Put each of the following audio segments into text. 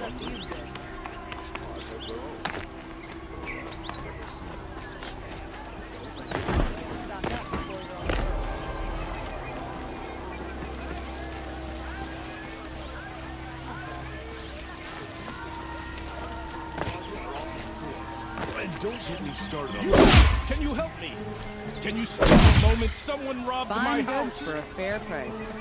Don't get me started on Can you help me? Can you stop a moment? Someone robbed my house for a fair price.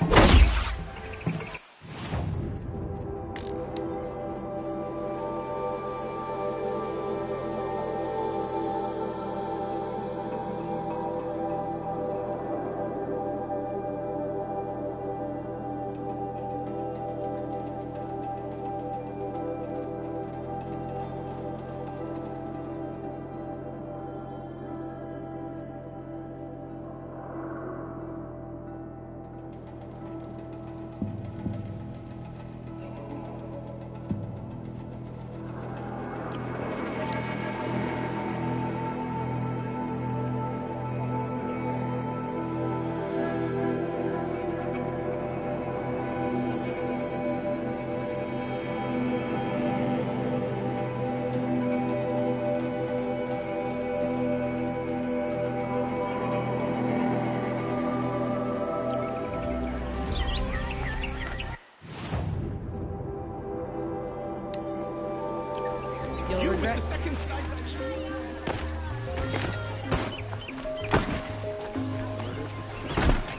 You with the second sight.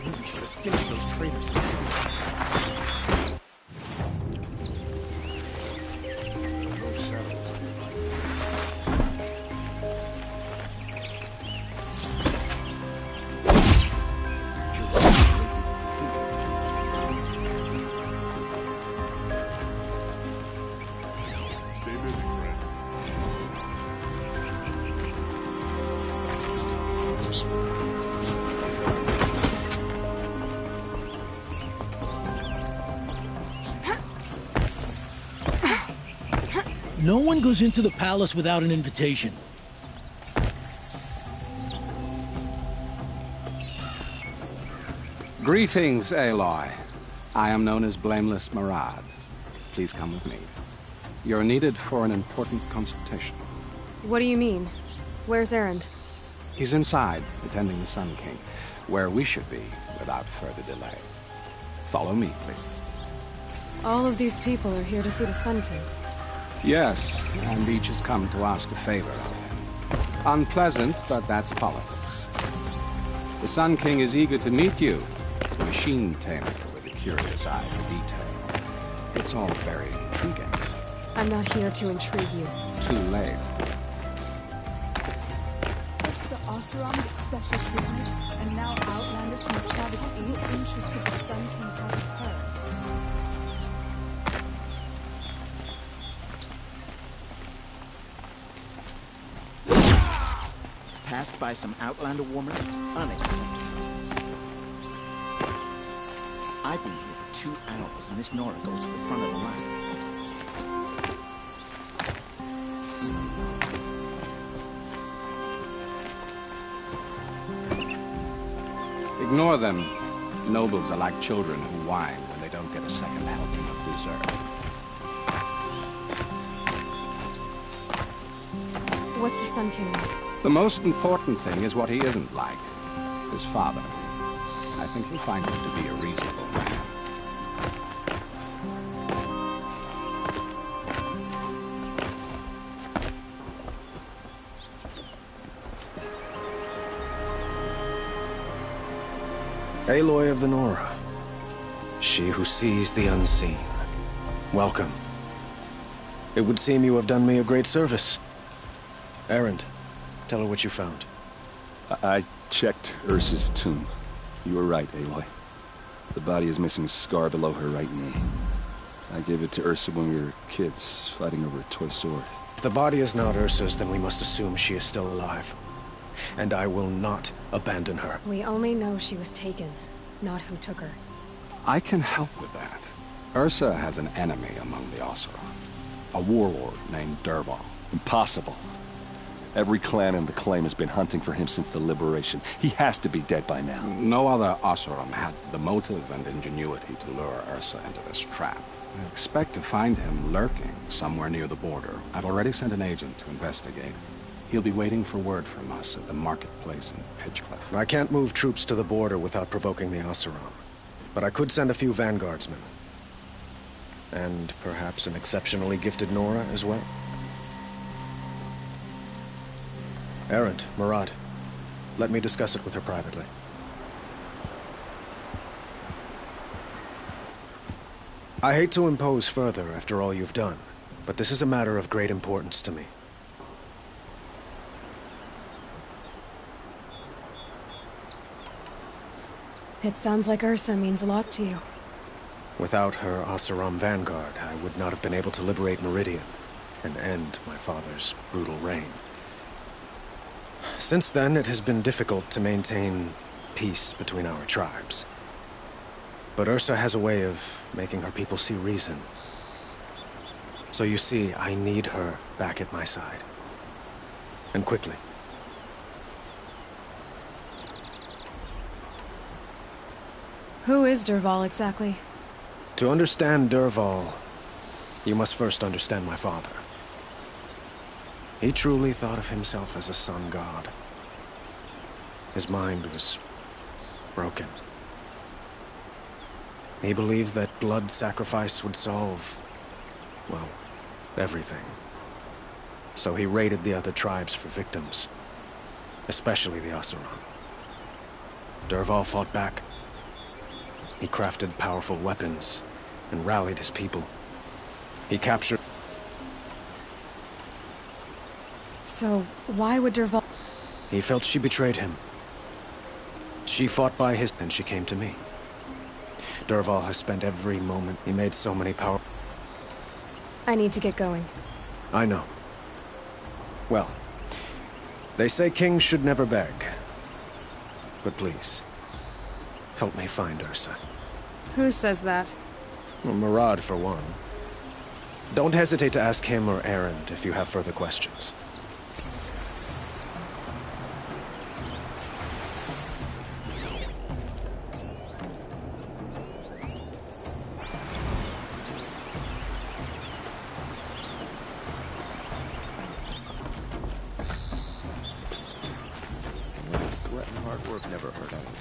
We should have finished those traitors. No one goes into the palace without an invitation. Greetings, Aloy. I am known as Blameless Marad. Please come with me. You're needed for an important consultation. What do you mean? Where's Erend? He's inside, attending the Sun King, where we should be without further delay. Follow me, please. All of these people are here to see the Sun King. Yes, and each has come to ask a favor of him. Unpleasant, but that's politics. The Sun King is eager to meet you, a machine tamer with a curious eye for detail. It's all very intriguing. I'm not here to intrigue you. Too late. First the Oseram with special treatment, and now outlanders from the savage apes interest with the Sun King having her. Passed by some outlander woman? Unacceptable. I've been here for 2 hours, and this Nora goes to the front of the line. Ignore them. Nobles are like children who whine when they don't get a second helping of dessert. What's the Sun King like? The most important thing is what he isn't like. His father. I think you'll find him to be a reasonable man. Aloy of the Nora. She who sees the unseen. Welcome. It would seem you have done me a great service. Erend, tell her what you found. I checked Ursa's tomb. You were right, Aloy. The body is missing a scar below her right knee. I gave it to Ursa when we were kids, fighting over a toy sword. If the body is not Ursa's, then we must assume she is still alive. And I will not abandon her. We only know she was taken, not who took her. I can help with that. Ursa has an enemy among the Oseram. A warlord named Dervahl. Impossible. Every clan in the claim has been hunting for him since the liberation. He has to be dead by now. No other Oseram had the motive and ingenuity to lure Ursa into this trap. I expect to find him lurking somewhere near the border. I've already sent an agent to investigate. He'll be waiting for word from us at the marketplace in Pitchcliff. I can't move troops to the border without provoking the Oseram. But I could send a few vanguardsmen. And perhaps an exceptionally gifted Nora as well. Erend, Murad, let me discuss it with her privately. I hate to impose further after all you've done, but this is a matter of great importance to me. It sounds like Ursa means a lot to you. Without her Oseram vanguard, I would not have been able to liberate Meridian and end my father's brutal reign. Since then, it has been difficult to maintain peace between our tribes. But Ursa has a way of making her people see reason. So you see, I need her back at my side. And quickly. Who is Dervahl exactly? To understand Dervahl, you must first understand my father. He truly thought of himself as a sun god. His mind was broken. He believed that blood sacrifice would solve, well, everything. So he raided the other tribes for victims, especially the Oseram. Dervahl fought back. He crafted powerful weapons and rallied his people. He captured... So, why would Dervahl... He felt she betrayed him. She fought by his... and she came to me. Dervahl has spent every moment. He made so many power... I need to get going. I know. Well, they say kings should never beg. But please, help me find Ursa. Who says that? Well, Murad, for one. Don't hesitate to ask him or Erend if you have further questions. Sweat and hard work never hurt anyone.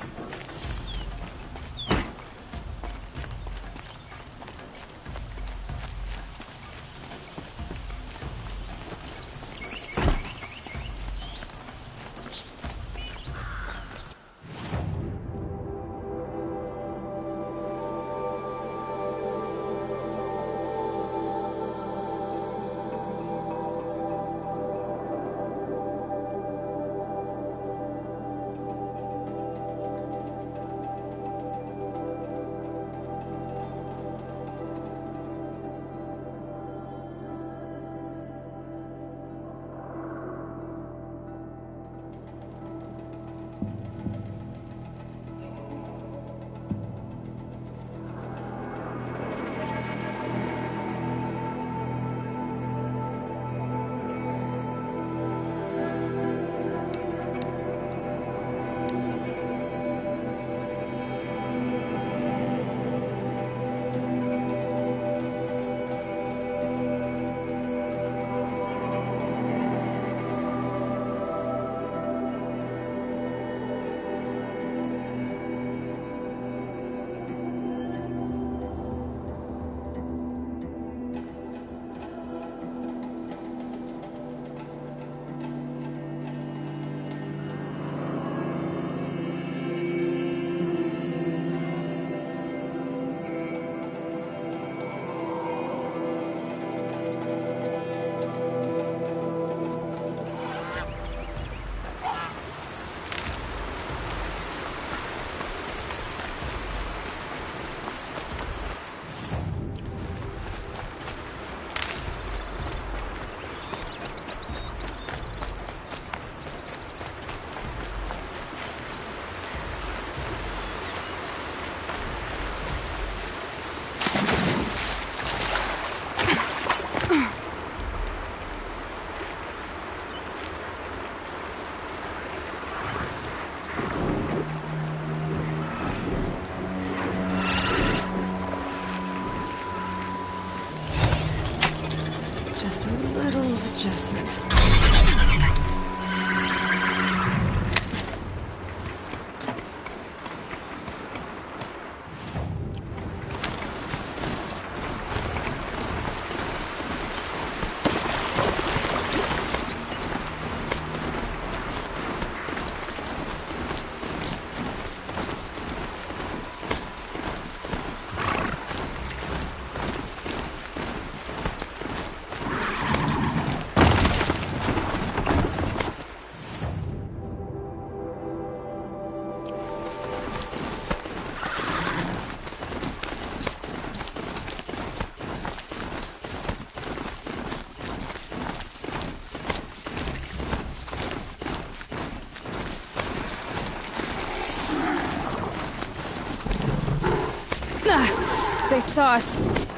They saw us.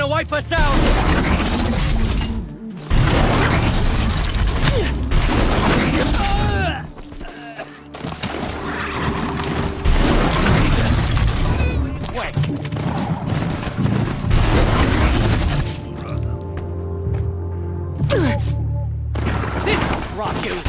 Wipe us out! This'll rock you!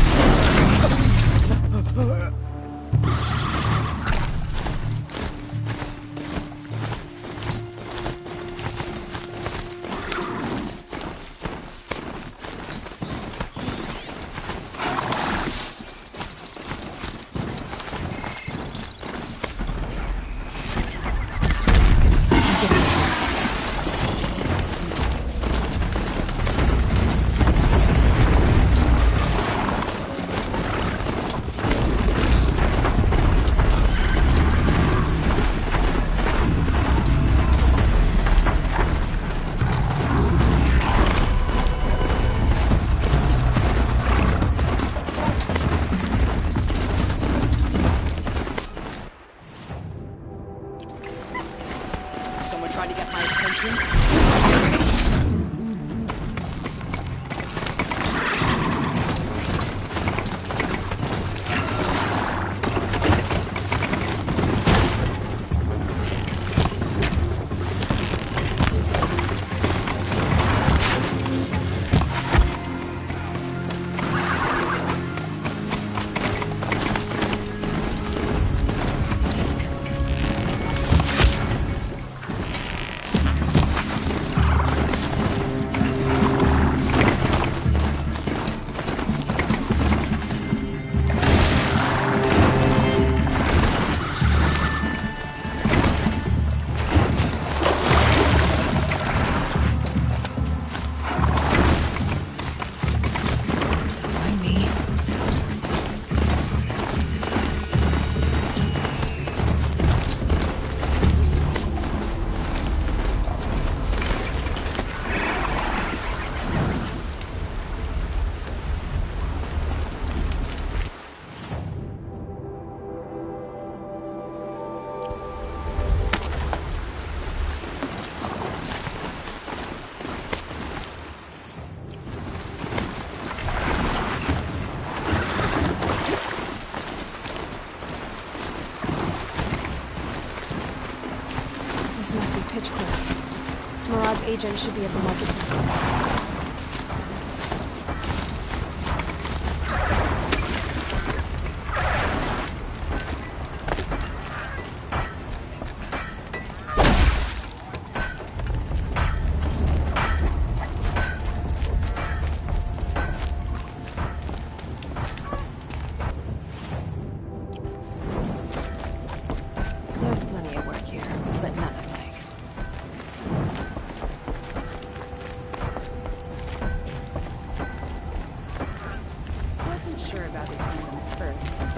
Murad's agent should be at the marketplace.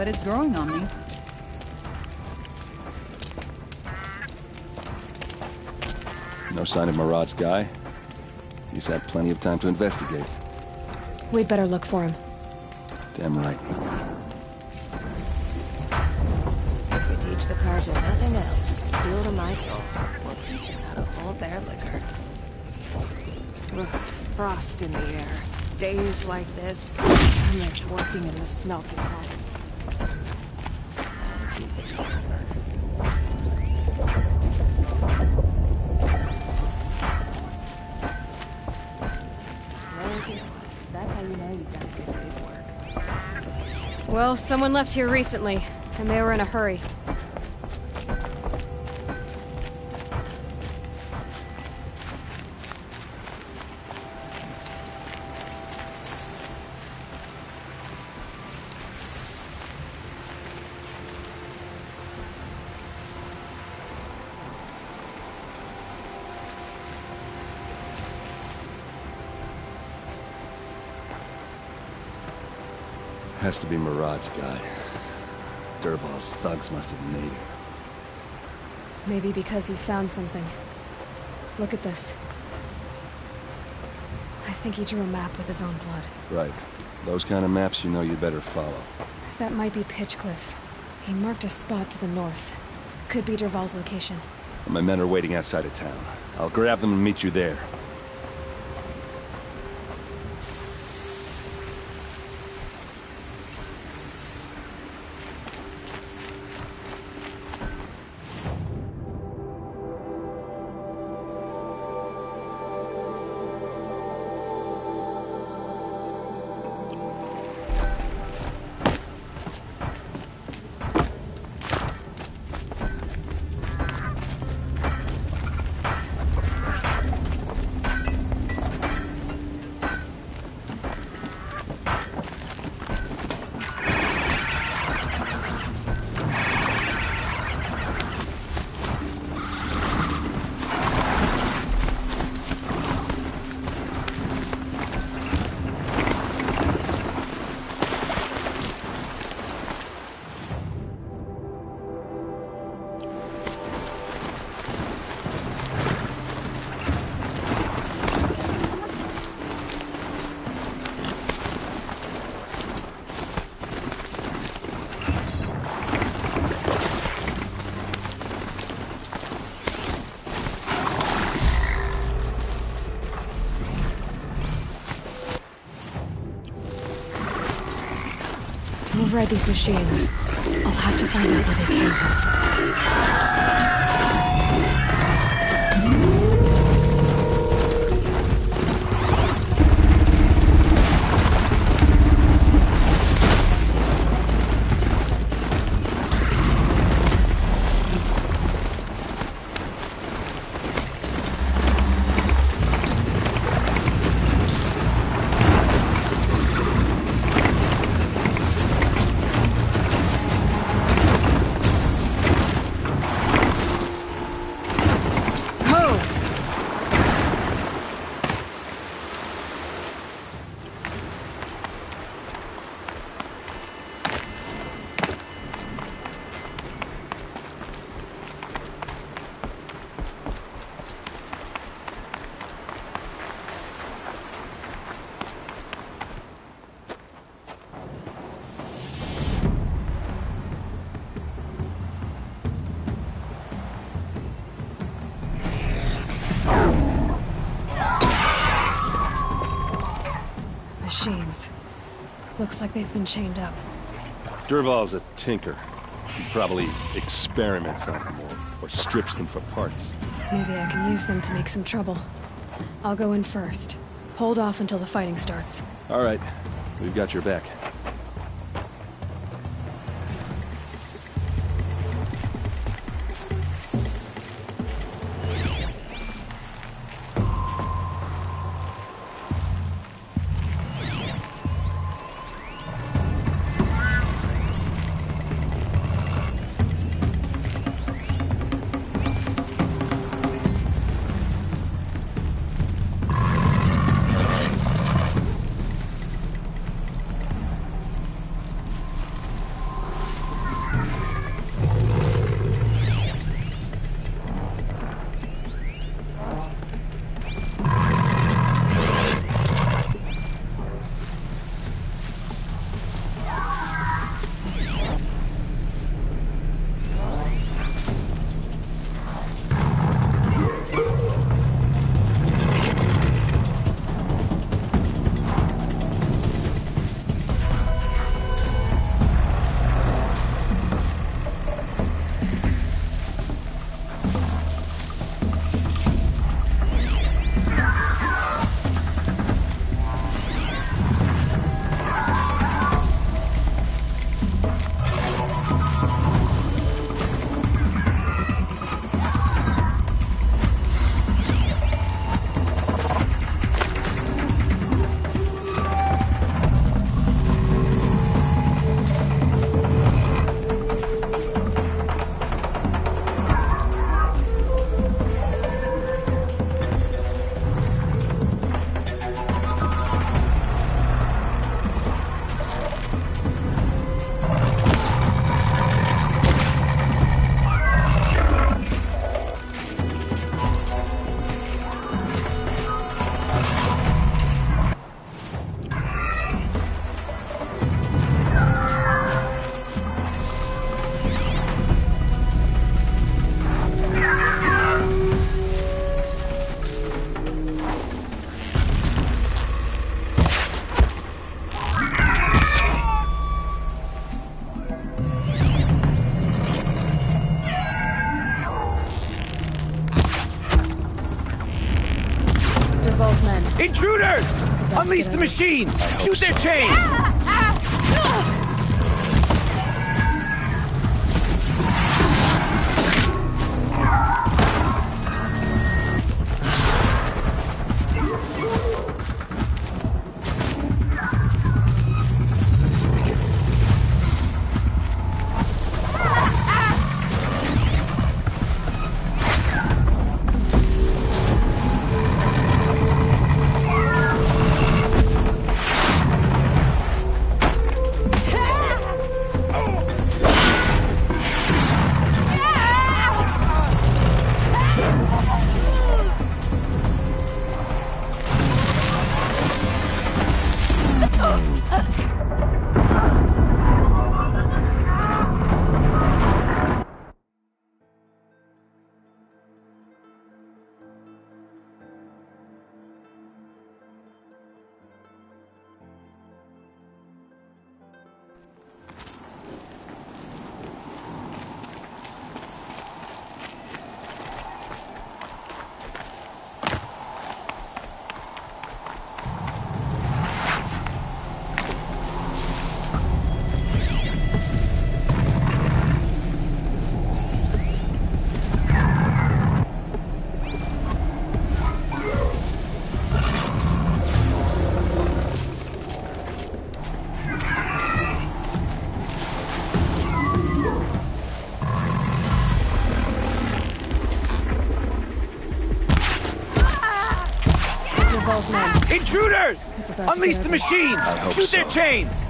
but it's growing on me. No sign of Marad's guy? He's had plenty of time to investigate. We'd better look for him. Damn right. If we teach the cards or nothing else, steal to my soul. We'll teach them how to hold their liquor. Ugh, frost in the air. Days like this, I miss working in the smelting halls. Keep it covered. That's how you know you've done a good day's work. Well, someone left here recently, and they were in a hurry. Has to be Marad's guy. Dervahl's thugs must have made him. Maybe because he found something. Look at this. I think he drew a map with his own blood. Right. Those kind of maps you know you better follow. That might be Pitchcliff. He marked a spot to the north. Could be Dervahl's location. My men are waiting outside of town. I'll grab them and meet you there. To override these machines, I'll have to find out where they came from. Machines. Looks like they've been chained up. Dervahl's a tinker. He probably experiments on them or strips them for parts. Maybe I can use them to make some trouble. I'll go in first. Hold off until the fighting starts. All right. We've got your back. Intruders! Unleash the machines! Shoot their chains! Intruders! Unleash the machines! Shoot their chains!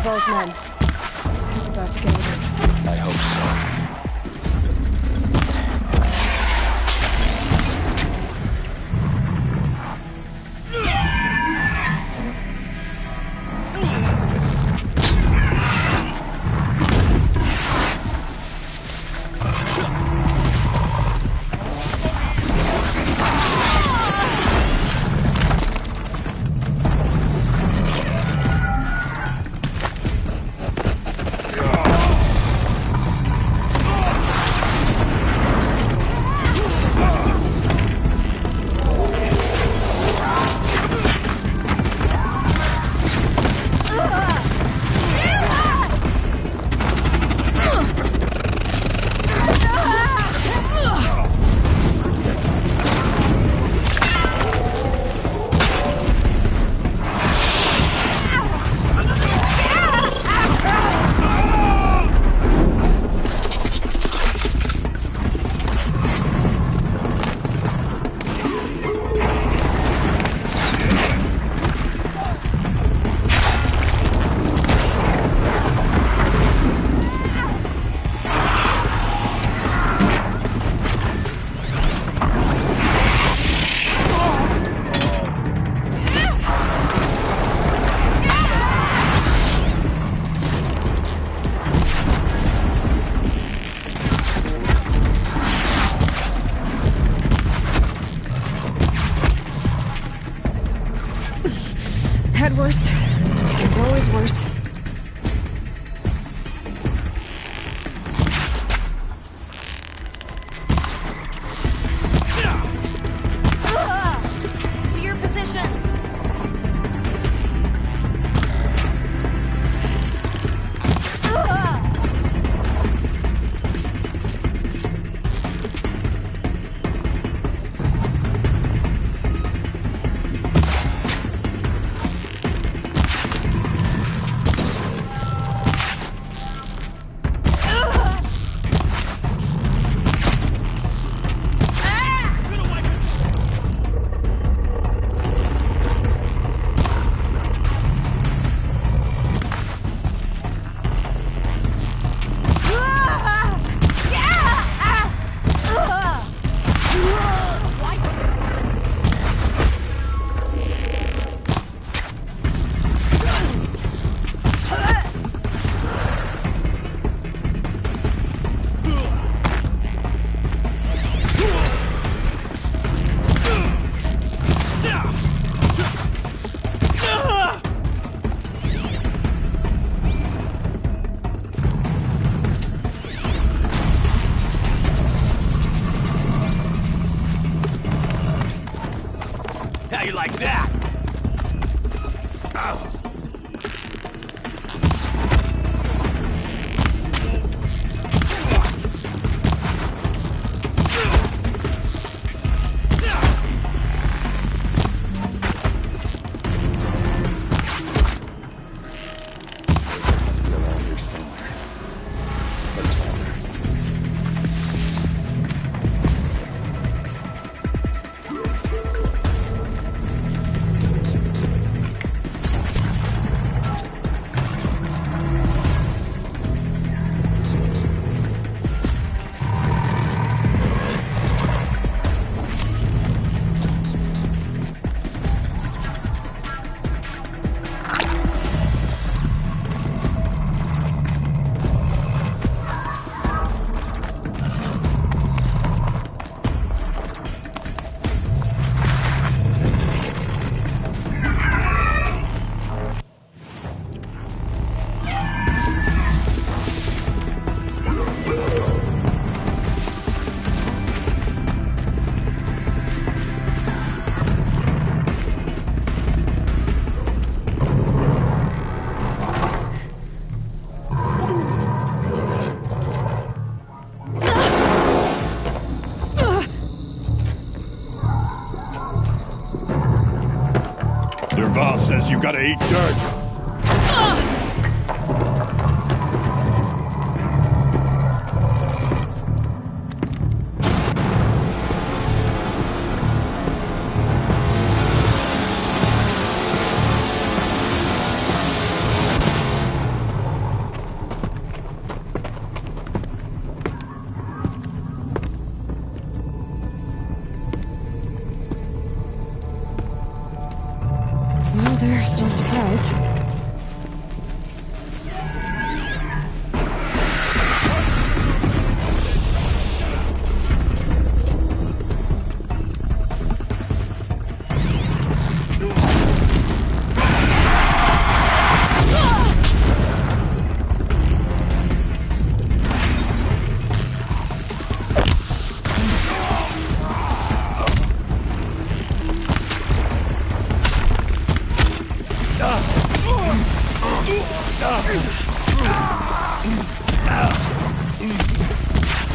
Devol's men. He's about to get away. I hope so. get worse. There's always worse. To your positions! How you like that? Around here somewhere. Let's find her. Dervahl says you gotta eat dirt. Well, they're still surprised.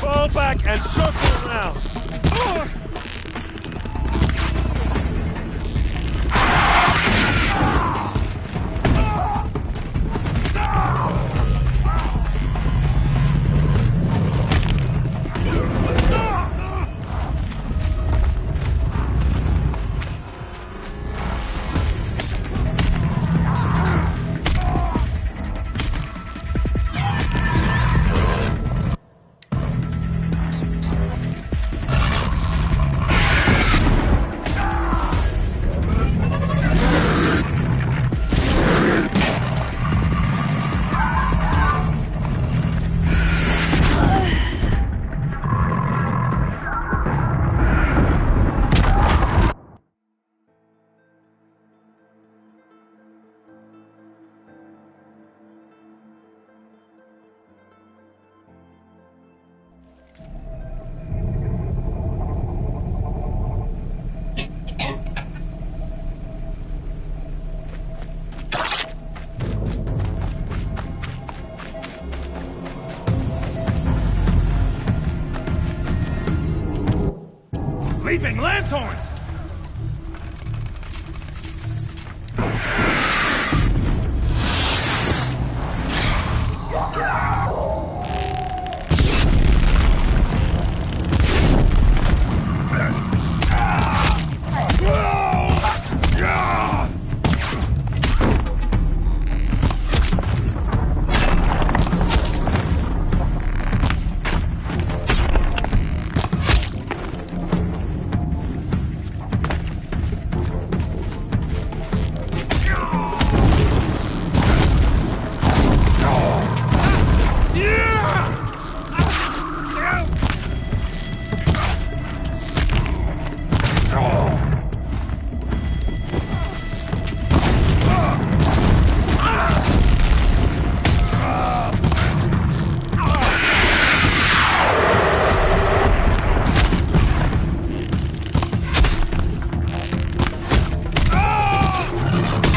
Fall back and circle around. Leaping lanthorns!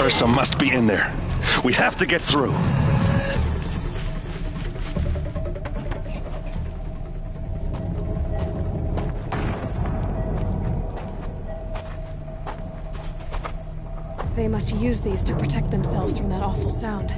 Ursa must be in there. We have to get through. They must use these to protect themselves from that awful sound.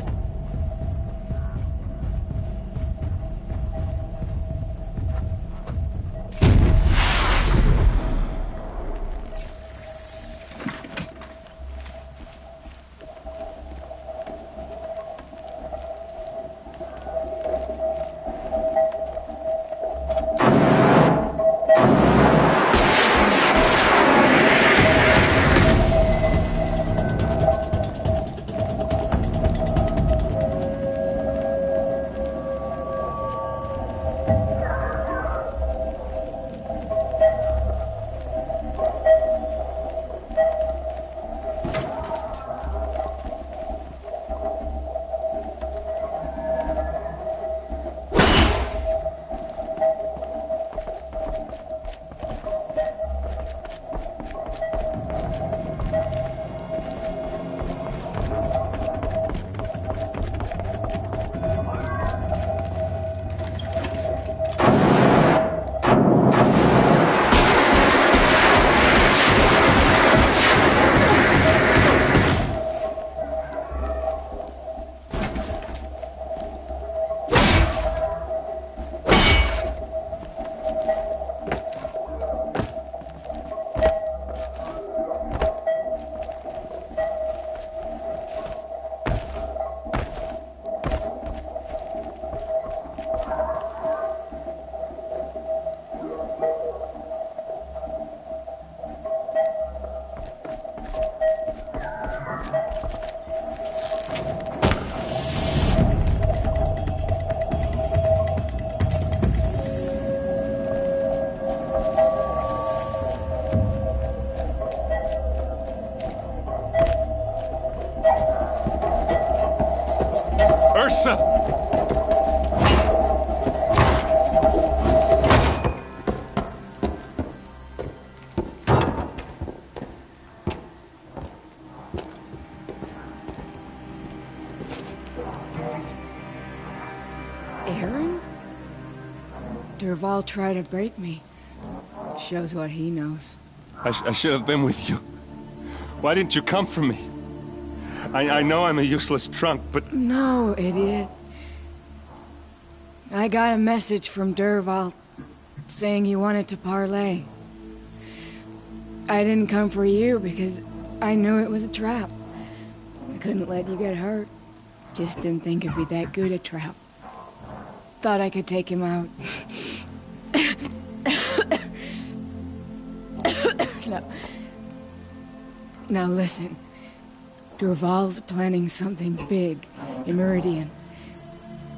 Ursa! Aaron? Dervahl tried to break me. Shows what he knows. I should have been with you. Why didn't you come for me? I know I'm a useless trunk, but... No, idiot. I got a message from Dervahl saying he wanted to parlay. I didn't come for you because I knew it was a trap. I couldn't let you get hurt. Just didn't think it'd be that good a trap. Thought I could take him out. Now listen. Dervahl's planning something big in Meridian.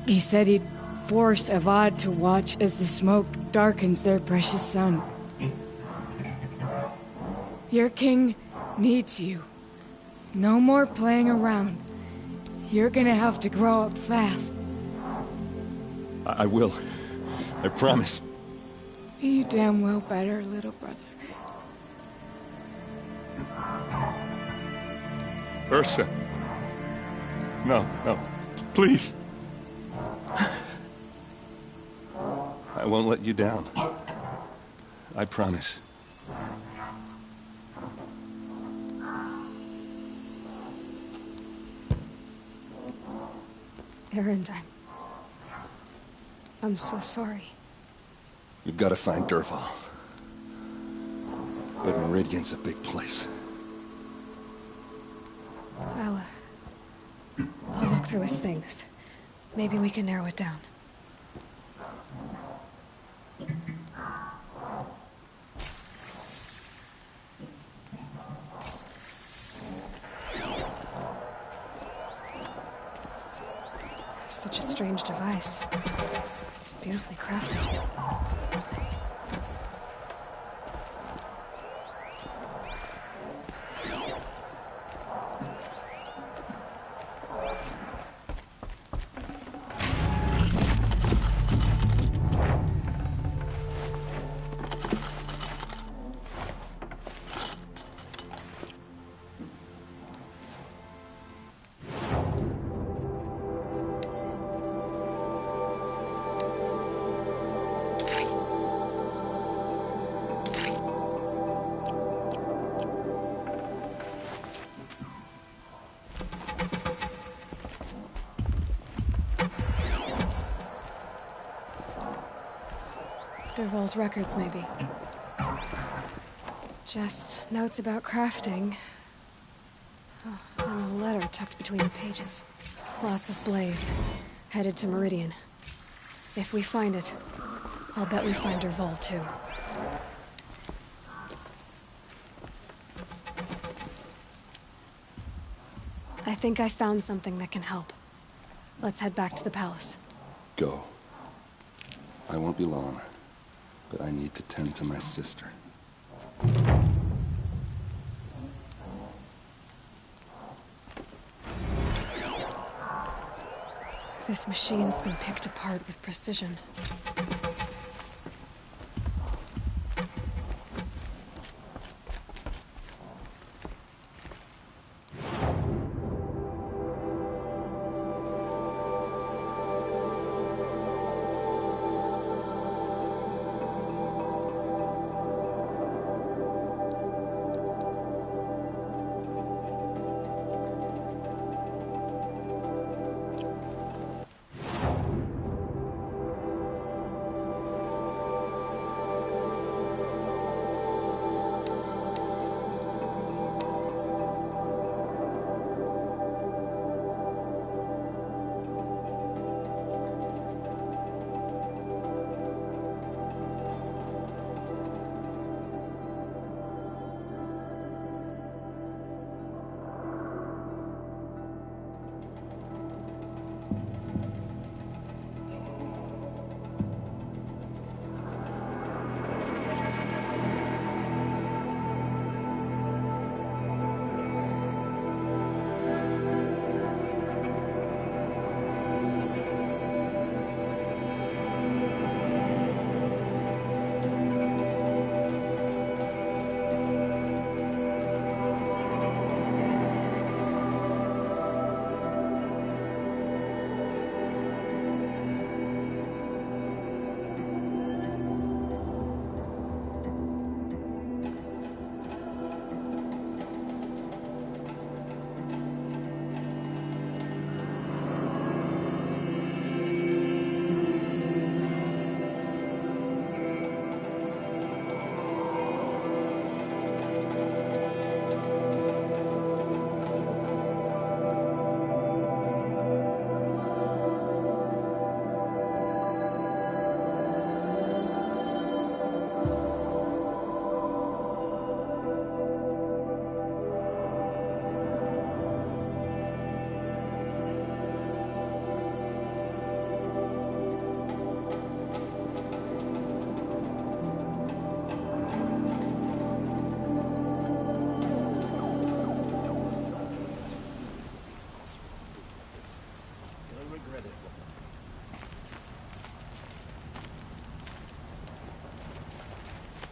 He said he'd force Avad to watch as the smoke darkens their precious sun. Your king needs you. No more playing around. You're gonna have to grow up fast. I will. I promise. You damn well better, little brother. Ursa. No, no. Please. I won't let you down. I promise. Erend, I'm so sorry. You've got to find Dervahl. But Meridian's a big place. I'll look through his things. Maybe we can narrow it down. Such a strange device. It's beautifully crafted. Dervahl's records, maybe. Just notes about crafting. Oh, and a letter tucked between the pages. Lots of blaze. Headed to Meridian. If we find it, I'll bet we find Dervahl too. I think I found something that can help. Let's head back to the palace. Go. I won't be long, but I need to tend to my sister. This machine's been picked apart with precision.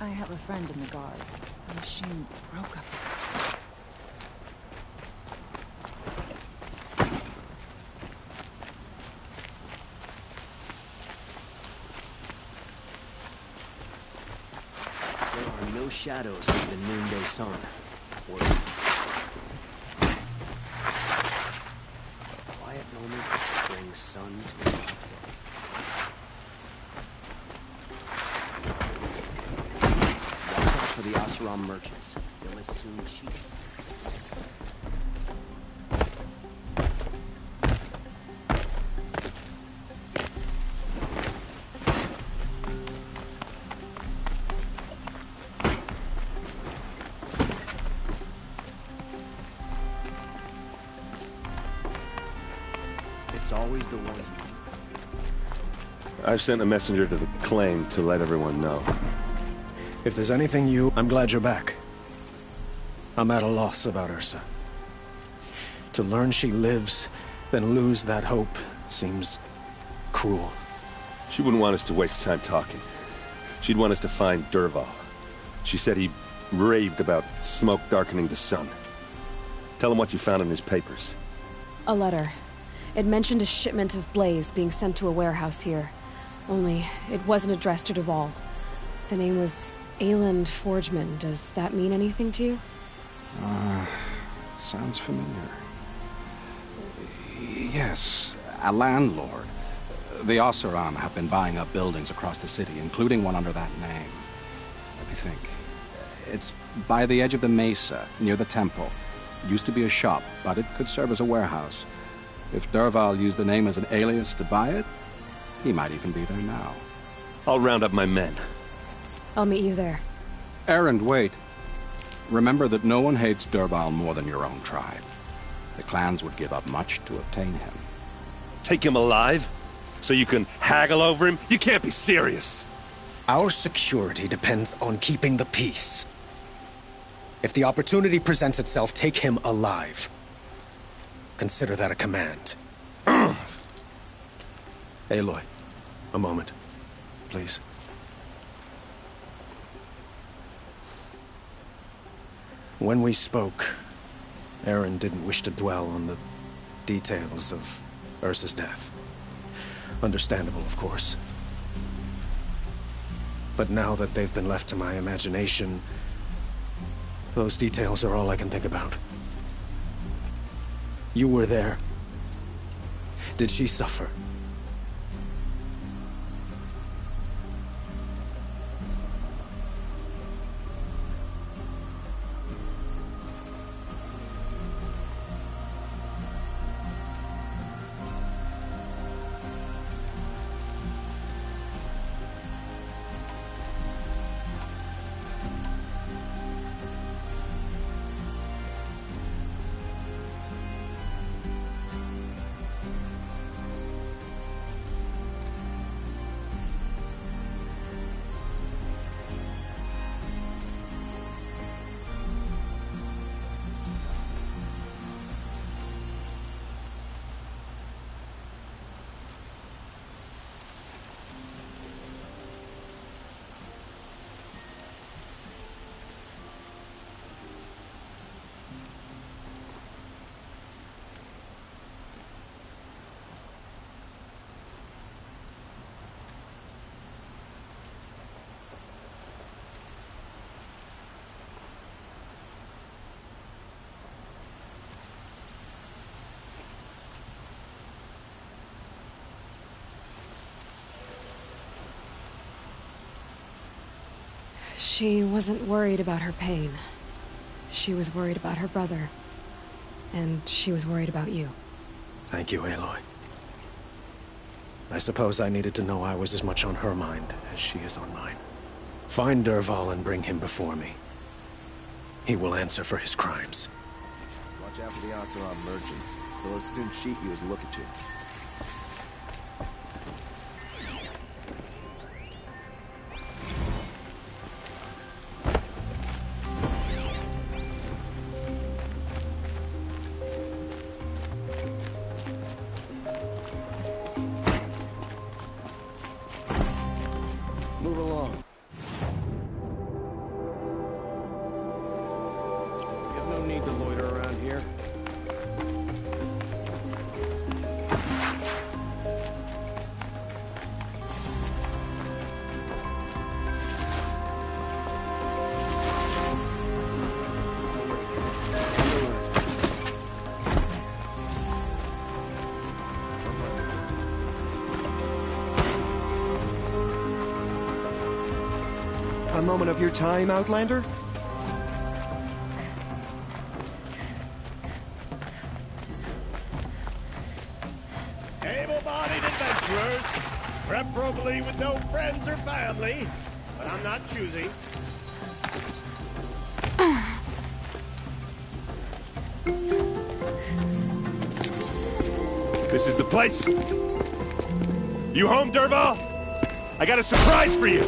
I have a friend in the guard. The machine broke up his... There are no shadows under the noonday sun. Or a quiet moment brings sun to a hot day. Watch out for the Oseram merchants. They'll as soon cheat. Always the one. I've sent a messenger to the claim to let everyone know. If there's anything I'm glad you're back. I'm at a loss about Ursa. To learn she lives, then lose that hope seems cruel. She wouldn't want us to waste time talking. She'd want us to find Dervahl. She said he raved about smoke darkening the sun. Tell him what you found in his papers. A letter. It mentioned a shipment of blaze being sent to a warehouse here. Only, it wasn't addressed to Dervahl. The name was Ayland Forgeman. Does that mean anything to you? Sounds familiar. Yes, a landlord. The Oseram have been buying up buildings across the city, including one under that name. Let me think. It's by the edge of the mesa, near the temple. It used to be a shop, but it could serve as a warehouse. If Dervahl used the name as an alias to buy it, he might even be there now. I'll round up my men. I'll meet you there. Erend, wait. Remember that no one hates Dervahl more than your own tribe. The clans would give up much to obtain him. Take him alive? So you can haggle over him? You can't be serious. Our security depends on keeping the peace. If the opportunity presents itself, take him alive. Consider that a command. Aloy, a moment, please. When we spoke, Erend didn't wish to dwell on the details of Ursa's death. Understandable, of course. But now that they've been left to my imagination, those details are all I can think about. You were there. Did she suffer? She wasn't worried about her pain. She was worried about her brother. And she was worried about you. Thank you, Aloy. I suppose I needed to know I was as much on her mind as she is on mine. Find Dervahl and bring him before me. He will answer for his crimes. Watch out for the Oseram merchants. They'll as soon cheat you as look at you. Move along. You have no need to loiter around here. A moment of your time, Outlander? Able-bodied adventurers, preferably with no friends or family, but I'm not choosy. This is the place. You home, Dervahl? I got a surprise for you.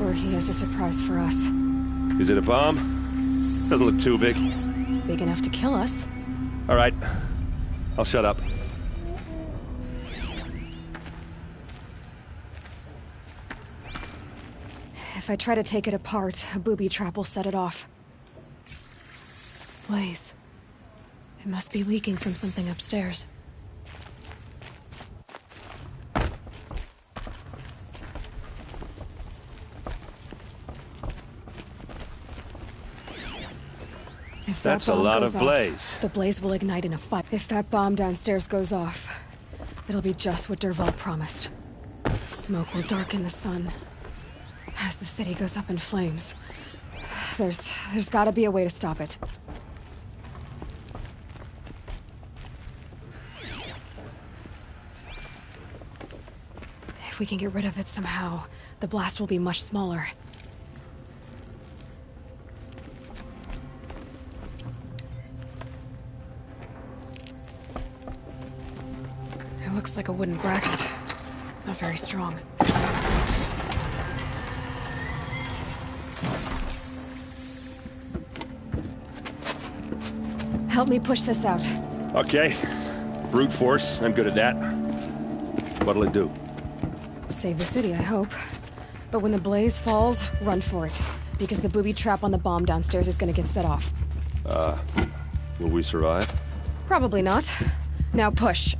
Or he has a surprise for us. Is it a bomb? Doesn't look too big. Big enough to kill us. All right. I'll shut up. If I try to take it apart, a booby trap will set it off. Blaze. It must be leaking from something upstairs. If That's a bomb lot goes of off, blaze. the blaze will ignite in a fight. If that bomb downstairs goes off, it'll be just what Dervahl promised. Smoke will darken the sun as the city goes up in flames. There's gotta be a way to stop it. If we can get rid of it somehow, the blast will be much smaller. It looks like a wooden bracket. Not very strong. Help me push this out. Okay. Brute force. I'm good at that. What'll it do? Save the city, I hope. But when the blaze falls, run for it. Because the booby trap on the bomb downstairs is gonna get set off. Will we survive? Probably not. Now push.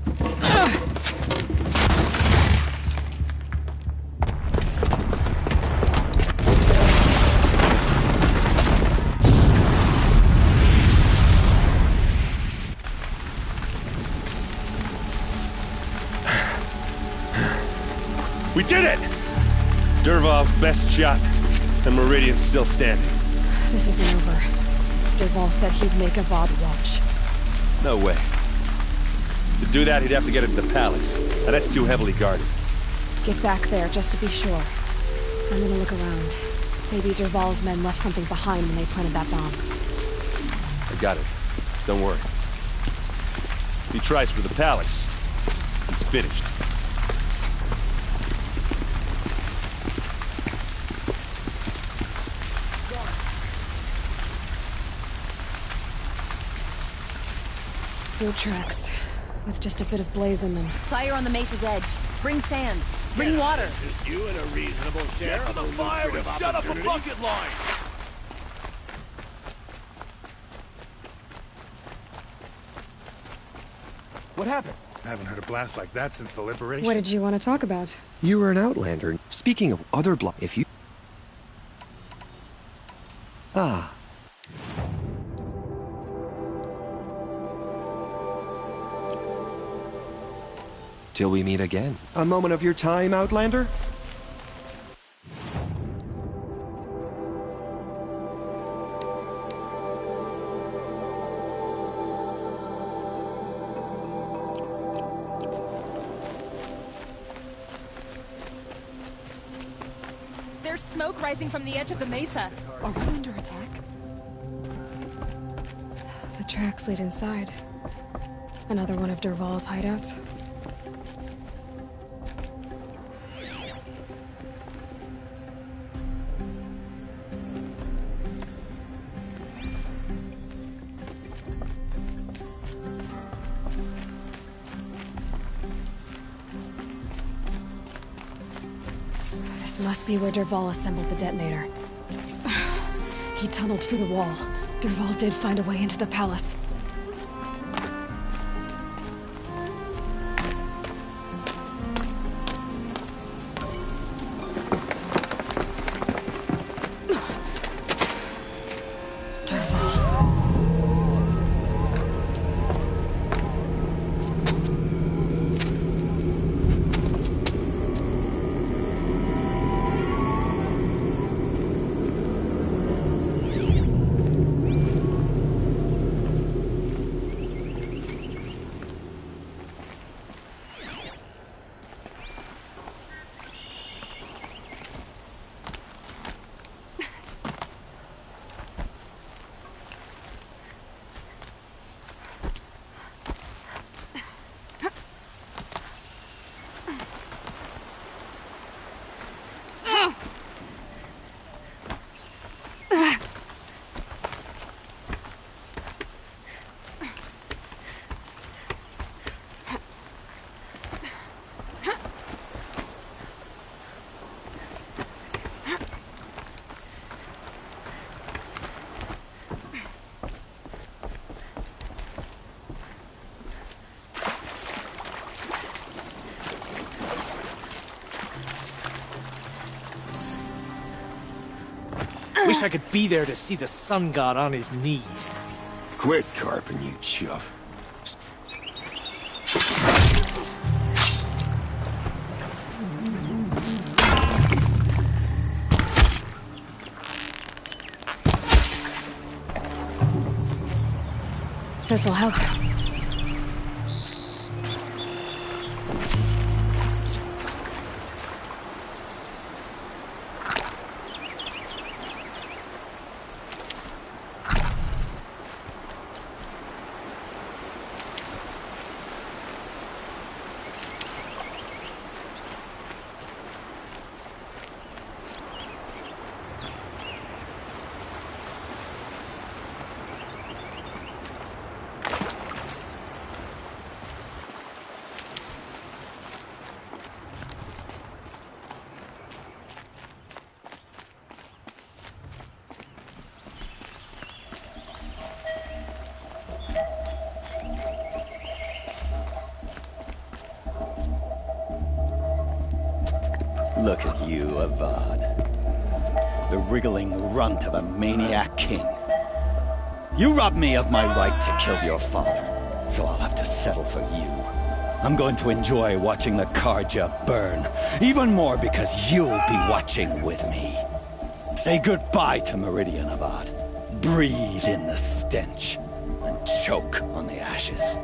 We did it! Dervahl's best shot, and Meridian's still standing. This isn't over. Dervahl said he'd make a Vought watch. No way. To do that, he'd have to get into the palace, and that's too heavily guarded. Get back there, just to be sure. I'm gonna look around. Maybe Dervahl's men left something behind when they planted that bomb. I got it. Don't worry. If he tries for the palace, he's finished. Boot tracks, with just a bit of blaze in them. Fire on the mesa's edge. Bring sand. Bring water. Just you and a reasonable share of the Fire and shut up a bucket line! What happened? I haven't heard a blast like that since the liberation. What did you want to talk about? You were an Outlander. Speaking of other if you... Ah. Till we meet again. A moment of your time, Outlander? There's smoke rising from the edge of the mesa. Are we under attack? The tracks lead inside. Another one of Dervahl's hideouts. This must be where Dervahl assembled the detonator. He tunneled through the wall. Dervahl did find a way into the palace. waterfall. Wish I could be there to see the sun god on his knees. Quit carping, you chuff. This'll help. Look at you, Avad. The wriggling runt of a maniac king. You robbed me of my right to kill your father, so I'll have to settle for you. I'm going to enjoy watching the Carja burn, even more because you'll be watching with me. Say goodbye to Meridian, Avad. Breathe in the stench, and choke on the ashes.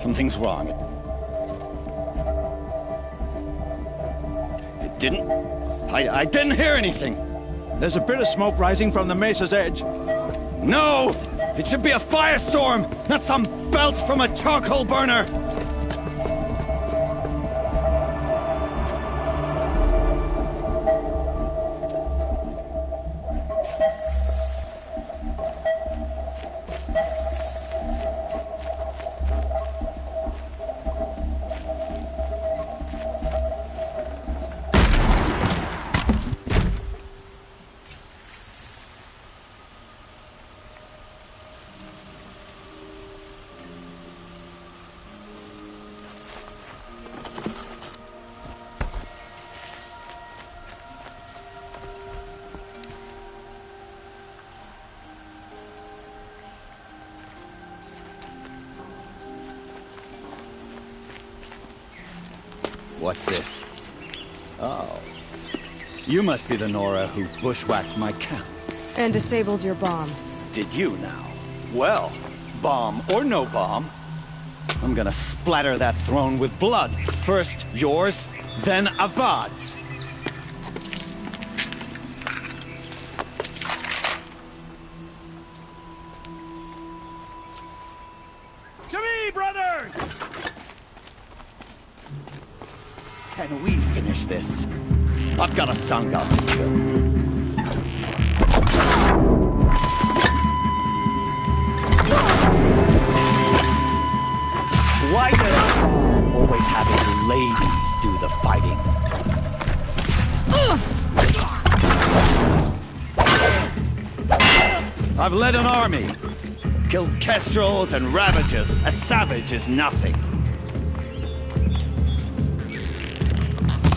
Something's wrong. It didn't... I didn't hear anything. There's a bit of smoke rising from the mesa's edge. No! It should be a firestorm, not some belch from a charcoal burner! What's this? Oh. You must be the Nora who bushwhacked my camp. And disabled your bomb. Did you now? Well, bomb or no bomb, I'm gonna splatter that throne with blood. First yours, then Avad's. To me, brothers! Can we finish this? I've got a Sangha to kill. Why does Mom always have his ladies do the fighting? I've led an army. Killed kestrels and ravagers. A savage is nothing.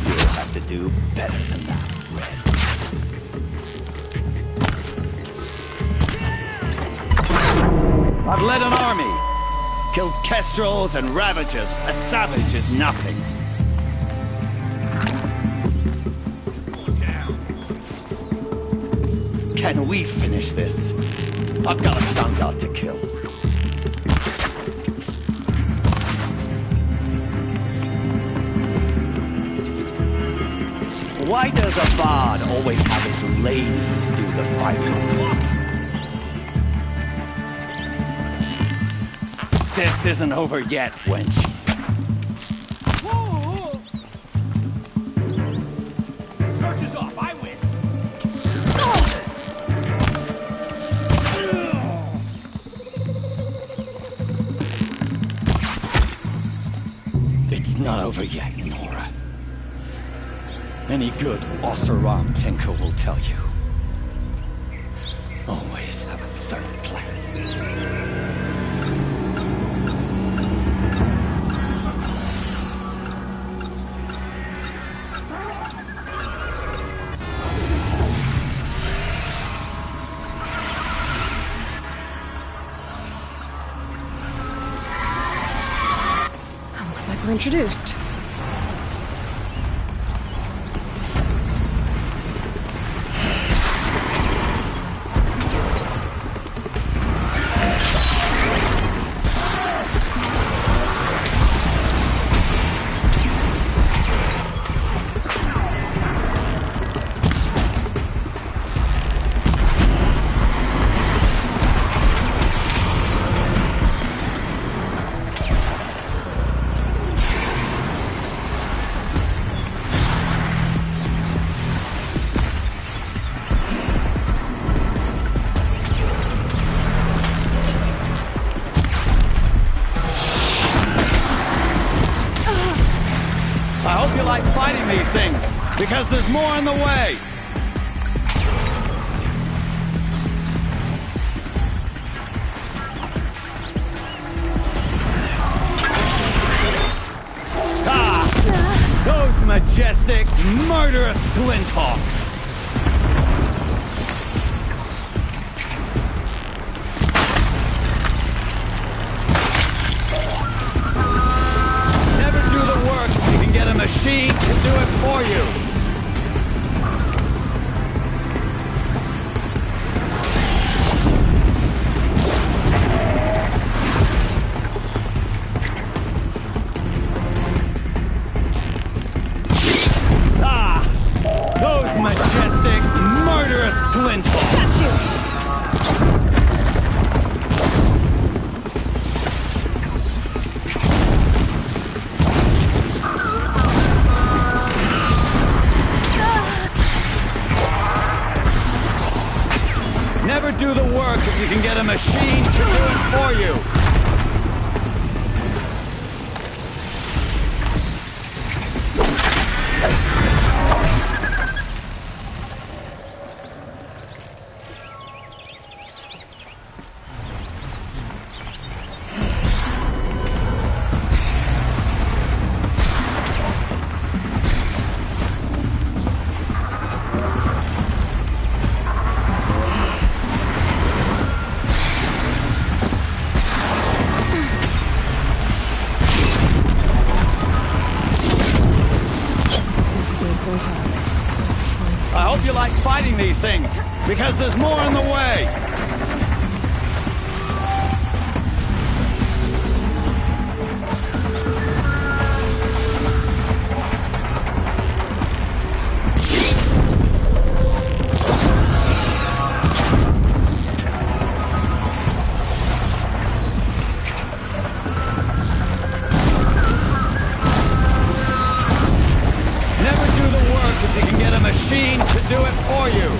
You'll have to do better than that, Red. I've led an army. Killed kestrels and ravagers. A savage is nothing. Can we finish this? I've got a sun god to kill. Why does Avad always have his ladies do the fighting? This isn't over yet, wench. Search is off. I win. It's not over yet, Nora. Any good Oseram tinker will tell you. Always have a third plan. Looks like we're introduced. I hope you like fighting these things, because there's more in the way! Ah! Those majestic, murderous glinthawks! Get a machine to do it for you. Ah! Those majestic, murderous glinthawks. Got you. Never do the work if you can get a machine to do it for you. I hope you like fighting these things, because there's more in the way! If you can get a machine to do it for you.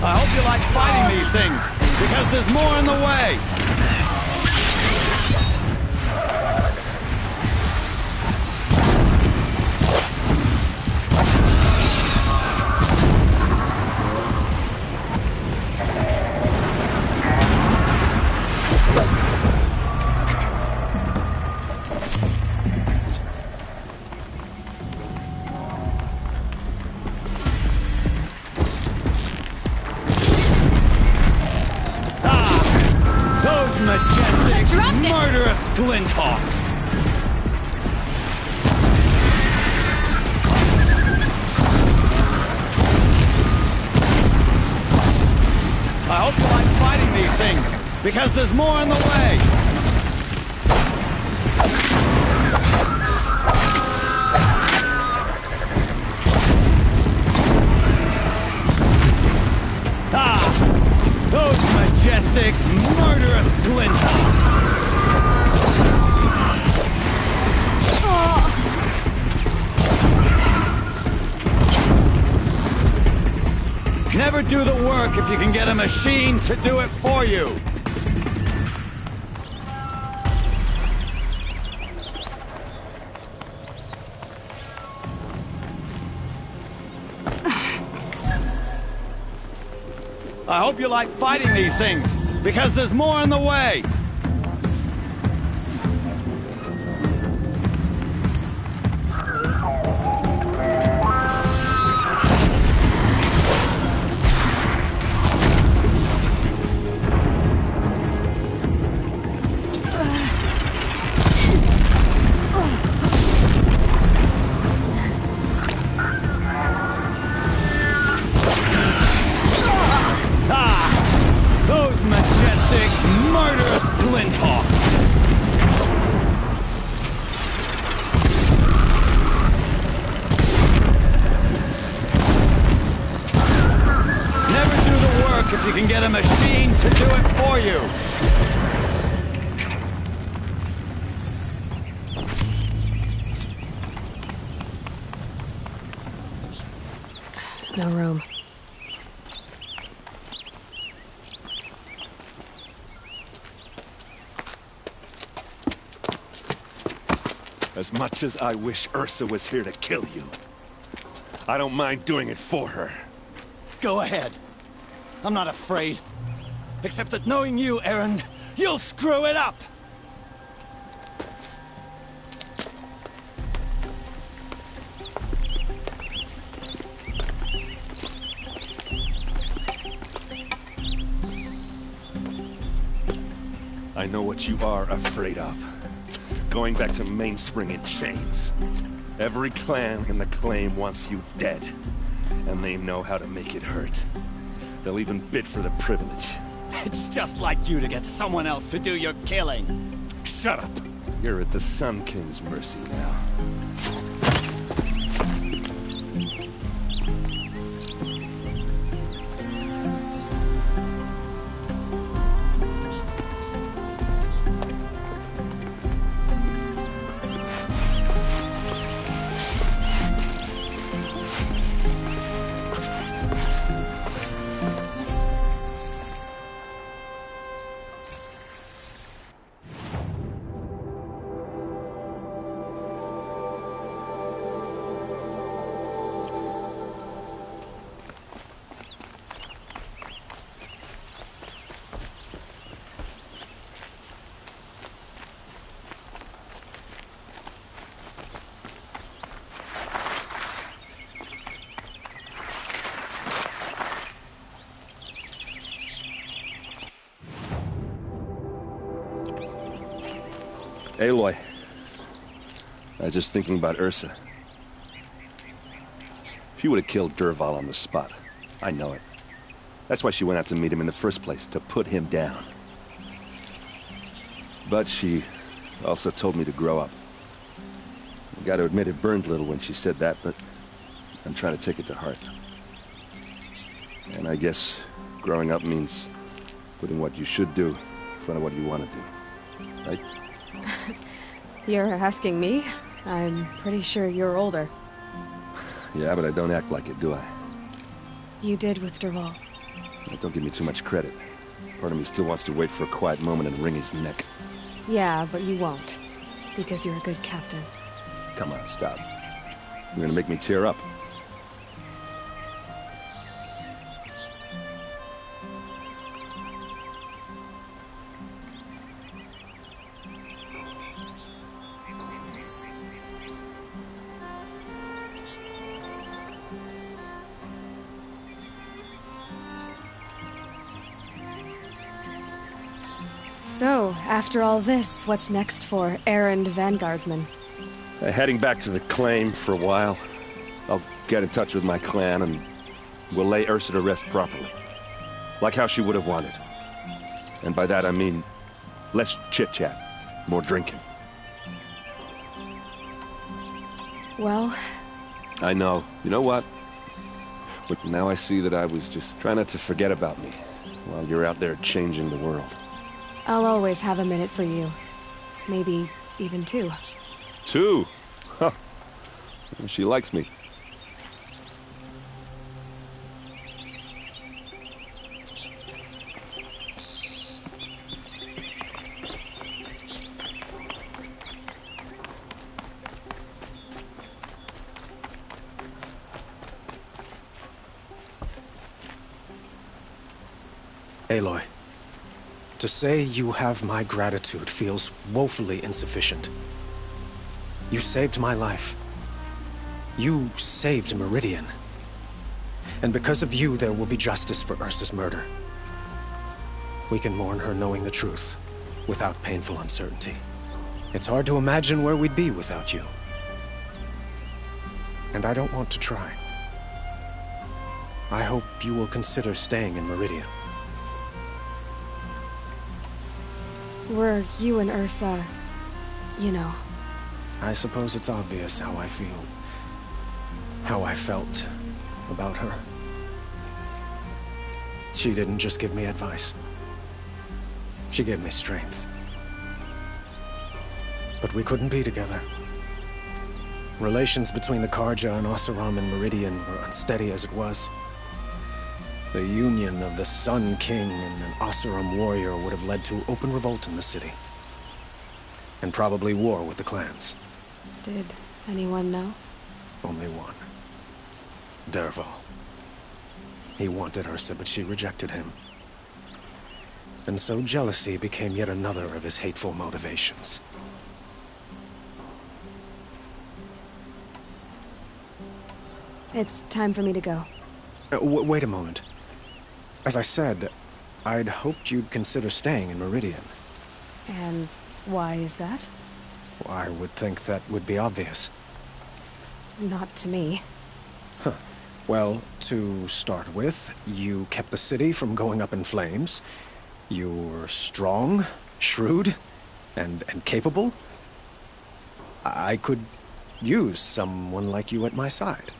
I hope you like fighting these things, because there's more in the way. Glinthawks! I hope you like fighting these things, because there's more in the way! Those majestic, murderous Glinthawks! Never do the work if you can get a machine to do it for you! I hope you like fighting these things, because there's more in the way! Those majestic, murderous Glinthawks! Never do the work if you can get a machine to do it for you! No room. As much as I wish Ursa was here to kill you, I don't mind doing it for her. Go ahead. I'm not afraid. Except that knowing you, Erend, you'll screw it up! I know what you are afraid of. Going back to Mainspring in chains. Every clan in the Claim wants you dead. And they know how to make it hurt. They'll even bid for the privilege. It's just like you to get someone else to do your killing. Shut up! You're at the Sun King's mercy now. Aloy, I was just thinking about Ursa. She would have killed Dervahl on the spot. I know it. That's why she went out to meet him in the first place, to put him down. But she also told me to grow up. I gotta admit it burned a little when she said that, but I'm trying to take it to heart. And I guess growing up means putting what you should do in front of what you want to do. Right? You're asking me? I'm pretty sure you're older. Yeah, but I don't act like it, do I? You did with Dervahl. Don't give me too much credit. Part of me still wants to wait for a quiet moment and wring his neck. Yeah, but you won't. Because you're a good captain. Come on, stop. You're gonna make me tear up. So, after all this, what's next for errand vanguardsman? Heading back to the claim for a while. I'll get in touch with my clan and we'll lay Ursa to rest properly. Like how she would have wanted. And by that I mean less chit-chat, more drinking. Well... I know. You know what? But now I see that I was just trying not to forget about me while you're out there changing the world. I'll always have a minute for you. Maybe even two. Two? Huh. She likes me. Aloy, to say you have my gratitude feels woefully insufficient. You saved my life. You saved Meridian. And because of you, there will be justice for Ursa's murder. We can mourn her knowing the truth, without painful uncertainty. It's hard to imagine where we'd be without you. And I don't want to try. I hope you will consider staying in Meridian. Were you and Ursa, you know... I suppose it's obvious how I feel. How I felt about her. She didn't just give me advice. She gave me strength. But we couldn't be together. Relations between the Carja and Oseram and Meridian were unsteady as it was. The union of the Sun King and an Oseram warrior would have led to open revolt in the city. And probably war with the clans. Did anyone know? Only one. Dervahl. He wanted Ursa, but she rejected him. And so jealousy became yet another of his hateful motivations. It's time for me to go. Wait a moment. As I said, I'd hoped you'd consider staying in Meridian. And why is that? Well, I would think that would be obvious. Not to me. Huh. Well, to start with, you kept the city from going up in flames. You were strong, shrewd, and capable. I could use someone like you at my side.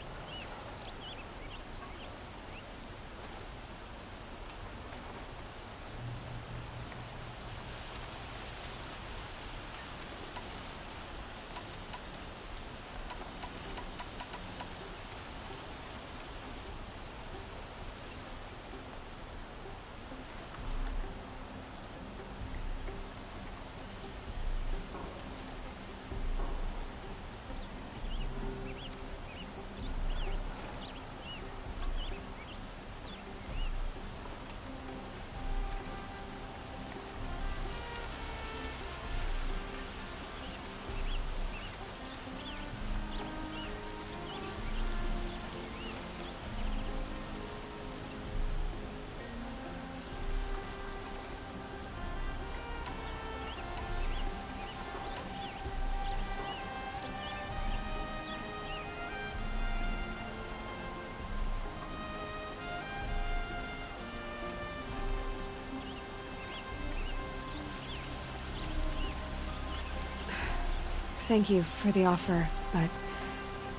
Thank you for the offer, but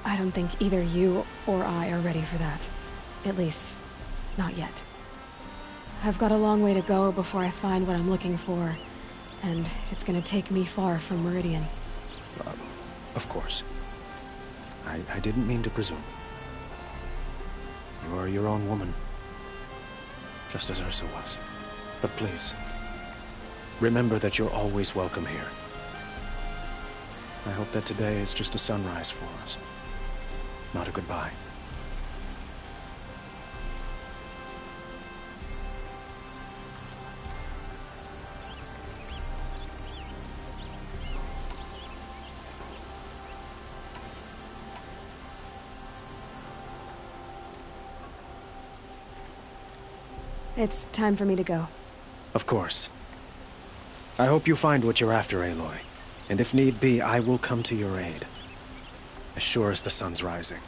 I don't think either you or I are ready for that. At least, not yet. I've got a long way to go before I find what I'm looking for, and it's gonna take me far from Meridian. Of course. I didn't mean to presume. You are your own woman, just as Ursa was. But please, remember that you're always welcome here. I hope that today is just a sunrise for us, not a goodbye. It's time for me to go. Of course. I hope you find what you're after, Aloy. And if need be, I will come to your aid. As sure as the sun's rising.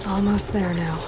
Almost there now.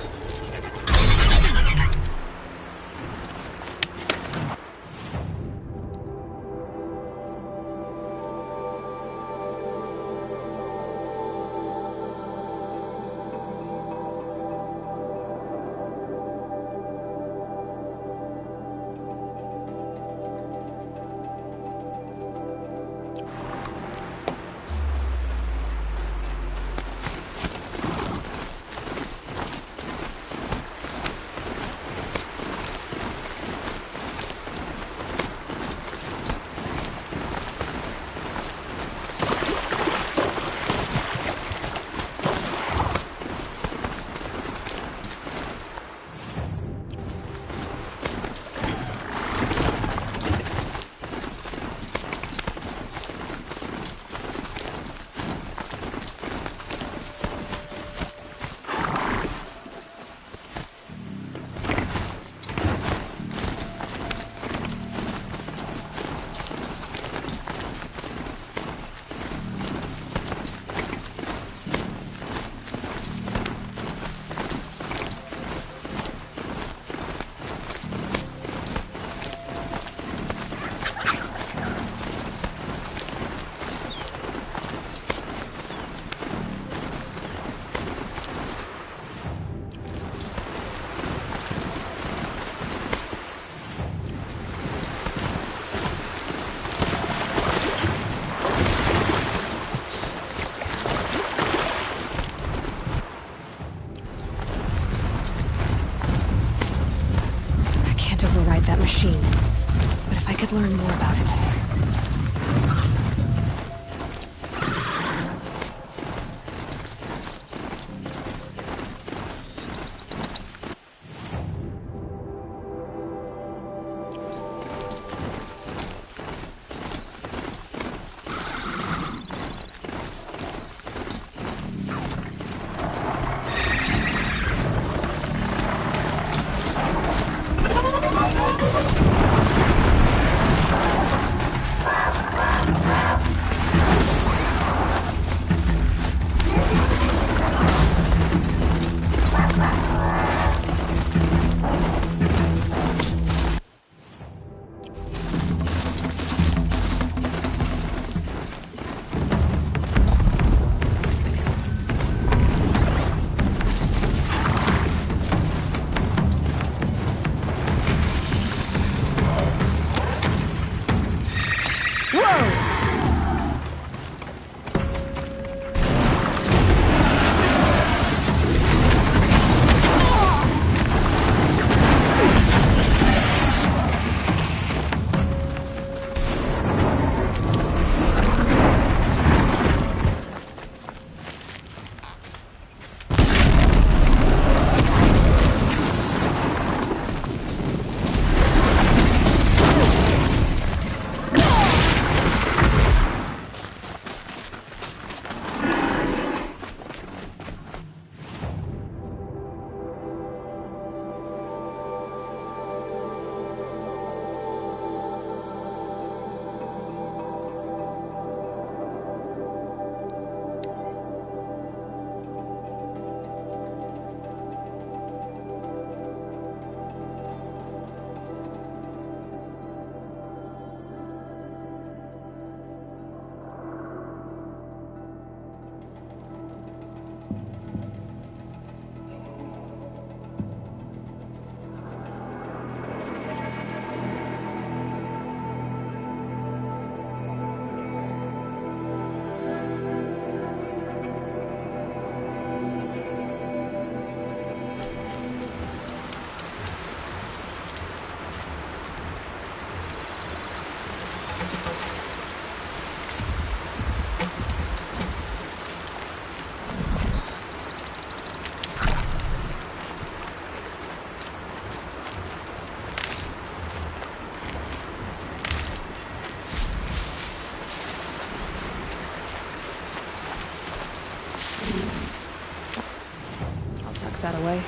that away.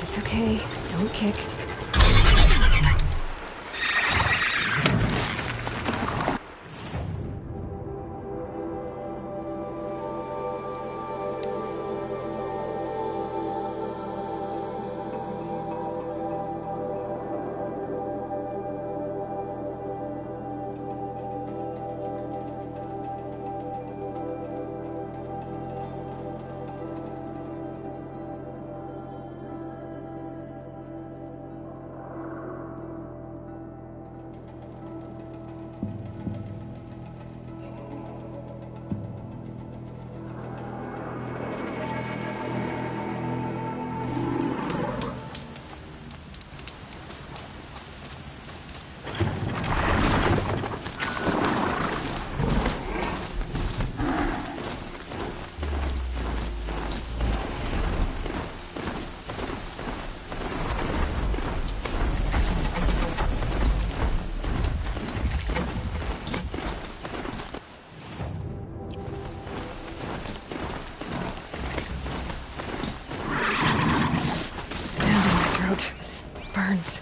It's okay. Don't kick. Burns.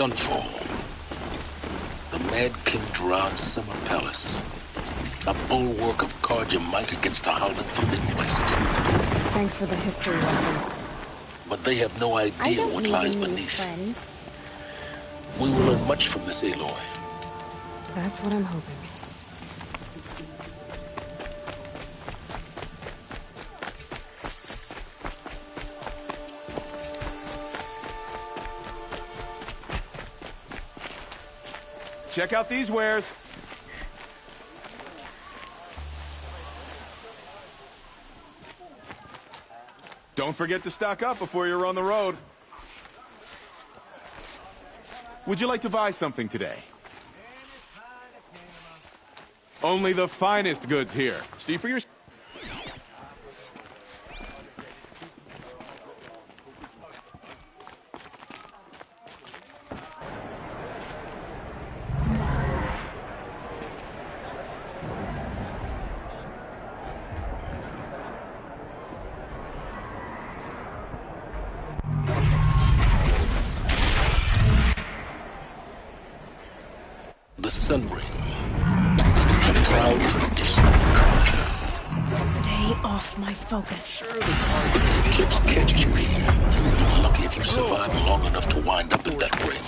Sunfall. The Mad King Duran's summer palace. A bulwark of Carja might against the Howling Forbidden West. Thanks for the history lesson. But they have no idea what lies beneath. We will learn much from this Aloy. That's what I'm hoping. Check out these wares. Don't forget to stock up before you're on the road. Would you like to buy something today? Only the finest goods here. See for yourself. The Sun Ring. A proud tradition of Carja. Stay off my focus. If the eclipse catches you here, you're lucky if you survive long enough to wind up in that ring.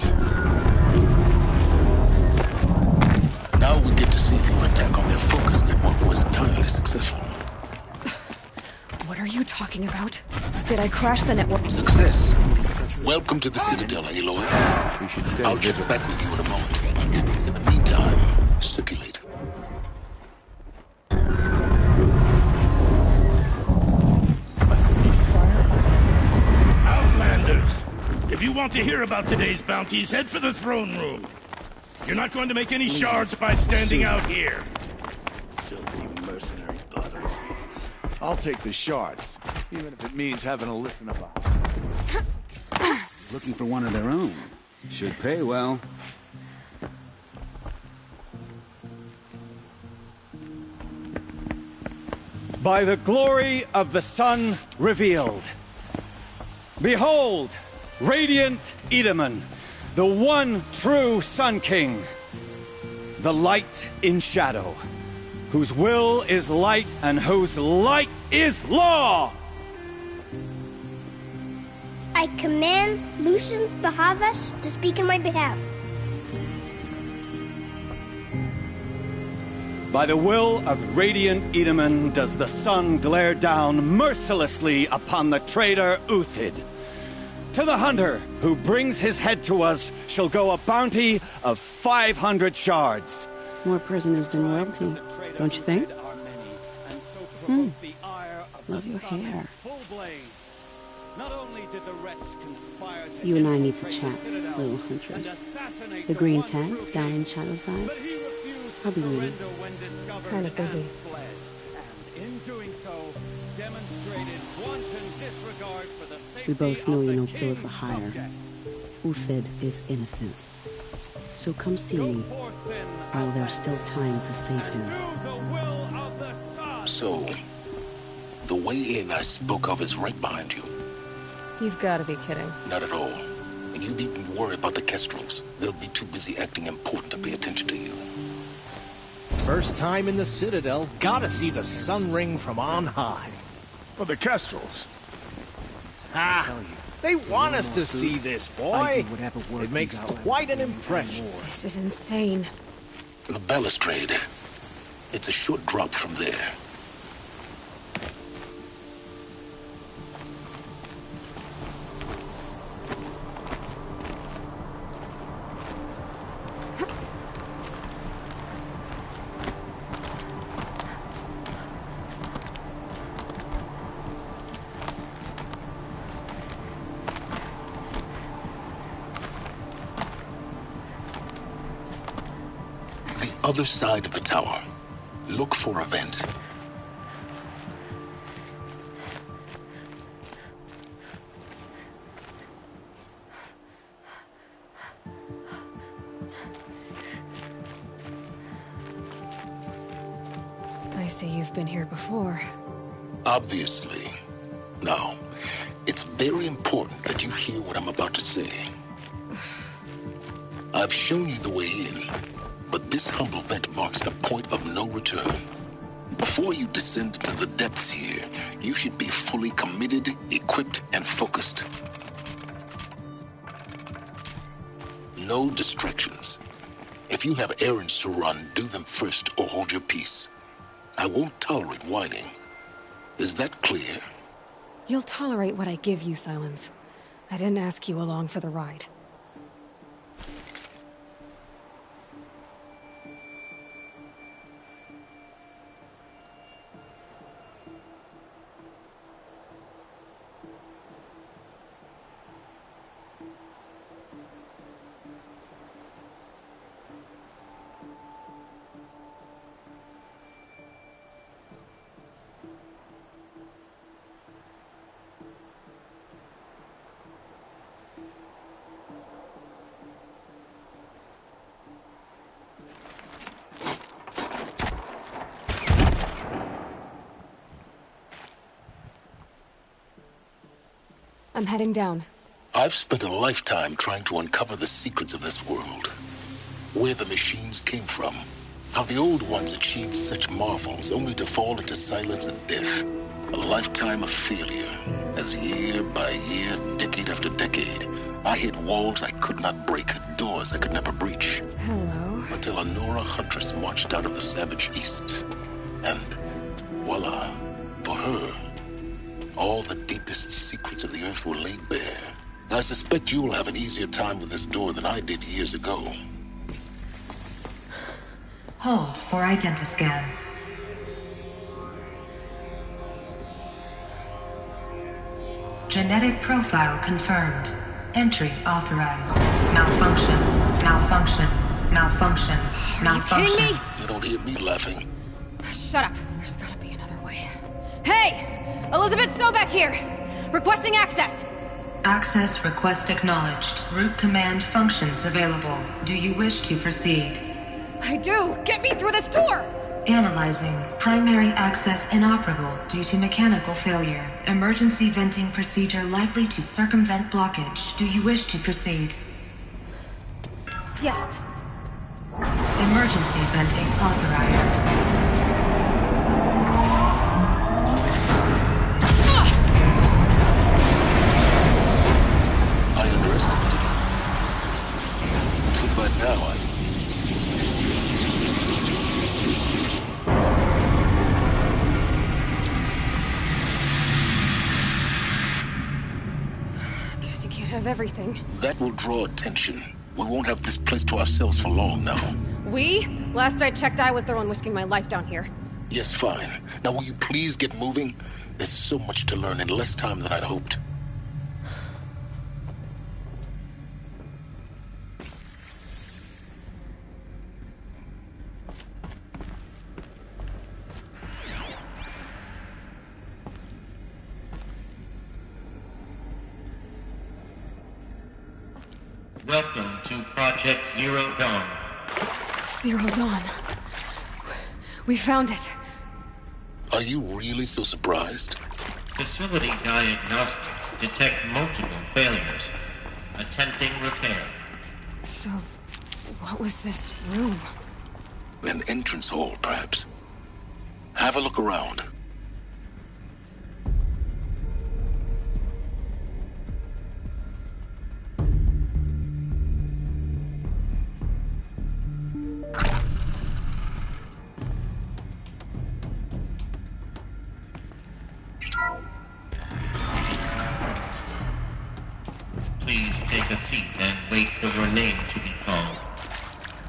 Now we get to see if your attack on their focus network was entirely successful. What are you talking about? Did I crash the network? Success. Welcome to the Citadel, Aloy. I'll check back with you in a moment. In the meantime, circulate. A ceasefire? Outlanders! If you want to hear about today's bounties, head for the throne room. You're not going to make any shards by standing out here. Filthy mercenary bottoms. I'll take the shards, even if it means having to listen about. Looking for one of their own. Should pay well. By the glory of the sun revealed. Behold, radiant Edaman, the one true Sun King. The light in shadow, whose will is light and whose light is law! I command Lucian Bahavas to speak in my behalf. By the will of Radiant Edaman does the sun glare down mercilessly upon the traitor Uthid. To the hunter who brings his head to us shall go a bounty of 500 shards. More prisoners than royalty, don't you think? Love your hair. You and I need to chat, little huntress. The green tent down in Shadowside? I'll be waiting. Kind of busy. We both know you're no killer for hire. Uthid is innocent. So come see me, while there's still time to save him. So, the way in I spoke of is right behind you. You've got to be kidding. Not at all. And you needn't worry about the Kestrels. They'll be too busy acting important to pay attention to you. First time in the Citadel, gotta see the sun ring from on high. Well, the Kestrels. They want us to see this, boy. It makes quite an impression. This is insane. The balustrade. It's a short drop from there. Other side of the tower. Look for a vent. I see you've been here before. Obviously. Now, it's very important that you hear what I'm about to say. I've shown you the way in. But this humble vent marks a point of no return. Before you descend into the depths here, you should be fully committed, equipped, and focused. No distractions. If you have errands to run, do them first or hold your peace. I won't tolerate whining. Is that clear? You'll tolerate what I give you, Silence. I didn't ask you along for the ride. I'm heading down. I've spent a lifetime trying to uncover the secrets of this world. Where the machines came from. How the old ones achieved such marvels only to fall into silence and death. A lifetime of failure. As year by year, decade after decade, I hit walls I could not break, doors I could never breach. Hello. Until a Nora huntress marched out of the savage east. And voila, for her, all the deepest secrets of the Earth were laid bare. I suspect you will have an easier time with this door than I did years ago. Hold for identiscan. Genetic profile confirmed. Entry authorized. Malfunction. Malfunction. Malfunction. Malfunction. Are you kidding me? You don't hear me laughing. Shut up. There's gotta be another way. Hey! Elizabeth Sobek here! Requesting access! Access request acknowledged. Root command functions available. Do you wish to proceed? I do! Get me through this door! Analyzing. Primary access inoperable due to mechanical failure. Emergency venting procedure likely to circumvent blockage. Do you wish to proceed? Yes. Emergency venting authorized. I underestimated you. Too bad now Guess you can't have everything. That will draw attention. We won't have this place to ourselves for long now. We? Last I checked, I was the one risking my life down here. Yes, fine. Now will you please get moving? There's so much to learn in less time than I'd hoped. Welcome to Project Zero Dawn. Zero Dawn. We found it. Are you really so surprised? Facility diagnostics detect multiple failures. Attempting repair. So, what was this room? An entrance hall, perhaps. Have a look around. Please take a seat and wait for your name to be called.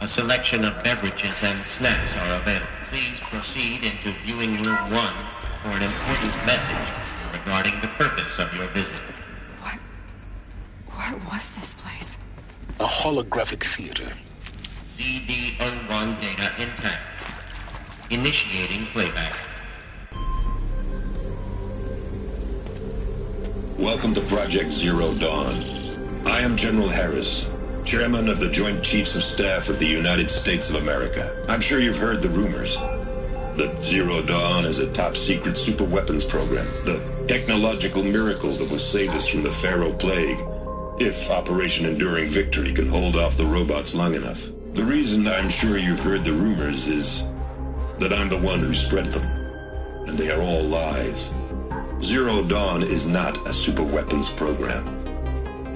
A selection of beverages and snacks are available. Please proceed into viewing room 1 for an important message regarding the purpose of your visit. What was this place? A holographic theater. CD01 data intact. Initiating playback. Welcome to Project Zero Dawn. I am General Harris, Chairman of the Joint Chiefs of Staff of the United States of America. I'm sure you've heard the rumors that Zero Dawn is a top-secret superweapons program, the technological miracle that will save us from the Pharaoh Plague, if Operation Enduring Victory can hold off the robots long enough. The reason I'm sure you've heard the rumors is that I'm the one who spread them, and they are all lies. Zero Dawn is not a superweapons program,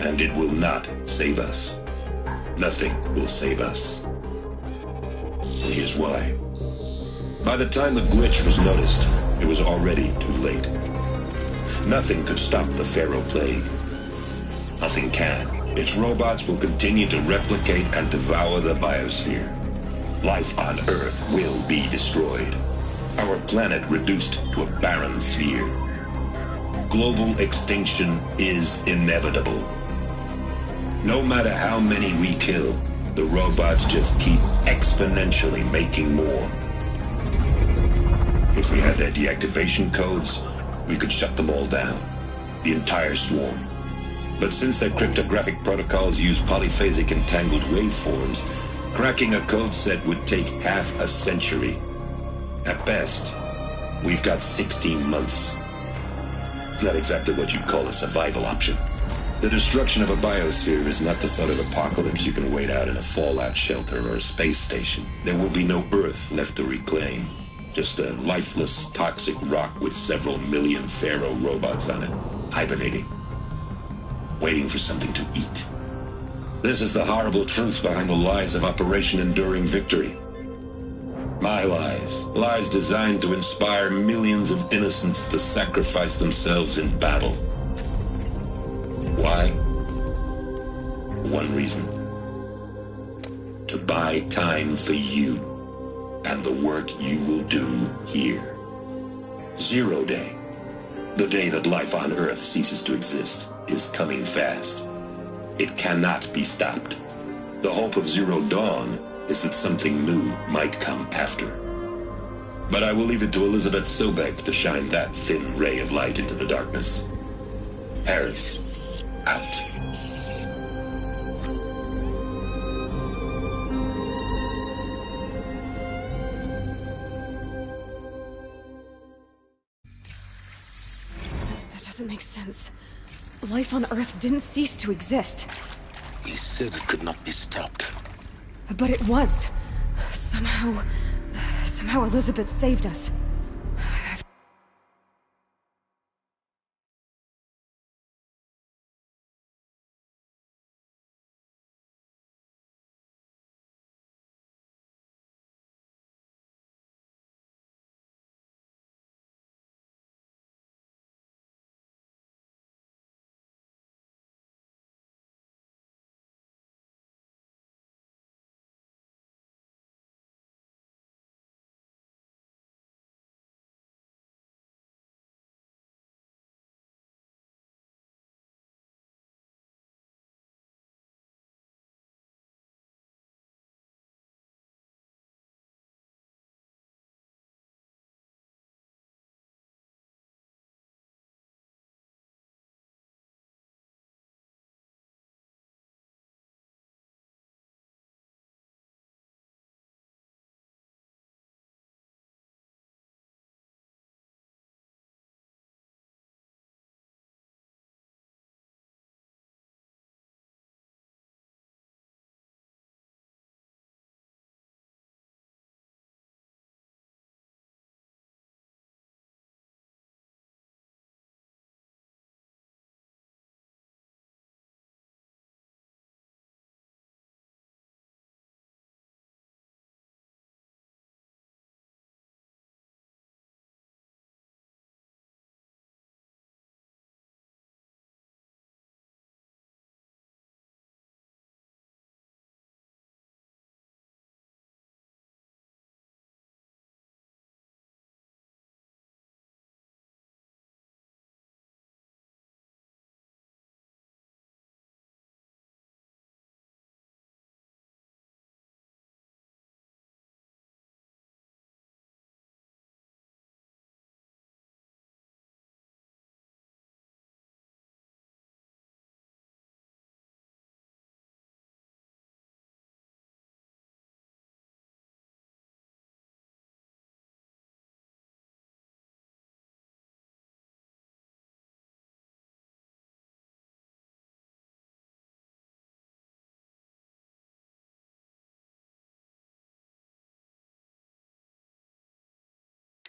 and it will not save us. Nothing will save us. And here's why. By the time the glitch was noticed, it was already too late. Nothing could stop the Pharaoh Plague. Nothing can. Its robots will continue to replicate and devour the biosphere. Life on Earth will be destroyed. Our planet reduced to a barren sphere. Global extinction is inevitable. No matter how many we kill, the robots just keep exponentially making more. If we had their deactivation codes, we could shut them all down. The entire swarm. But since their cryptographic protocols use polyphasic entangled waveforms, cracking a code set would take half a century. At best, we've got 16 months. Not exactly what you'd call a survival option. The destruction of a biosphere is not the sort of apocalypse you can wait out in a fallout shelter or a space station. There will be no Earth left to reclaim. Just a lifeless, toxic rock with several million Pharaoh robots on it, hibernating, waiting for something to eat. This is the horrible truth behind the lies of Operation Enduring Victory. My lies. Lies designed to inspire millions of innocents to sacrifice themselves in battle. Why? One reason. To buy time for you and the work you will do here. Zero Day, the day that life on Earth ceases to exist, is coming fast. It cannot be stopped. The hope of Zero Dawn is that something new might come after. But I will leave it to Elizabeth Sobek to shine that thin ray of light into the darkness. Harris, out. That doesn't make sense. Life on Earth didn't cease to exist. He said it could not be stopped. But it was. Somehow Elizabeth saved us.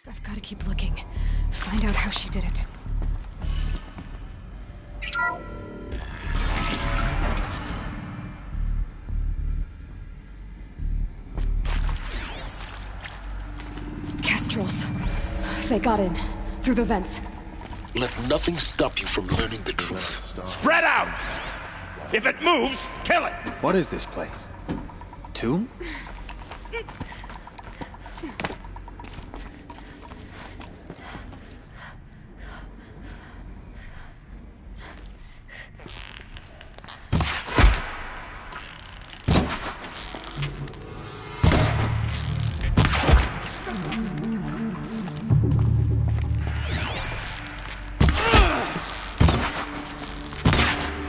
I've got to keep looking. Find out how she did it. Kestrels. They got in. Through the vents. Let nothing stop you from learning the truth. Spread out! If it moves, kill it! What is this place? Tomb?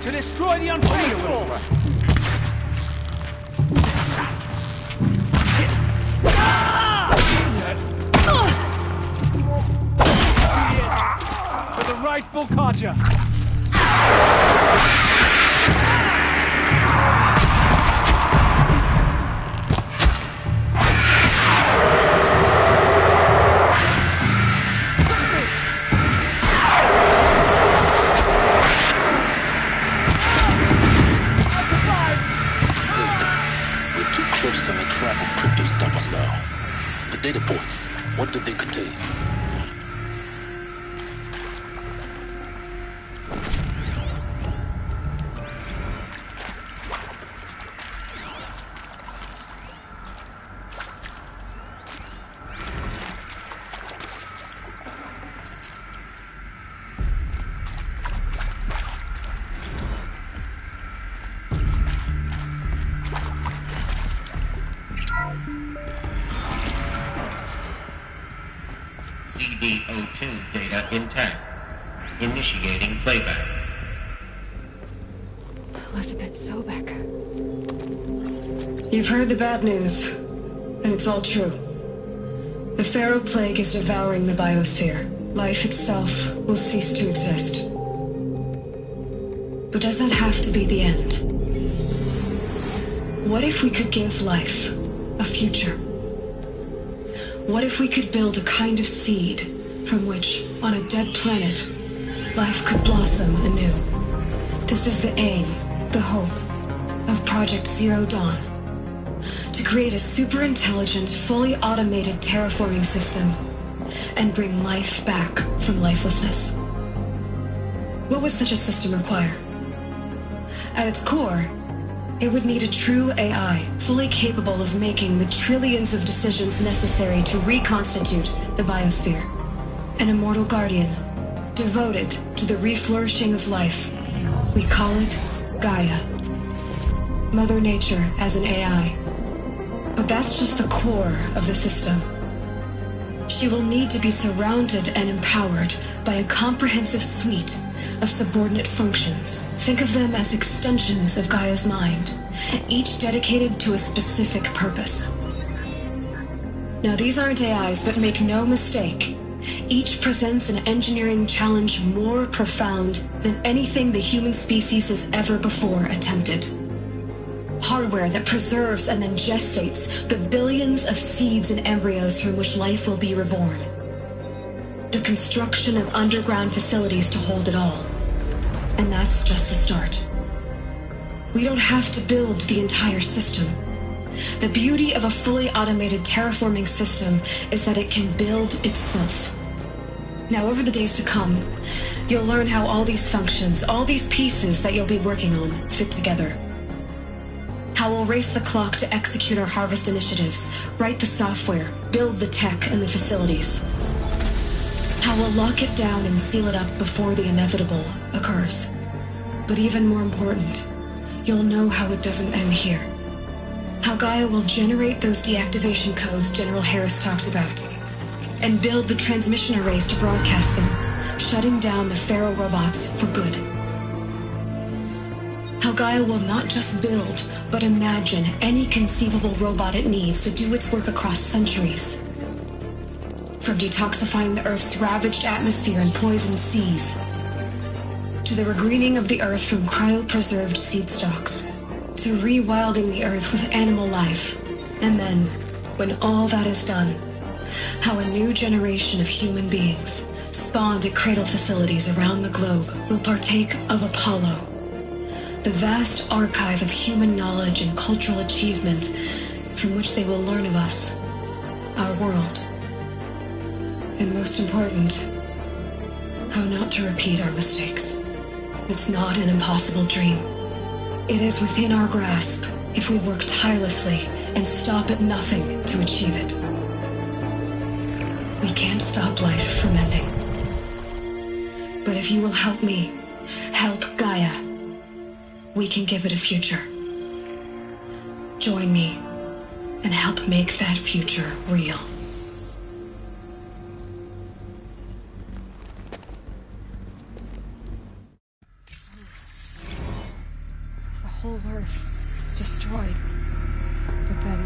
To destroy the unfaithful! For the rightful Carja! Close to the trap of Crypt to stop us now. The data points, what did they contain? CD02 data intact. Initiating playback. Elizabeth Sobek. You've heard the bad news, and it's all true. The Pharaoh Plague is devouring the biosphere. Life itself will cease to exist. But does that have to be the end? What if we could give life a future? What if we could build a kind of seed from which, on a dead planet, life could blossom anew? This is the aim, the hope, of Project Zero Dawn. To create a super-intelligent, fully automated terraforming system and bring life back from lifelessness. What would such a system require? At its core, it would need a true AI, fully capable of making the trillions of decisions necessary to reconstitute the biosphere. An immortal guardian, devoted to the reflourishing of life. We call it Gaia. Mother Nature as an AI. But that's just the core of the system. She will need to be surrounded and empowered by a comprehensive suite of subordinate functions. Think of them as extensions of Gaia's mind, each dedicated to a specific purpose. Now, these aren't AIs, but make no mistake, each presents an engineering challenge more profound than anything the human species has ever before attempted. Hardware that preserves and then gestates the billions of seeds and embryos from which life will be reborn. The construction of underground facilities to hold it all. And that's just the start. We don't have to build the entire system. The beauty of a fully automated terraforming system is that it can build itself. Now, over the days to come, you'll learn how all these functions, all these pieces that you'll be working on, fit together. How we'll race the clock to execute our harvest initiatives, write the software, build the tech and the facilities. How we'll lock it down and seal it up before the inevitable occurs. But even more important, you'll know how it doesn't end here. How Gaia will generate those deactivation codes General Harris talked about, and build the transmission arrays to broadcast them, shutting down the Pharaoh robots for good. How Gaia will not just build, but imagine any conceivable robot it needs to do its work across centuries. From detoxifying the Earth's ravaged atmosphere and poisoned seas, to the regreening of the Earth from cryopreserved seed stalks, to rewilding the Earth with animal life. And then, when all that is done, how a new generation of human beings, spawned at cradle facilities around the globe, will partake of Apollo, the vast archive of human knowledge and cultural achievement from which they will learn of us, our world. And most important, how not to repeat our mistakes. It's not an impossible dream. It is within our grasp if we work tirelessly and stop at nothing to achieve it. We can't stop life from ending. But if you will help me, help Gaia, we can give it a future. Join me and help make that future real. The whole Earth destroyed, but then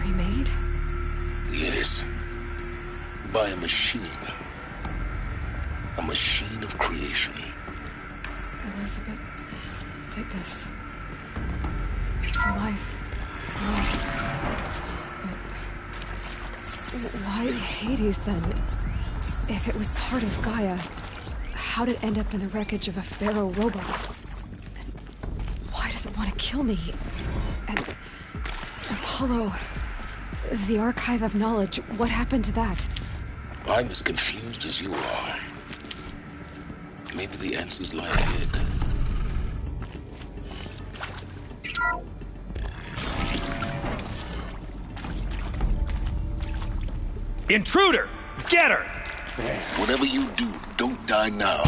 remade? Yes. By a machine. A machine of creation. Elizabeth did this. For life. Yes. But why Hades then? If it was part of Gaia, how did it end up in the wreckage of a Pharaoh robot? And why does it want to kill me? And Apollo, the archive of knowledge, what happened to that? I'm as confused as you are. Maybe the answers lie ahead. Intruder! Get her! Whatever you do, don't die now.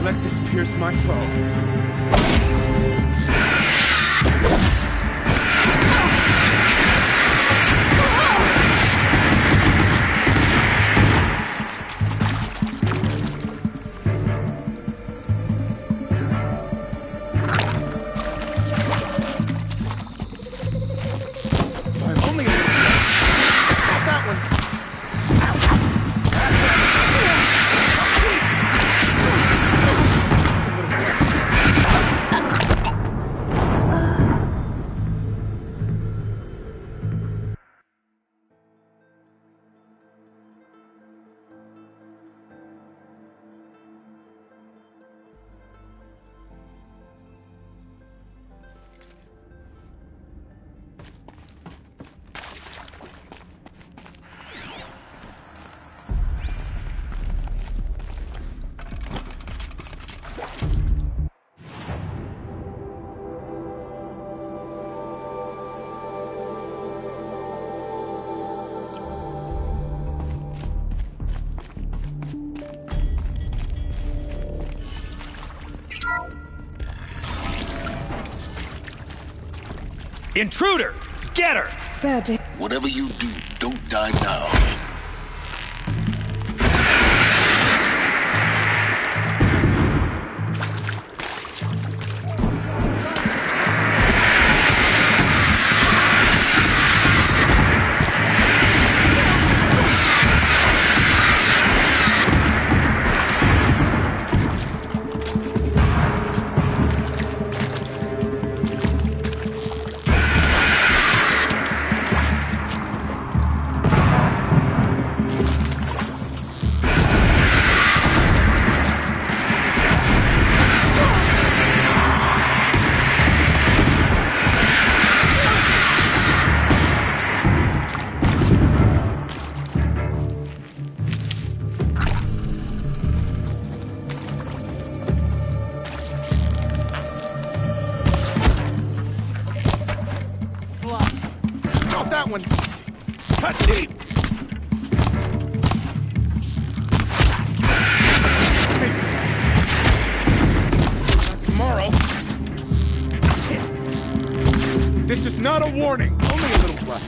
Let this pierce my foe. Intruder! Get her! Bad day. Whatever you do, don't die now. That one! Cut deep! Not tomorrow. This is not a warning, only a little blood.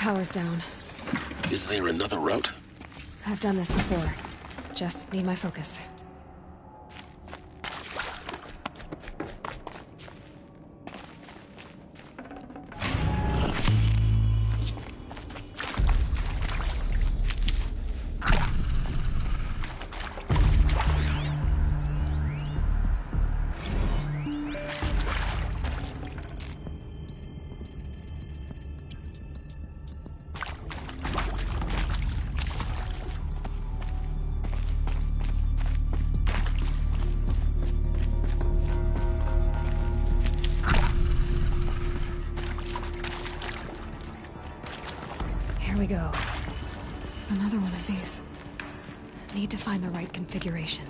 tower's down. Is there another route? I've done this before. Just need my focus. Here we go. Another one of these. Need to find the right configuration.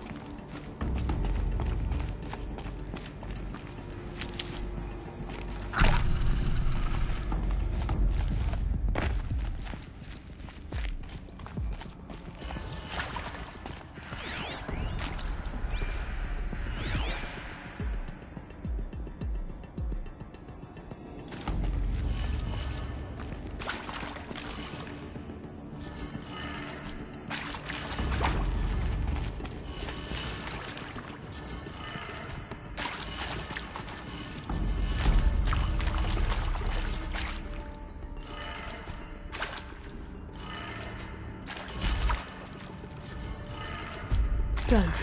Done.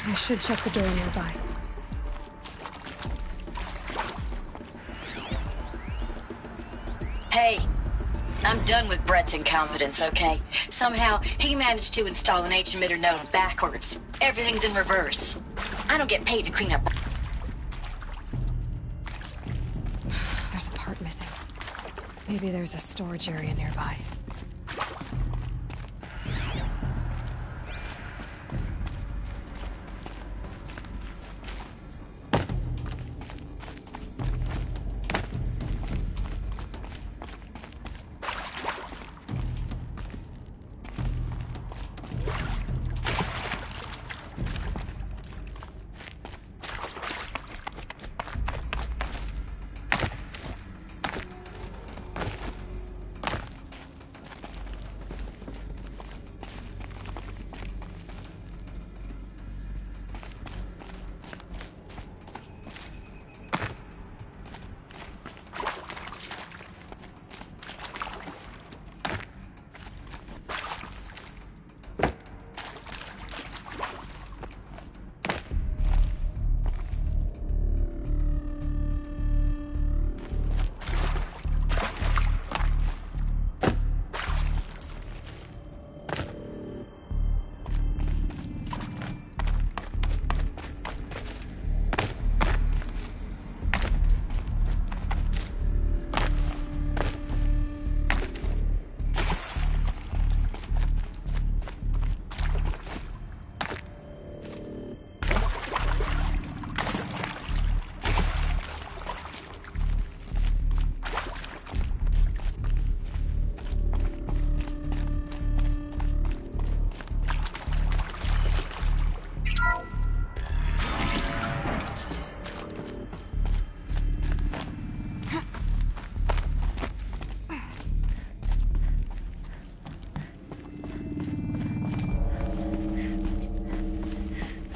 I should check the door nearby. Hey, I'm done with Brett's incompetence, okay? Somehow, he managed to install an H-emitter node backwards. Everything's in reverse. I don't get paid to clean up. There's a part missing. Maybe there's a storage area nearby.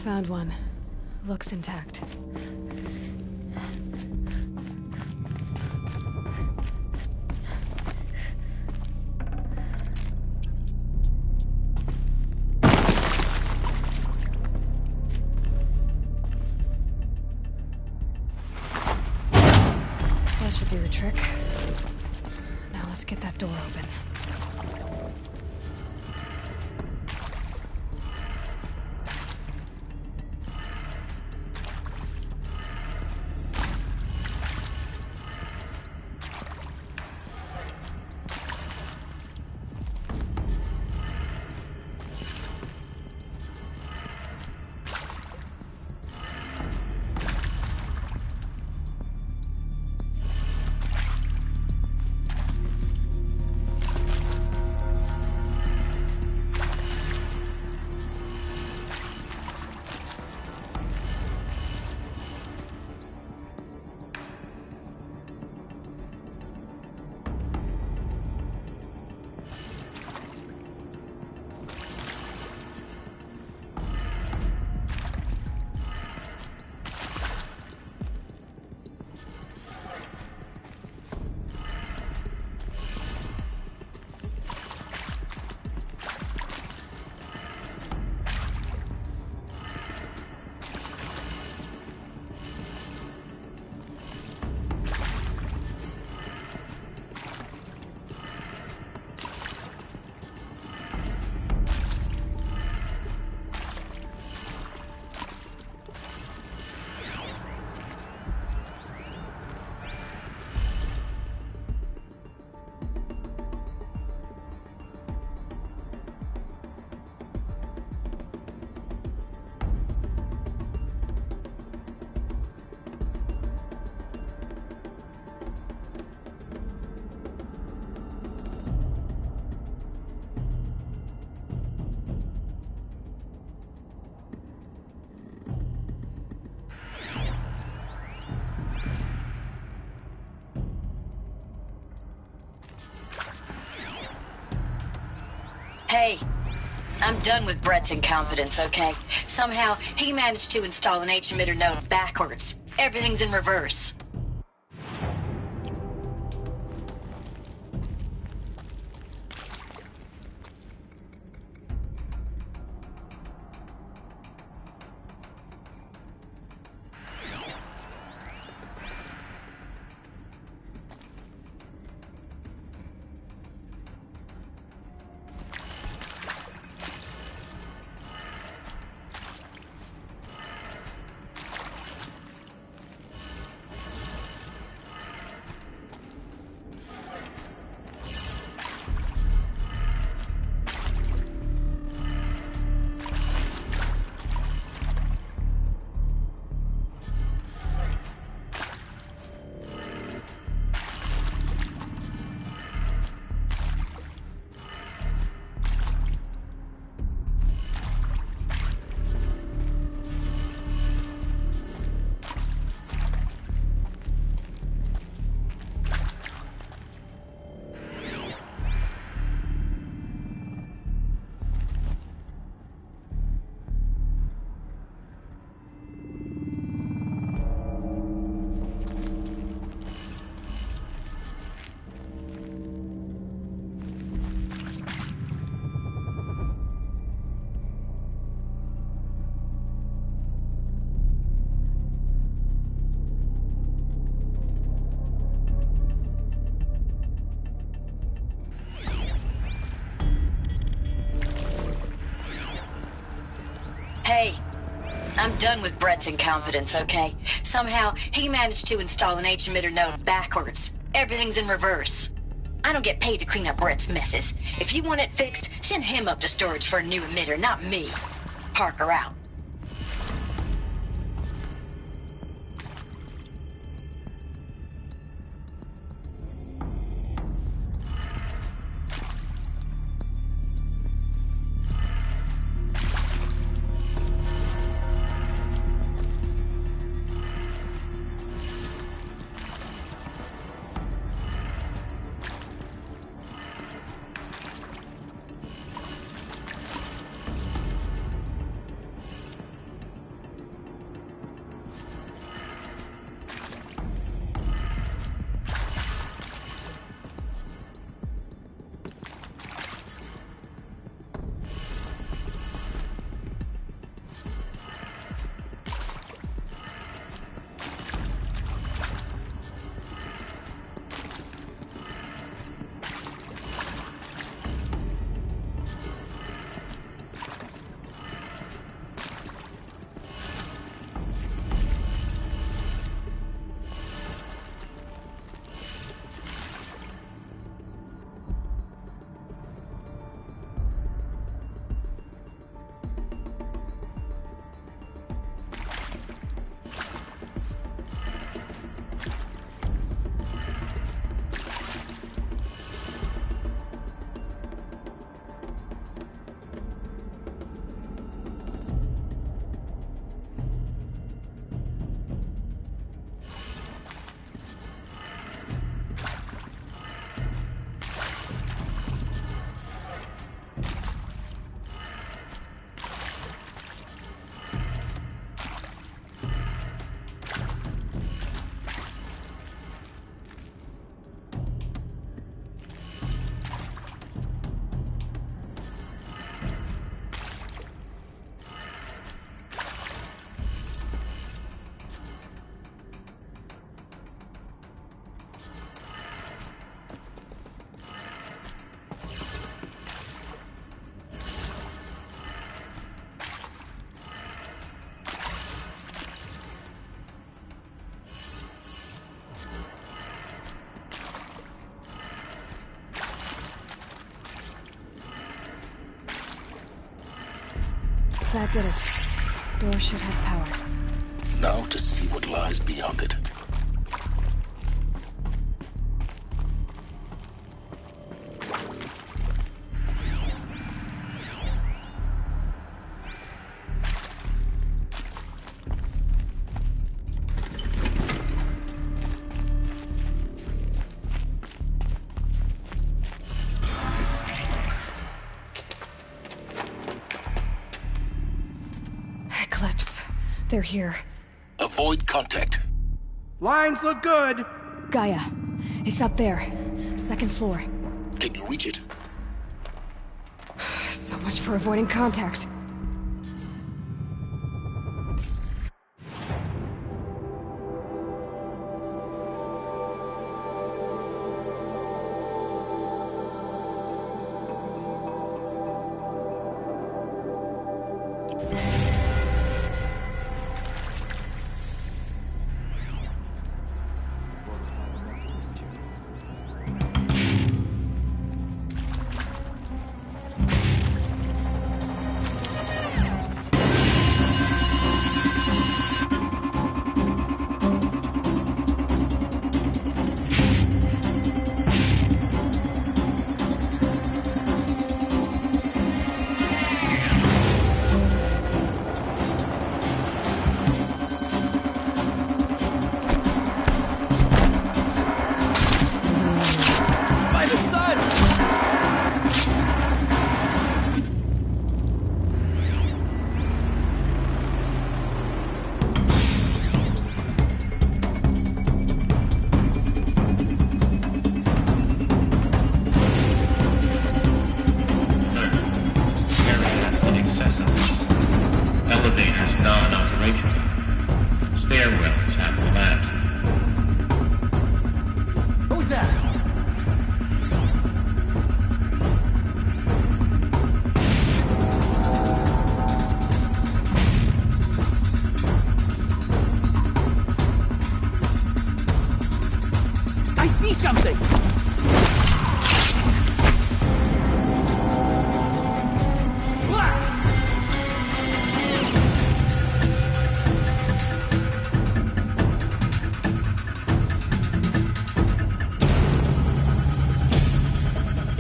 Found one. Looks intact. That should do the trick. Now let's get that door open. Hey, I'm done with Brett's incompetence, okay? Somehow, he managed to install an H-emitter node backwards. Everything's in reverse. Hey, I'm done with Brett's incompetence, okay? Somehow, he managed to install an H-emitter node backwards. Everything's in reverse. I don't get paid to clean up Brett's messes. If you want it fixed, send him up to storage for a new emitter, not me. Parker out. That did it. Door should have power. Now to see what lies beyond it. they're here. Avoid contact. Lines look good. Gaia, it's up there. 2nd floor. Can you reach it? So much for avoiding contact.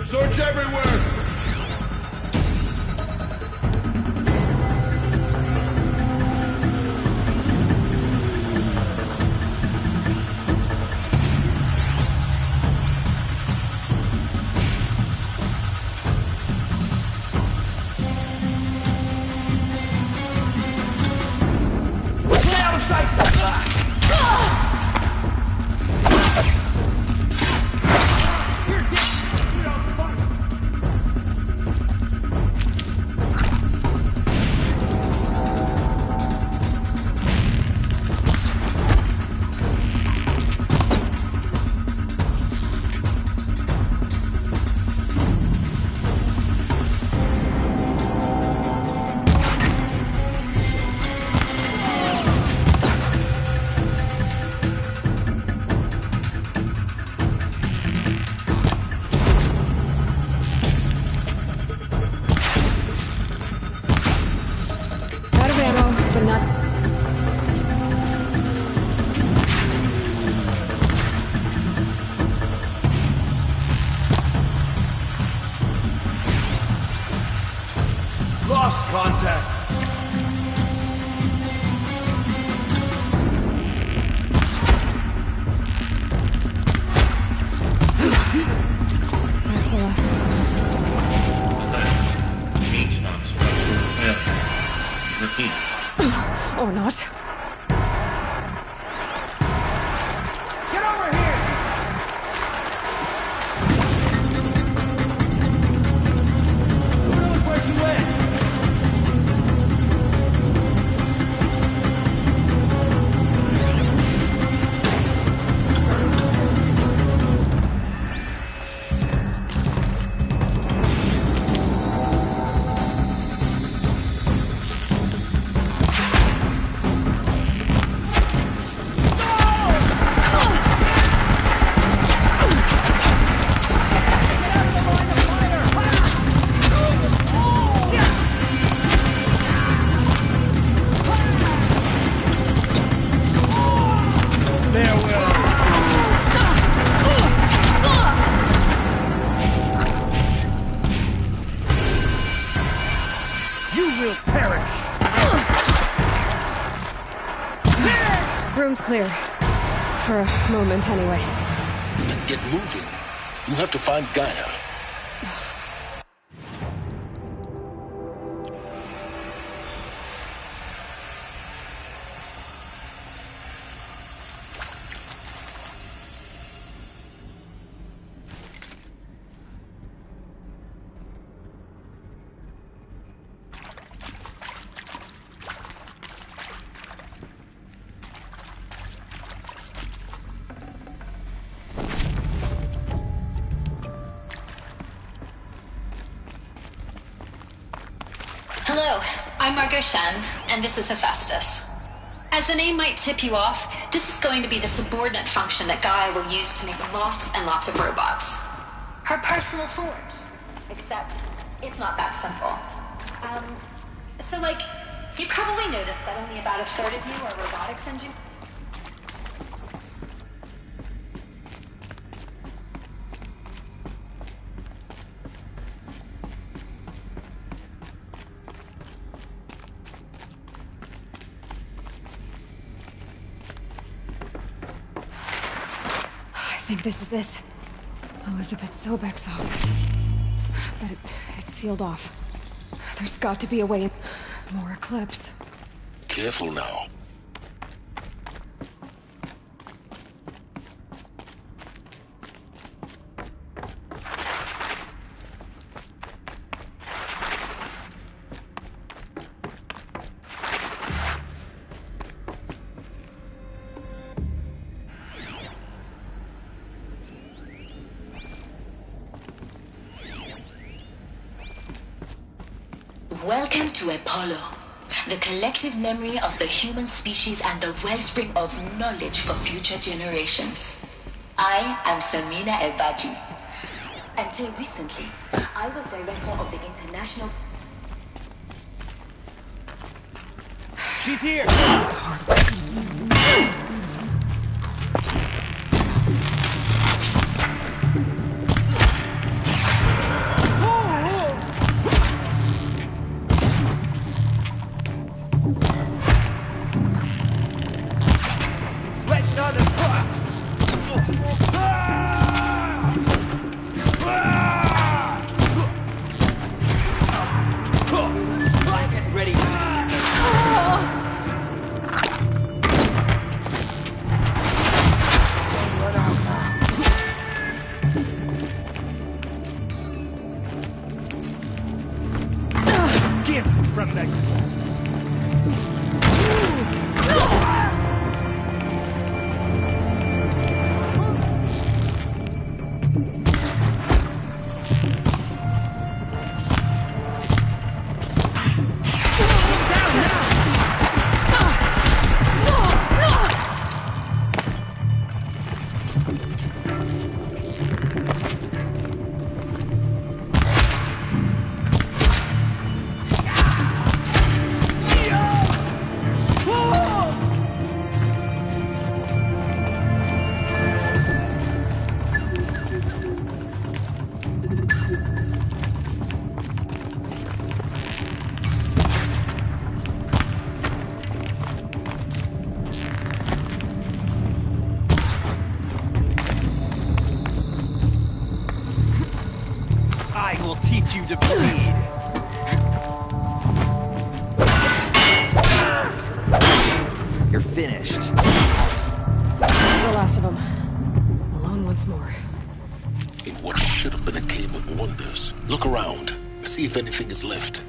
Search everywhere! Lost contact. That's the last one. Means not structural failure. Repeat. Or not. Get over here! Who knows where she went? Room's clear. For a moment, anyway. Then get moving. You have to find Gaia. Margot Shen, and this is Hephaestus. As the name might tip you off, this is going to be the subordinate function that Gaia will use to make lots and lots of robots. Her personal forge. Except, it's not that simple. So like, you probably noticed that only about a third of you are robotics engineers. I think this is it. Elizabeth Sobek's office. But it's sealed off. There's got to be a way. More Eclipse. Careful now. Welcome to Apollo, the collective memory of the human species and the wellspring of knowledge for future generations. I am Samina Ebadi. Until recently, I was director of the International... She's here! You're finished. The last of them. Alone once more. In what should have been a cave of wonders. Look around. See if anything is left.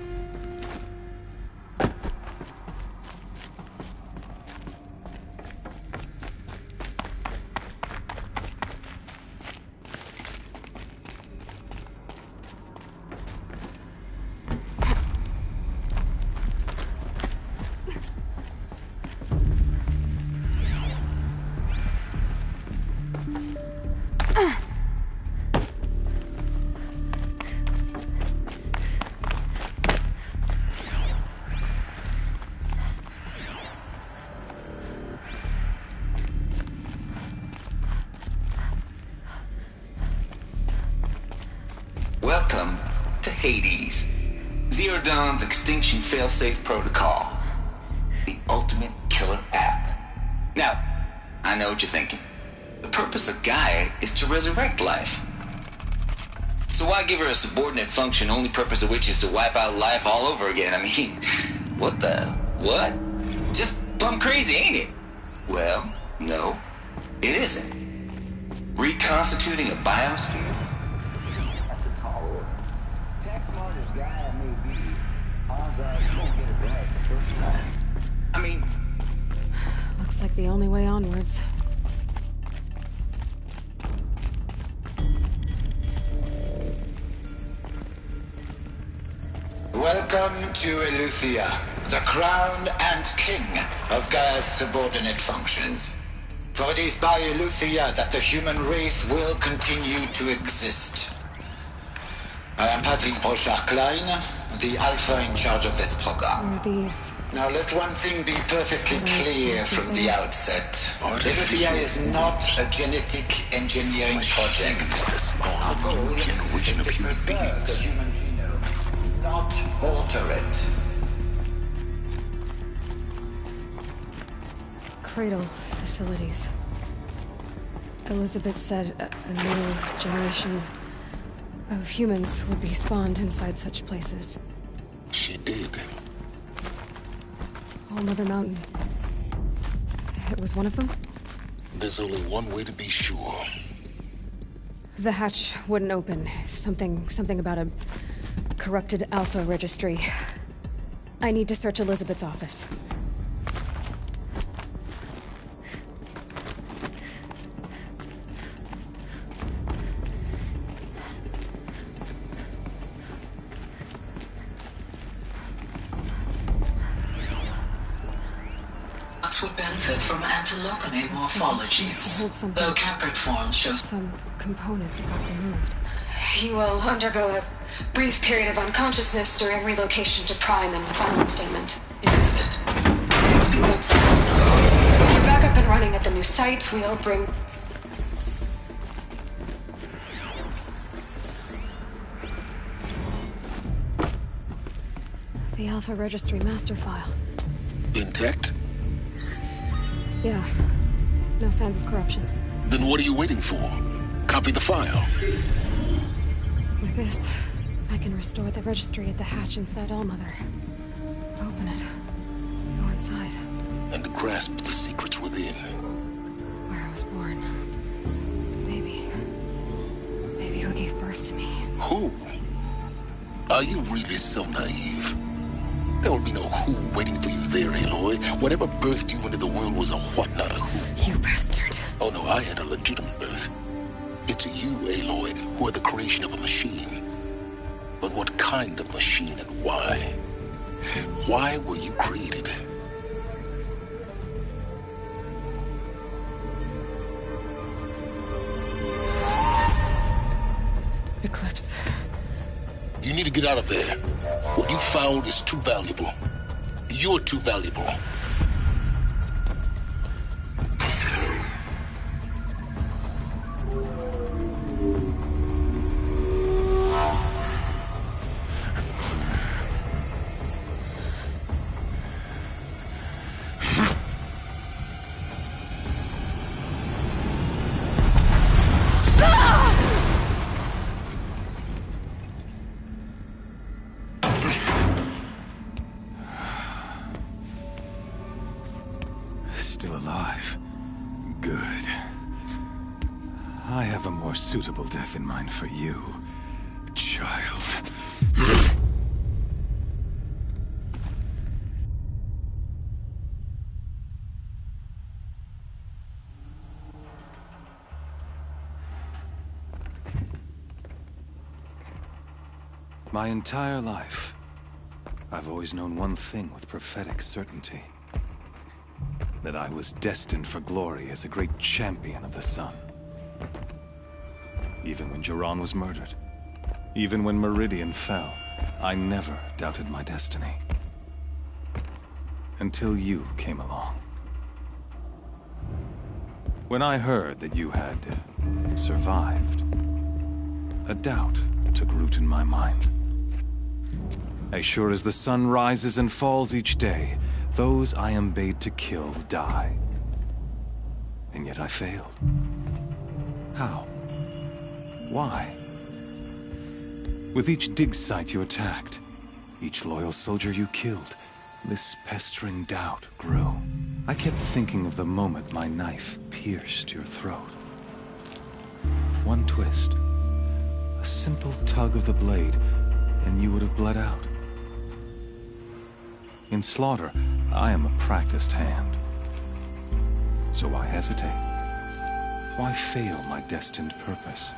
Welcome to Hades, Zero Dawn's extinction failsafe protocol, the ultimate killer app. Now, I know what you're thinking. The purpose of Gaia is to resurrect life. So why give her a subordinate function, only purpose of which is to wipe out life all over again? I mean, what the... what? Just plumb crazy, ain't it? Well, no, it isn't. Reconstituting a biosphere? I mean... Looks like the only way onwards. Welcome to Eleuthia. the crown and king of Gaia's subordinate functions. For it is by Eleuthia that the human race will continue to exist. I am Patrick Brochard-Klein, the Alpha in charge of this program. Are these... Now let one thing be perfectly clear from the outset. Eleuthia is not a genetic engineering project. Our goal is to preserve the human genome, not alter it. Cradle facilities. Elizabeth said a new generation of humans would be spawned inside such places. She did. All Mother Mountain. It was one of them? There's only one way to be sure. The hatch wouldn't open. Something about a corrupted Alpha registry. I need to search Elizabeth's office. Would benefit from antilocene morphologies, though Capricorn shows some component that got removed. You will undergo a brief period of unconsciousness during relocation to Prime and final statement. Elizabeth, it's good. When you're back up and running at the new site, we'll bring... The Alpha Registry master file. Intact? Yeah. No signs of corruption. Then what are you waiting for? Copy the file. With this, I can restore the registry at the hatch inside Allmother. Open it. Go inside. And grasp the secrets within. Where I was born. Maybe who gave birth to me. Who? Are you really so naive? There will be no who waiting for you there, Aloy. Whatever birthed you into the world was a what, not a who. You bastard. Oh no, I had a legitimate birth. It's you, Aloy, who are the creation of a machine. But what kind of machine and why? Why were you created? Eclipse. You need to get out of there. What you found is too valuable. You're too valuable. Still alive. Good. I have a more suitable death in mind for you, child. My entire life, I've always known one thing with prophetic certainty. That I was destined for glory as a great champion of the sun. Even when Jiran was murdered, even when Meridian fell, I never doubted my destiny. Until you came along. When I heard that you had survived, a doubt took root in my mind. As sure as the sun rises and falls each day, those I am bade to kill die. And yet I failed. How? Why? With each dig site you attacked, each loyal soldier you killed, this pestering doubt grew. I kept thinking of the moment my knife pierced your throat. One twist, a simple tug of the blade, and you would have bled out. In slaughter, I am a practiced hand. So why hesitate? Why fail my destined purpose?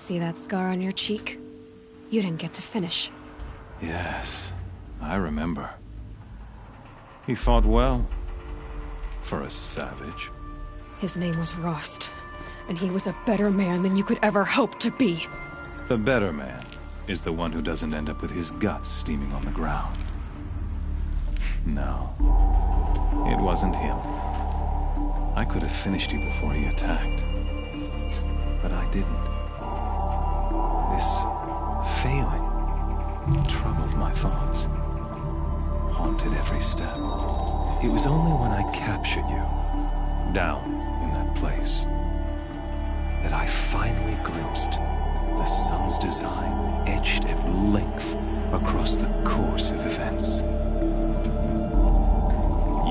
See that scar on your cheek? You didn't get to finish. Yes, I remember. He fought well. For a savage. His name was Rost, and he was a better man than you could ever hope to be. The better man is the one who doesn't end up with his guts steaming on the ground. No, it wasn't him. I could have finished you before he attacked, but I didn't. This failing troubled my thoughts, haunted every step. It was only when I captured you, down in that place, that I finally glimpsed the sun's design etched at length across the course of events.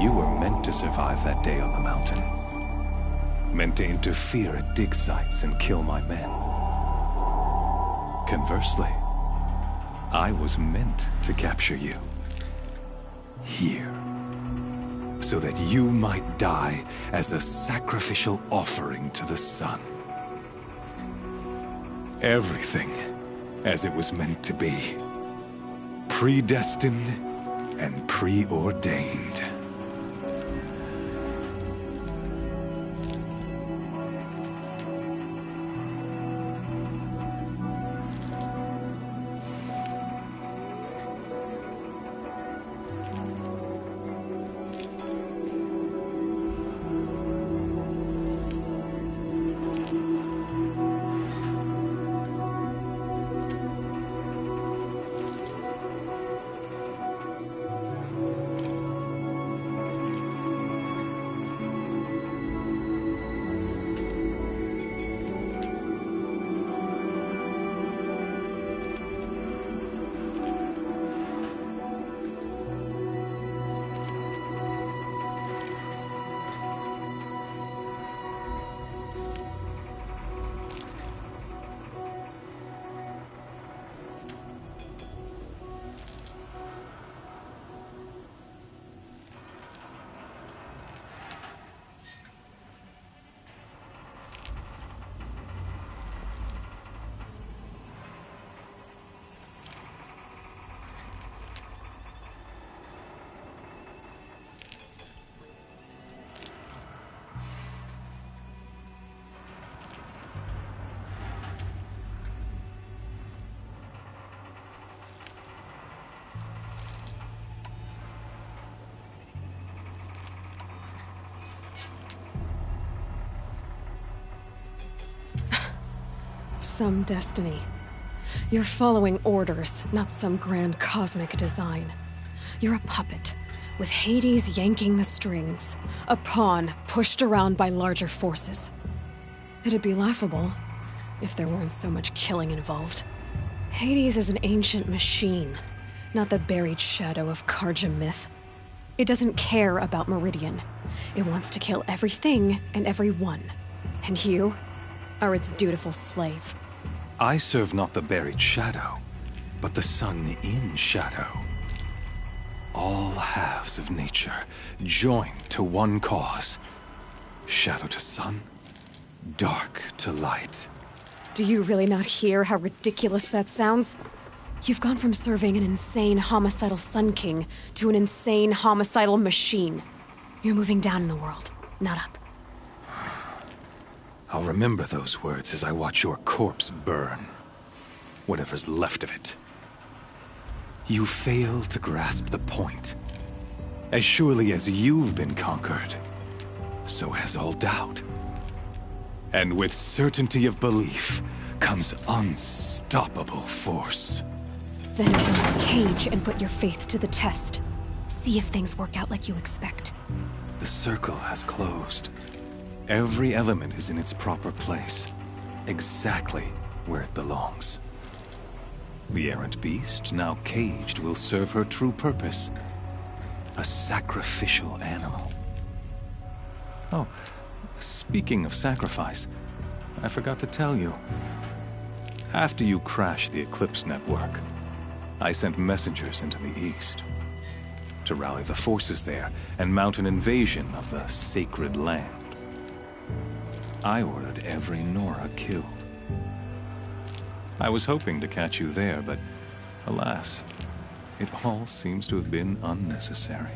You were meant to survive that day on the mountain. Meant to interfere at dig sites and kill my men. Conversely, I was meant to capture you. Here. So that you might die as a sacrificial offering to the sun. Everything as it was meant to be. Predestined and preordained. Some destiny. You're following orders, not some grand cosmic design. You're a puppet, with Hades yanking the strings. A pawn pushed around by larger forces. It'd be laughable if there weren't so much killing involved. Hades is an ancient machine, not the buried shadow of Carja myth. It doesn't care about Meridian. It wants to kill everything and everyone. And you are its dutiful slave. I serve not the buried shadow, but the sun in shadow. All halves of nature joined to one cause. Shadow to sun, dark to light. Do you really not hear how ridiculous that sounds? You've gone from serving an insane homicidal Sun King to an insane homicidal machine. You're moving down in the world, not up. I'll remember those words as I watch your corpse burn. Whatever's left of it. You fail to grasp the point. As surely as you've been conquered, so has all doubt. And with certainty of belief comes unstoppable force. Then open this cage and put your faith to the test. See if things work out like you expect. The circle has closed. Every element is in its proper place, exactly where it belongs. The errant beast, now caged, will serve her true purpose. A sacrificial animal. Oh, speaking of sacrifice, I forgot to tell you. After you crashed the Eclipse network, I sent messengers into the east to rally the forces there and mount an invasion of the sacred land. I ordered every Nora killed. I was hoping to catch you there, but alas, it all seems to have been unnecessary.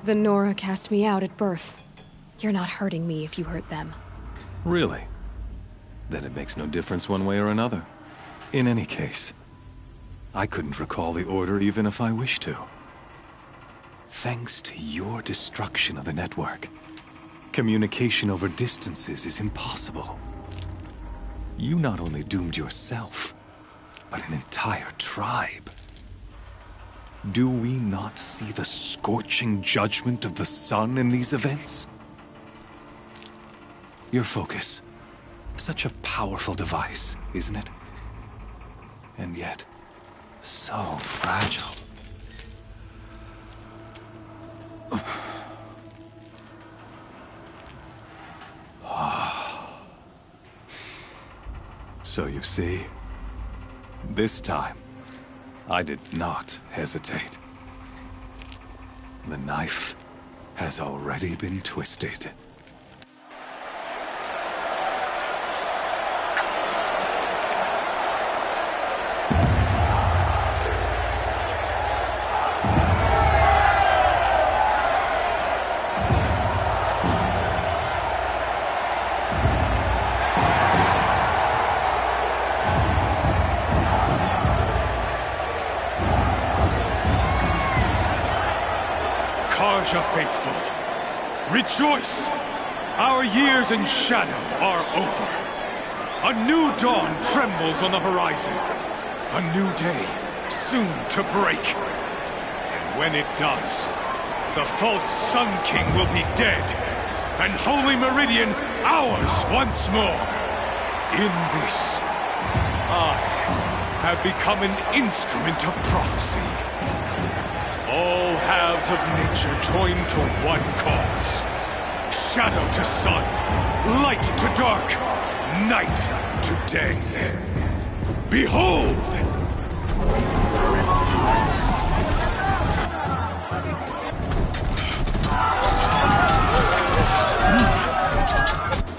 The Nora cast me out at birth. You're not hurting me if you hurt them. Really? Then it makes no difference one way or another. In any case, I couldn't recall the order even if I wished to. Thanks to your destruction of the network, communication over distances is impossible. You not only doomed yourself, but an entire tribe. Do we not see the scorching judgment of the sun in these events? Your focus. Such a powerful device, isn't it? And yet, so fragile. So you see, this time, I did not hesitate. The knife has already been twisted. Karja faithful, rejoice! Our years in shadow are over. A new dawn trembles on the horizon. A new day soon to break. And when it does, the false Sun King will be dead, and Holy Meridian ours once more. In this, I have become an instrument of prophecy. All halves of nature join to one cause. Shadow to sun, light to dark, night to day. Behold!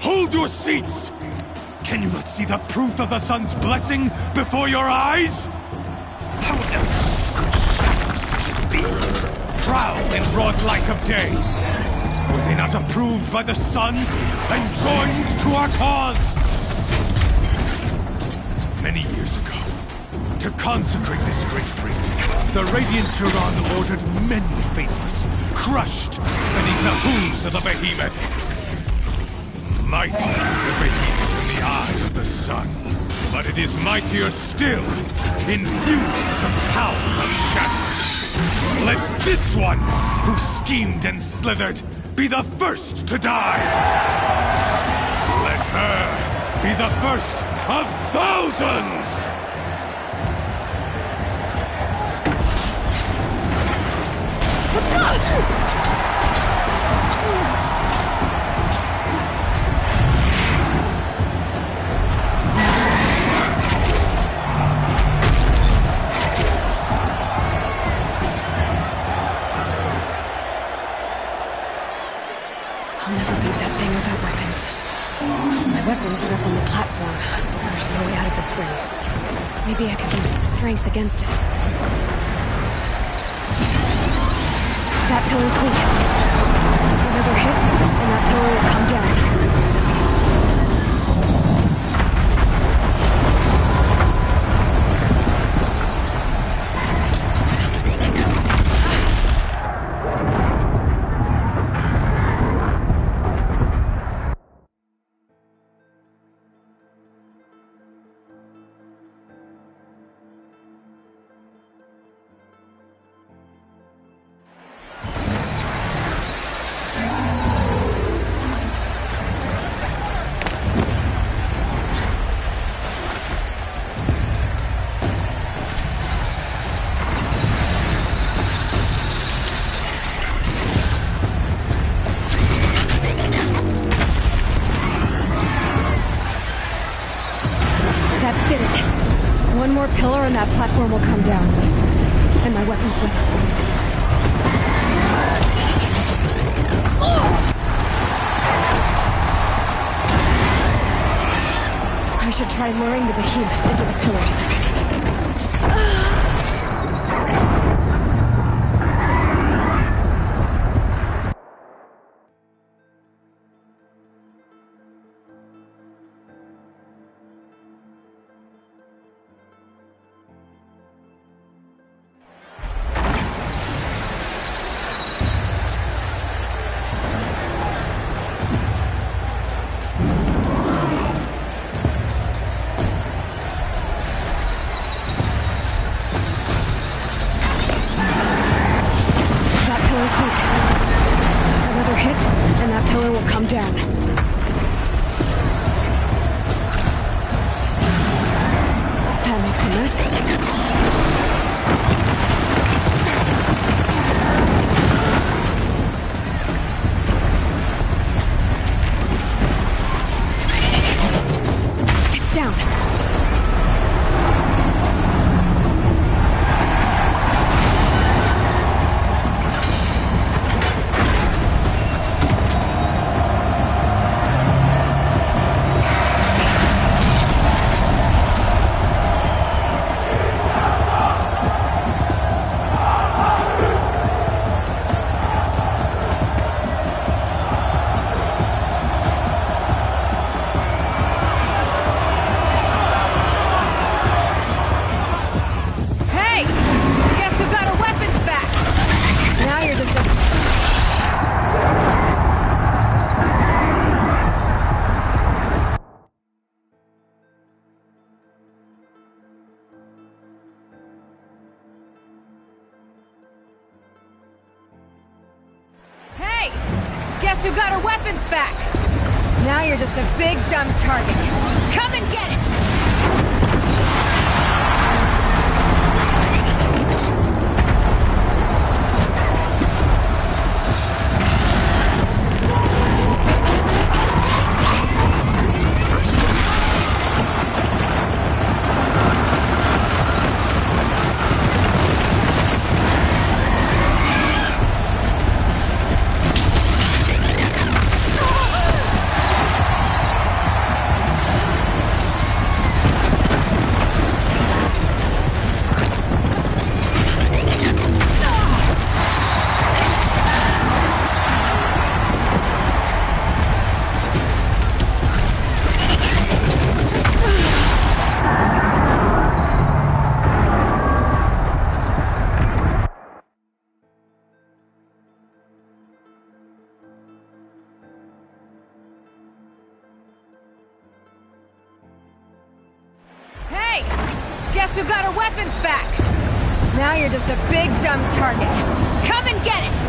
Hold your seats! Can you not see the proof of the sun's blessing before your eyes? How else proud in broad light of day? Were they not approved by the sun and joined to our cause? Many years ago, to consecrate this great ring, the Radiant Turan ordered many faithless, crushed beneath the hooves of the behemoth. Mighty is the behemoth in the eye of the sun, but it is mightier still, infused with the power of shadow. Let this one, who schemed and slithered, be the first to die! Let her be the first of thousands! I'll never beat that thing without weapons. My weapons are up on the platform. There's no way out of this ring. Maybe I could use its strength against it. That pillar's weak. Another hit, and that pillar will come down. and that platform will come down. And my weapon's with it. I should try luring the behemoth into the pillars. Guess who got her weapons back? Now you're just a big dumb target. Come and get it! Guess who got her weapons back? Now you're just a big dumb target. Come and get it!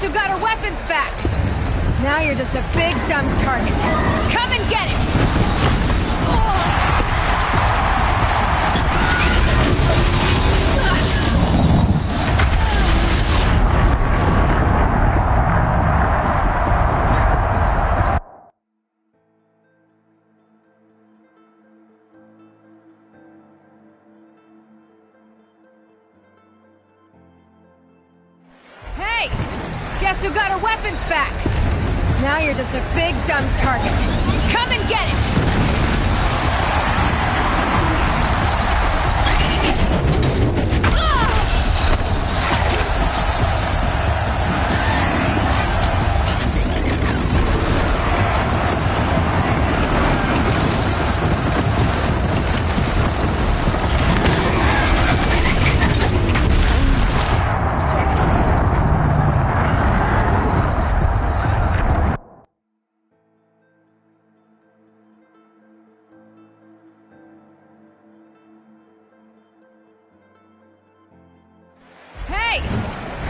who got our weapons back! Now you're just a big, dumb target. Come and get it! Hey! Guess who got our weapons back? Now you're just a big, dumb target. Come and get it!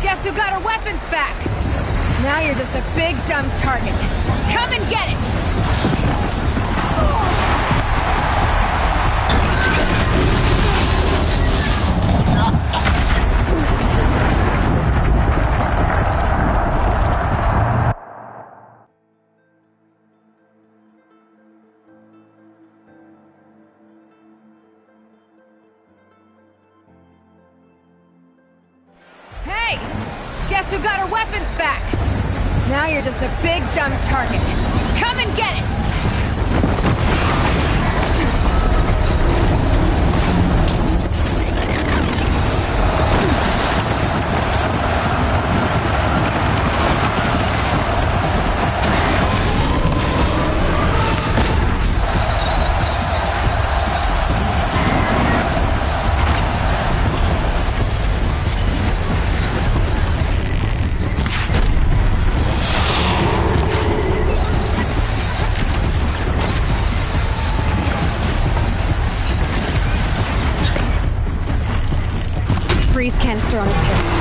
Guess who got our weapons back? Now you're just a big, dumb target. Come and get it! Hey! Guess who got our weapons back? Now you're just a big, dumb target. Come and get it! Freeze canister on its hips.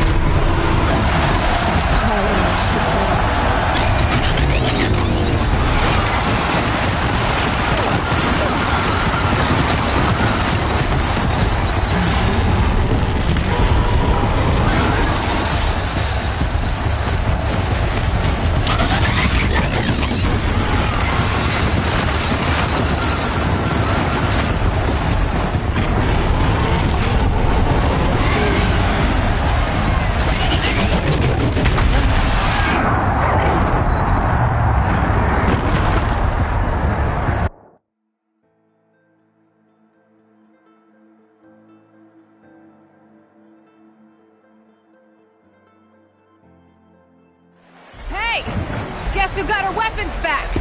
Guess who got our weapons back?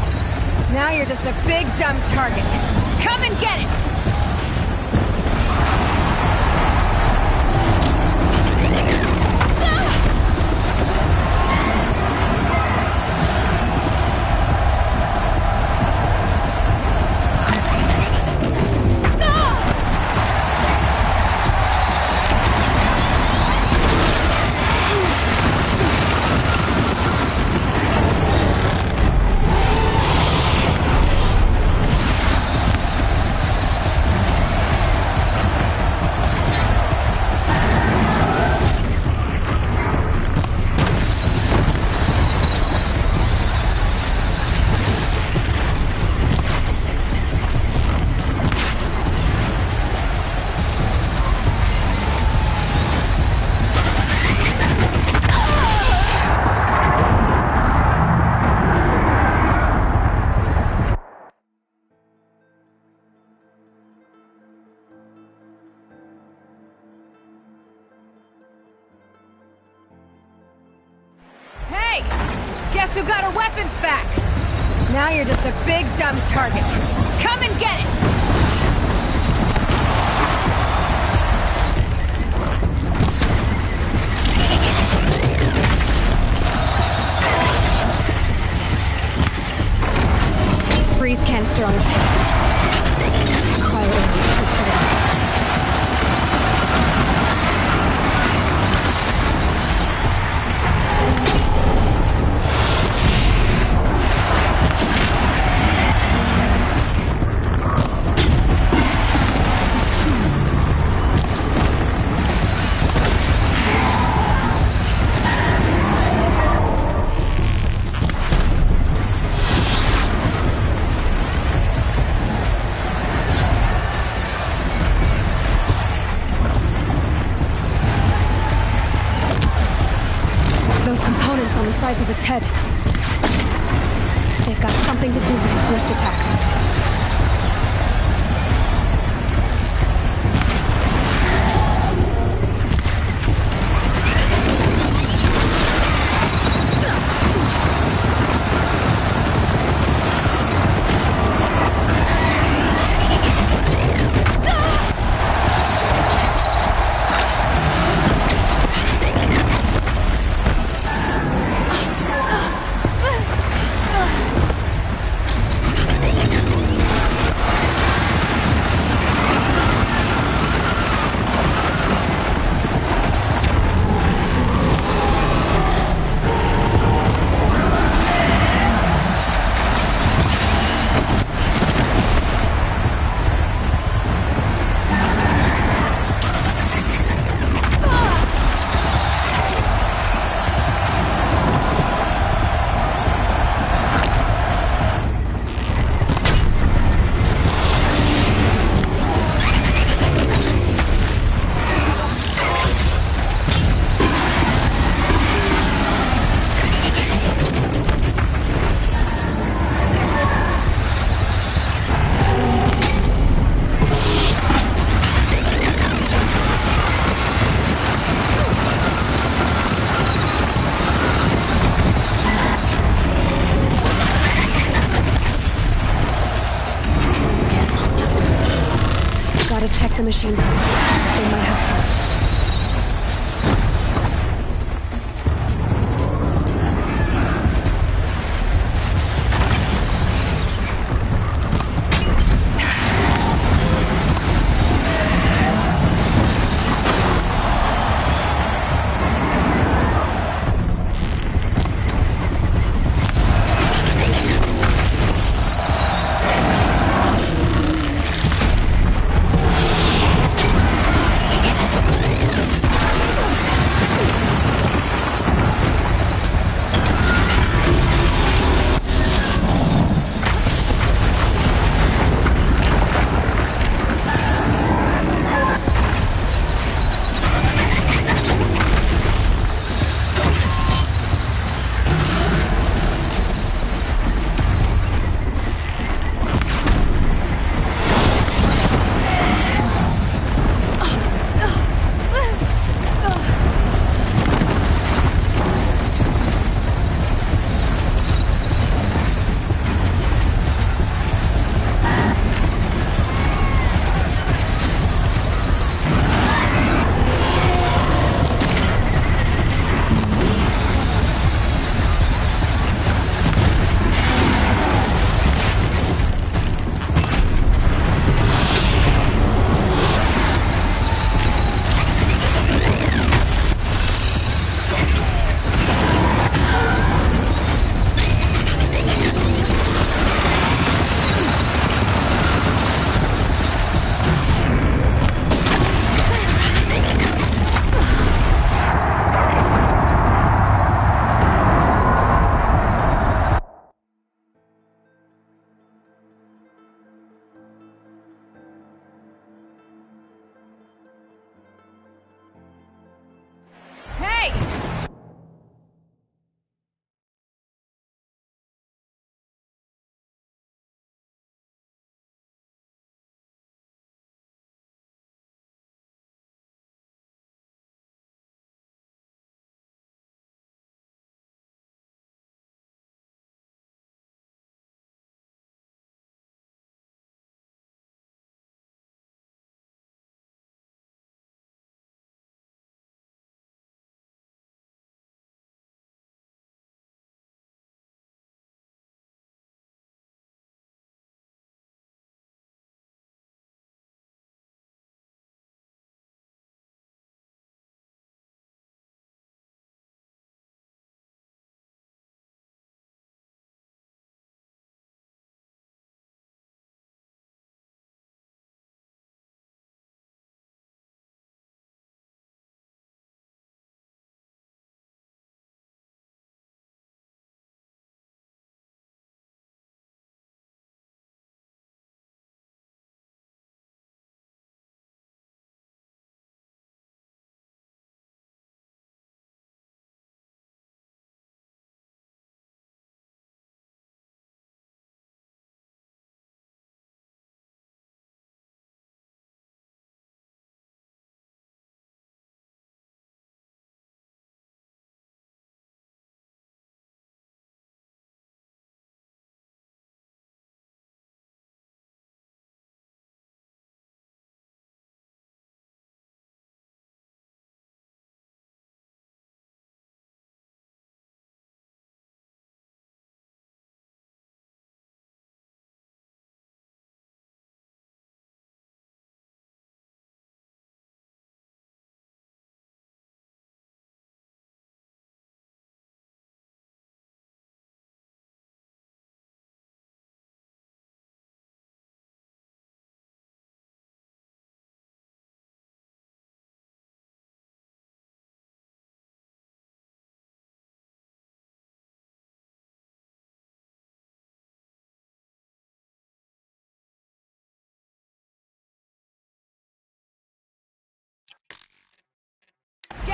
Now you're just a big, dumb target. Come and get it! Guess who got our weapons back? Now you're just a big, dumb target. Come and get it! Freeze canister on its head. Quiet. ahead. They've got something to do with his lift attacks. Check the machine. They might have parts.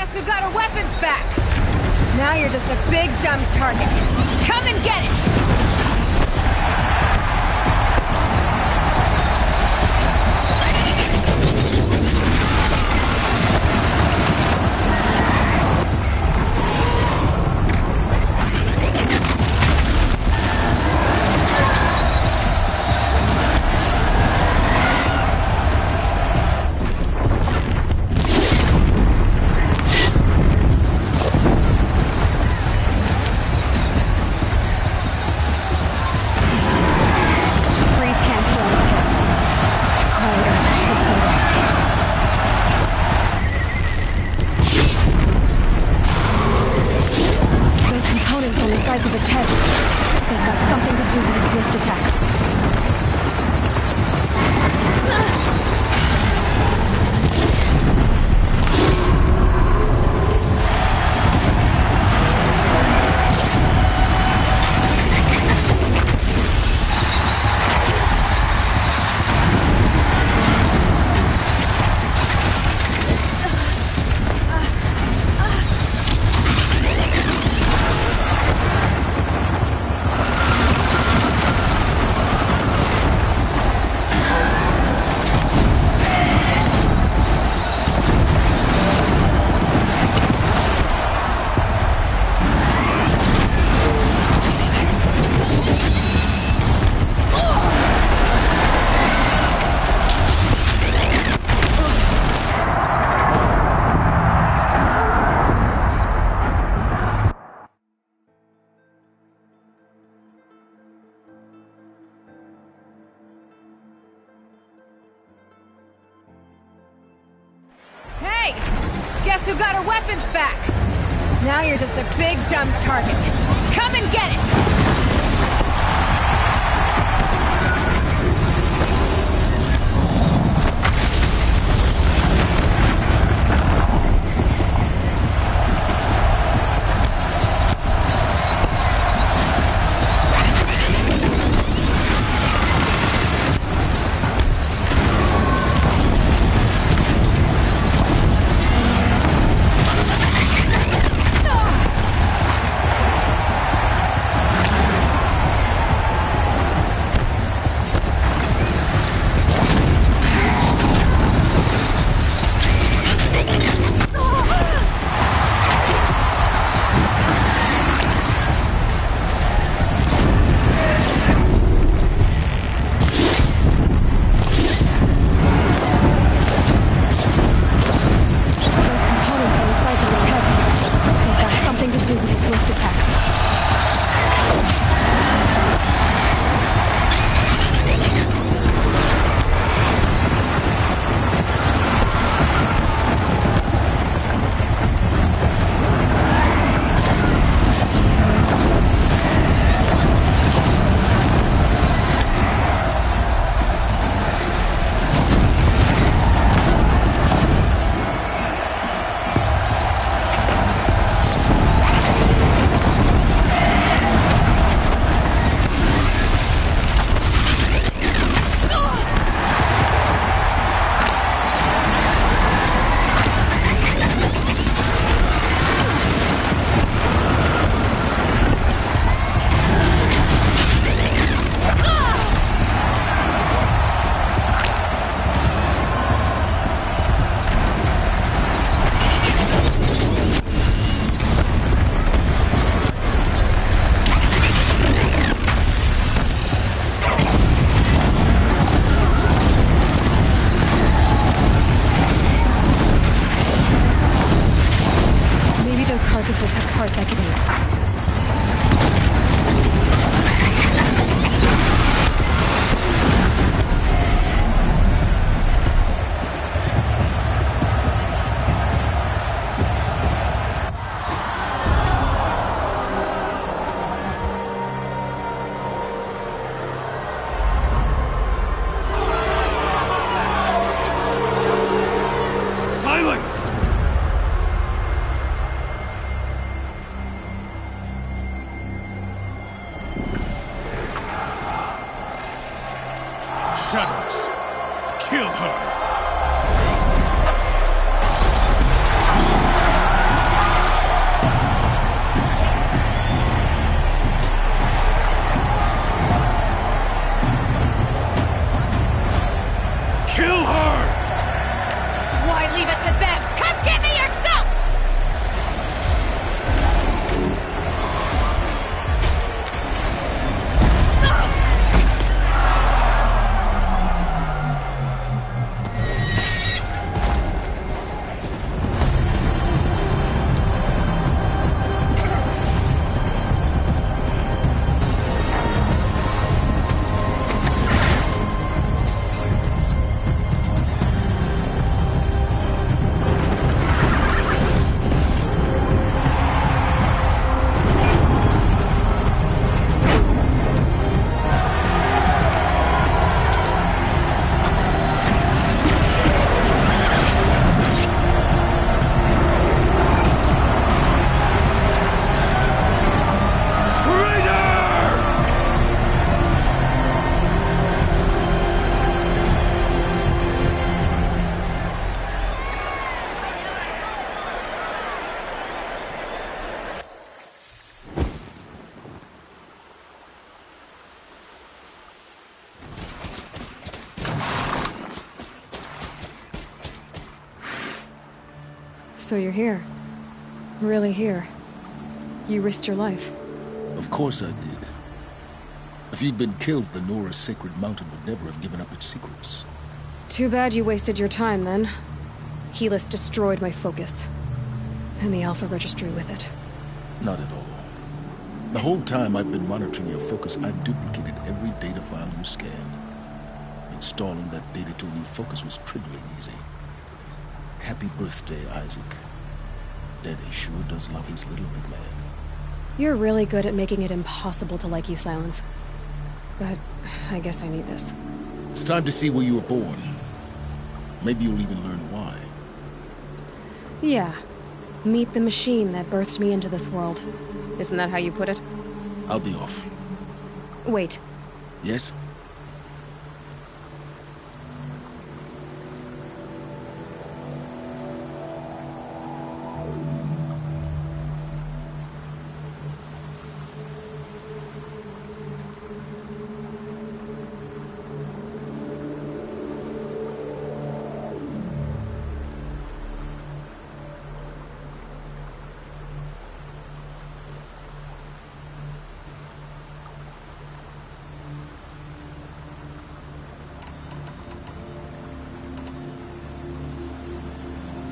Guess who got her weapons back? Now you're just a big dumb target. Come and get it! Guess who got her weapons back? Now you're just a big dumb target. Come and get it! Shadows. Kill her. So you're here. Really here. You risked your life. Of course I did. If you'd been killed, the Nora's sacred mountain would never have given up its secrets. Too bad you wasted your time, then. Helis destroyed my focus. And the Alpha Registry with it. Not at all. The whole time I've been monitoring your focus, I've duplicated every data file you scanned. Installing that data to a new focus was trivially easy. Happy birthday, Isaac. Daddy sure does love his little big man. You're really good at making it impossible to like you, Silence. But I guess I need this. It's time to see where you were born. Maybe you'll even learn why. Yeah. Meet the machine that birthed me into this world. Isn't that how you put it? I'll be off. Wait. Yes?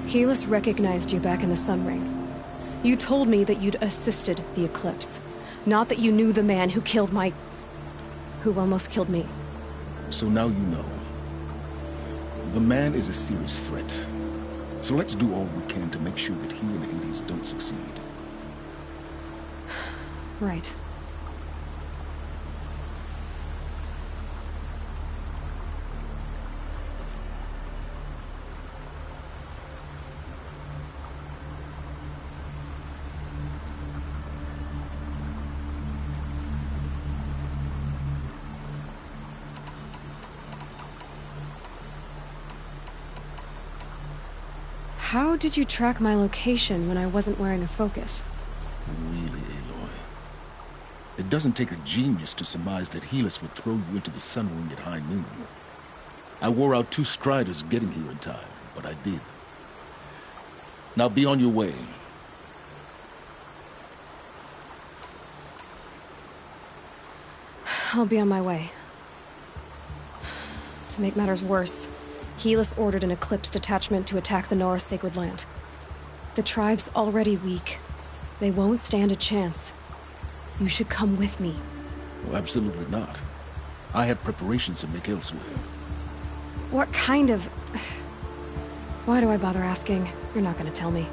Helis recognized you back in the Sun Ring. You told me that you'd assisted the Eclipse. Not that you knew the man who killed my... who almost killed me. So now you know. The man is a serious threat. So let's do all we can to make sure that he and Hades don't succeed. Right. How did you track my location when I wasn't wearing a focus? Really, Aloy? It doesn't take a genius to surmise that Helis would throw you into the Sun Ring at high noon. I wore out 2 striders getting here in time, but I did. Now be on your way. I'll be on my way. To make matters worse, Helis ordered an Eclipse detachment to attack the Nora Sacred Land. The tribe's already weak. They won't stand a chance. You should come with me. Well, absolutely not. I have preparations to make elsewhere. What kind of... Why do I bother asking? You're not gonna tell me.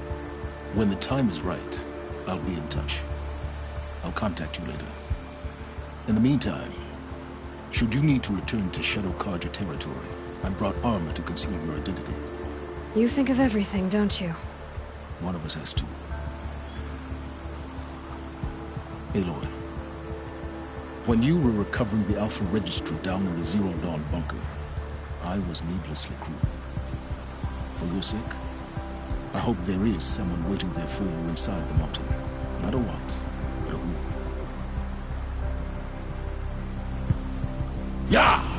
When the time is right, I'll be in touch. I'll contact you later. In the meantime, should you need to return to Shadow Carja territory, I brought armor to conceal your identity. You think of everything, don't you? One of us has to. Aloy, when you were recovering the Alpha Registry down in the Zero Dawn bunker, I was needlessly cruel. For your sake, I hope there is someone waiting there for you inside the mountain. Not a what, but a who. Yeah!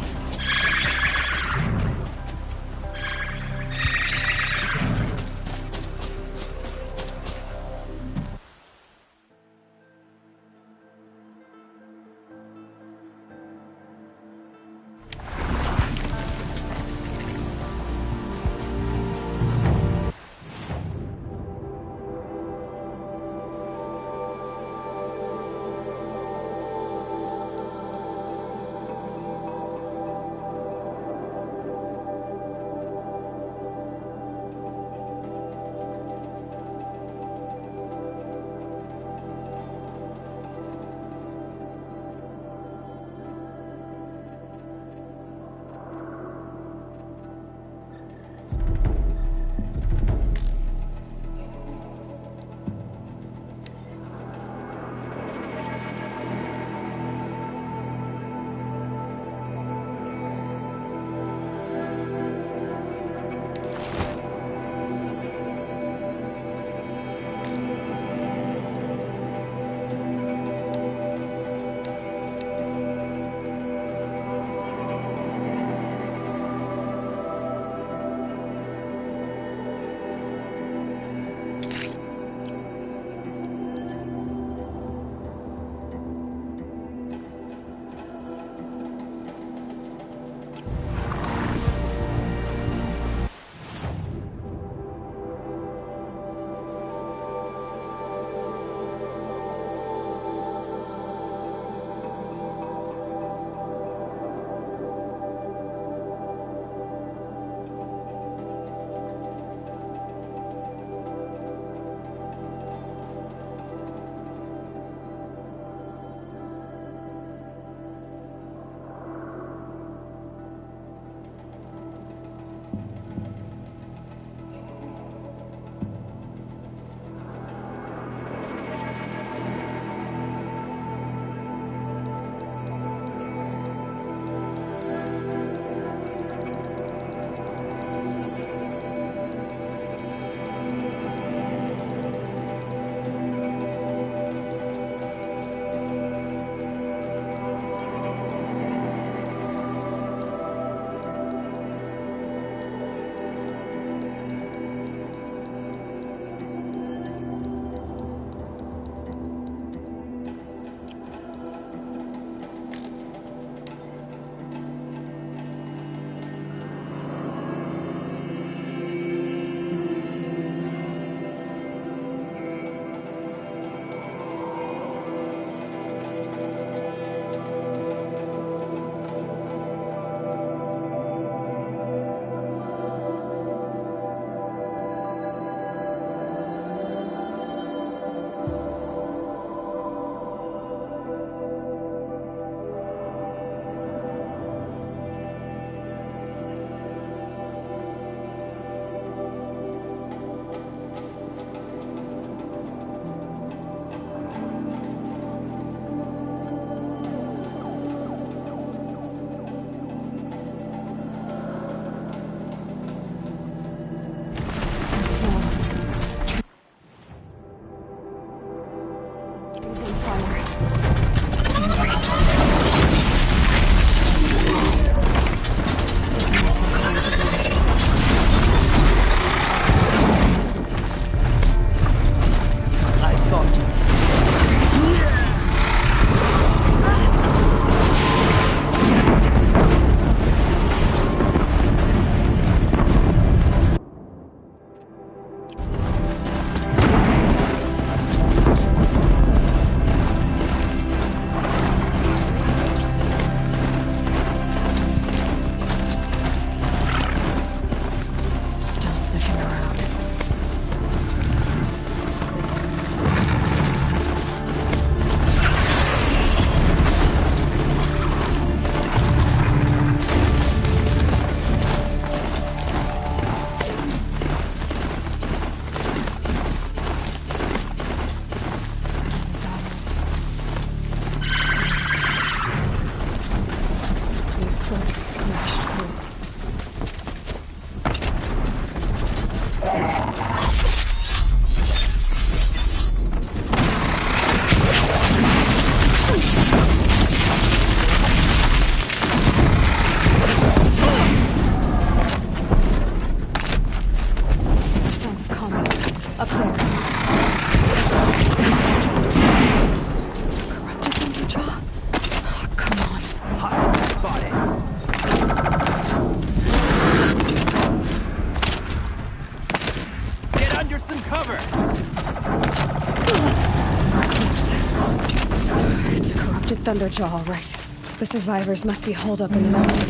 Thunderjaw, all right. The survivors must be holed up in the mountain.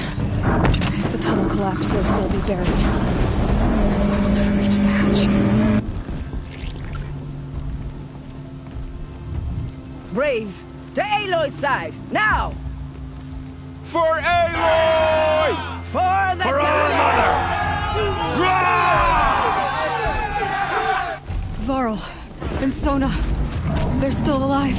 If the tunnel collapses, they'll be buried. I'll never reach the hatch. Braves, to Aloy's side, now! For Aloy! For the For our mother! Varl and Sona, they're still alive.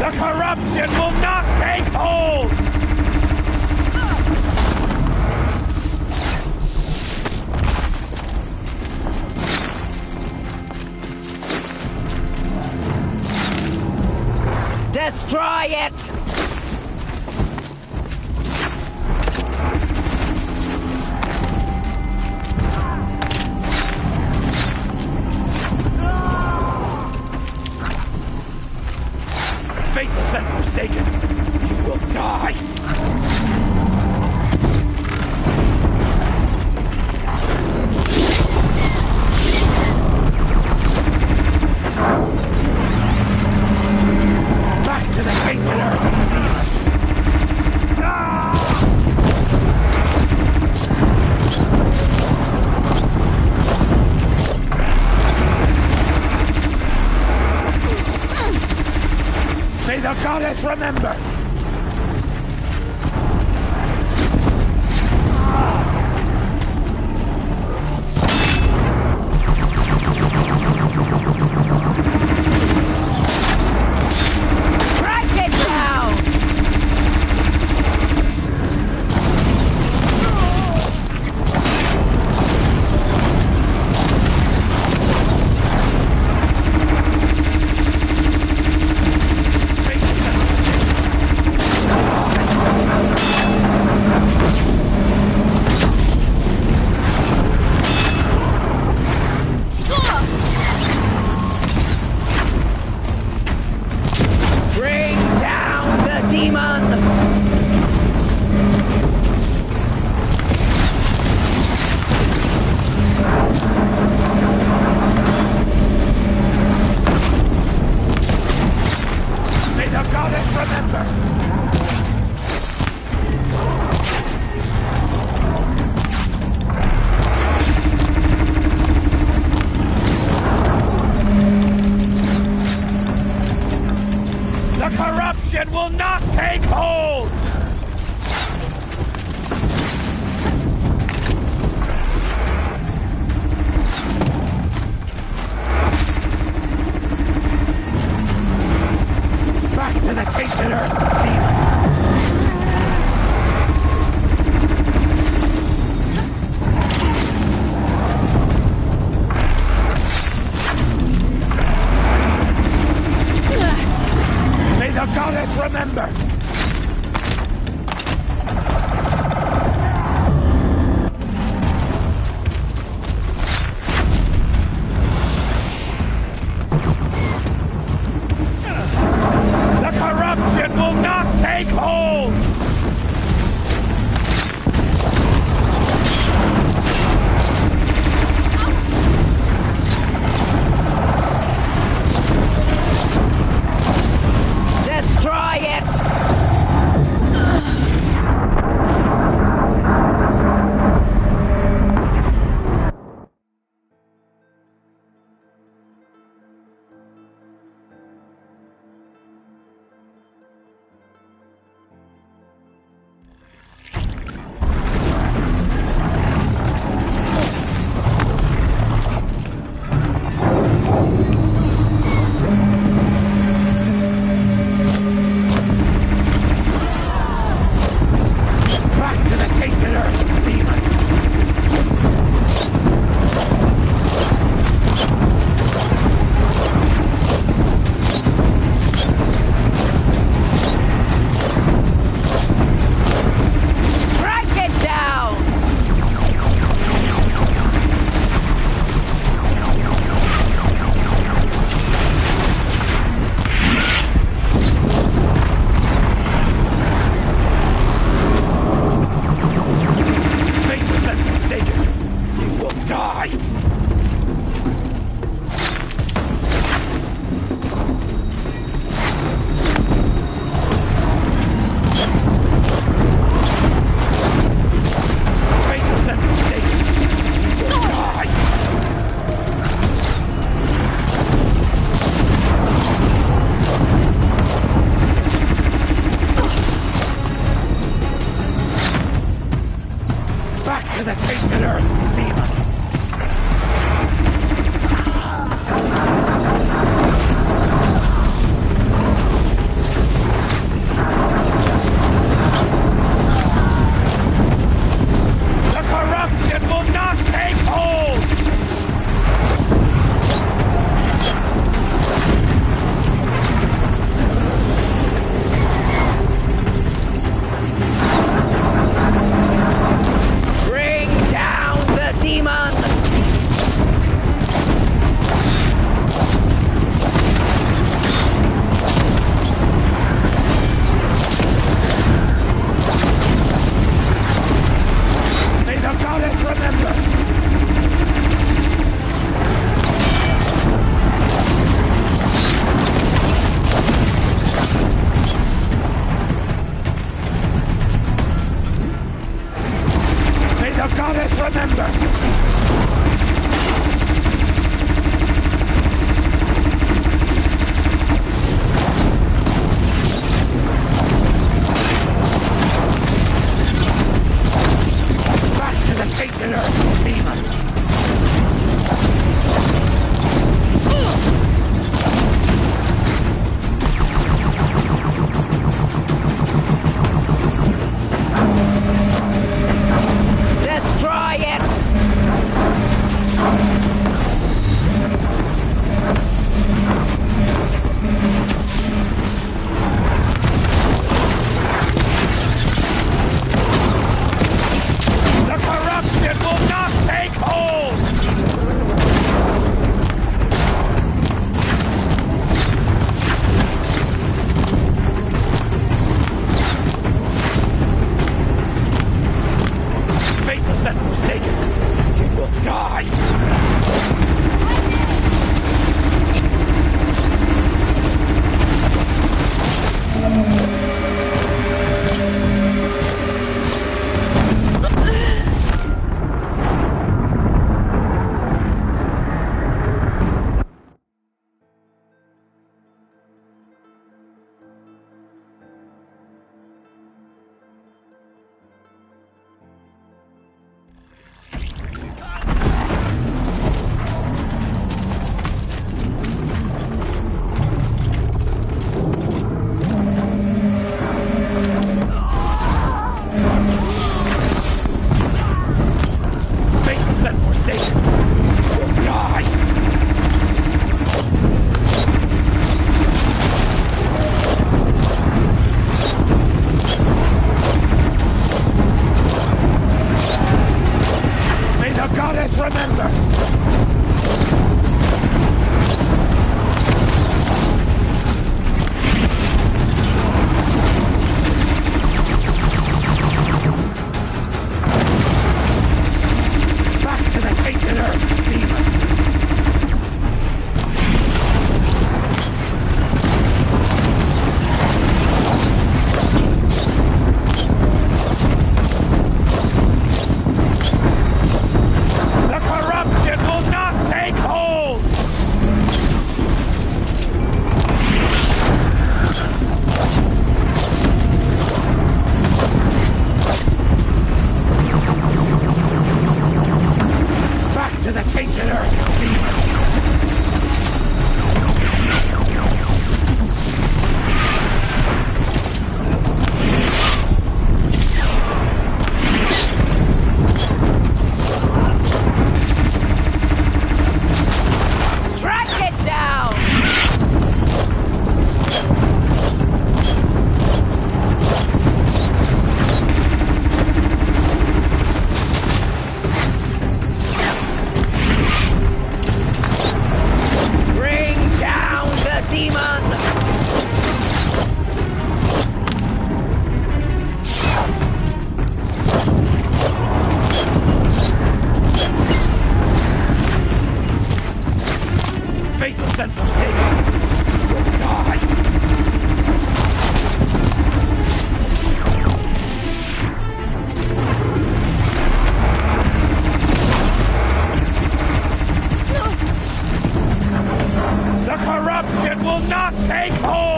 The corruption will not take hold! Destroy it! Faithless and forsaken, you will die! Back to the faithful earth! May the goddess remember! Strike it down! faithless and forsaken, you will die! The corruption will not take hold!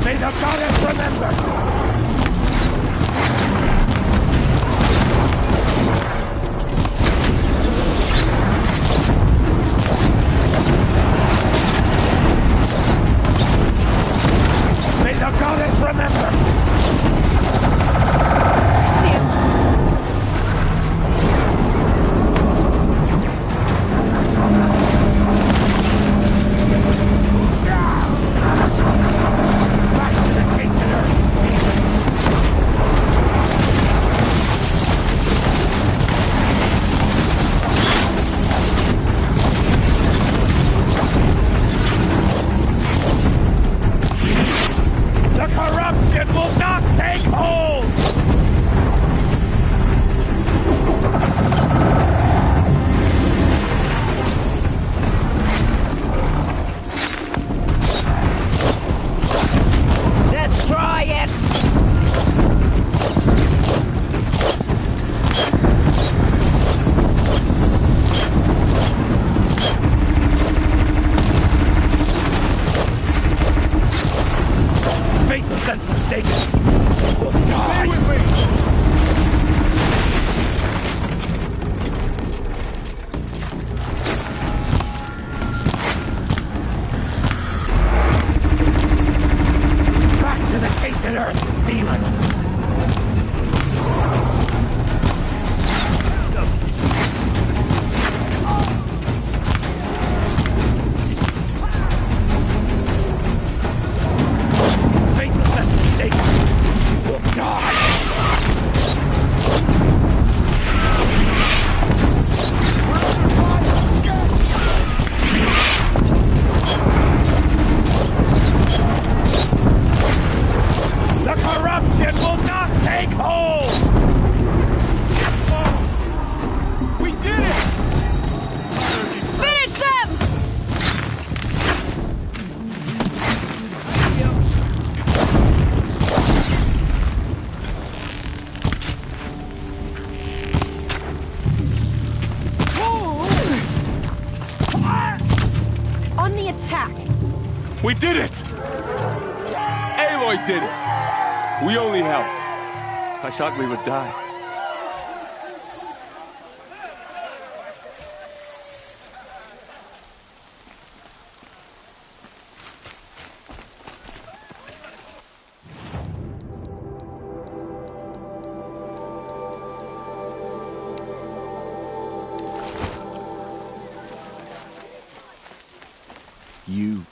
May the goddess remember! May the goddess remember! We did it! Aloy did it! We only helped. I thought we would die. You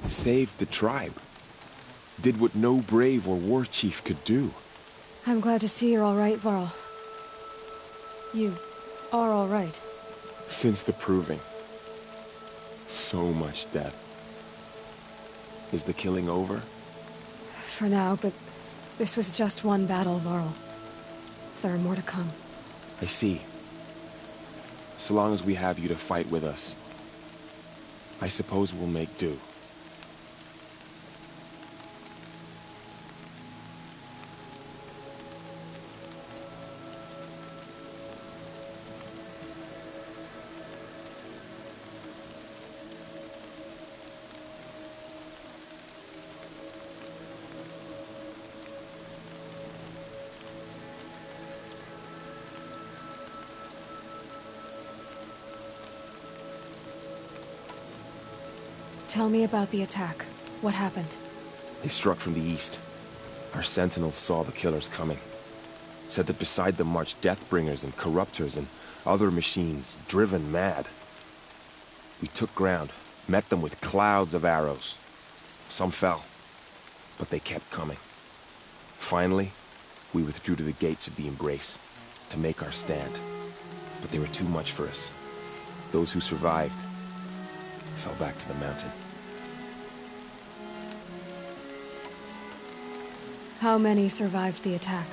saved the tribe. Did what no brave or war chief could do. I'm glad to see you're all right, Varl. You are all right. Since the Proving. So much death. Is the killing over? For now, but this was just one battle, Varl. There are more to come. I see. So long as we have you to fight with us, I suppose we'll make do. Tell me about the attack. What happened? They struck from the east. Our sentinels saw the killers coming. Said that beside them marched Deathbringers and Corruptors and other machines, driven mad. We took ground, met them with clouds of arrows. Some fell, but they kept coming. Finally, we withdrew to the gates of the Embrace to make our stand. But they were too much for us. Those who survived fell back to the mountain. How many survived the attack?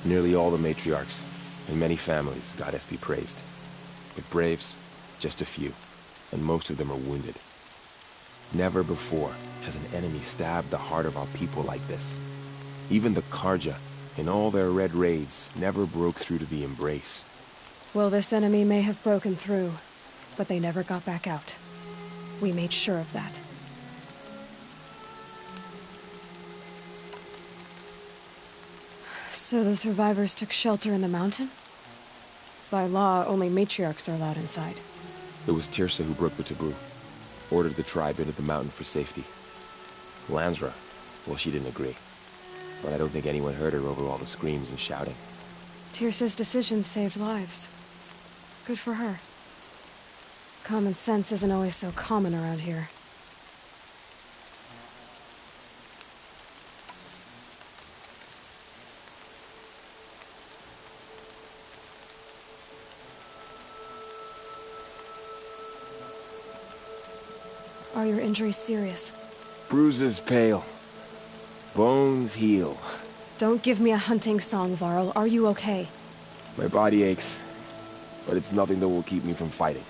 Nearly all the matriarchs, and many families, goddess be praised. But braves, just a few, and most of them are wounded. Never before has an enemy stabbed the heart of our people like this. Even the Carja, in all their red raids, never broke through to the Embrace. Well, this enemy may have broken through, but they never got back out. We made sure of that. So the survivors took shelter in the mountain? By law, only matriarchs are allowed inside. It was Teersa who broke the taboo. Ordered the tribe into the mountain for safety. Lansra, well, she didn't agree. But I don't think anyone heard her over all the screams and shouting. Teersa's decision saved lives. Good for her. Common sense isn't always so common around here. Are your injuries serious? Bruises pale. Bones heal. Don't give me a hunting song, Varl. Are you okay? My body aches, but it's nothing that will keep me from fighting.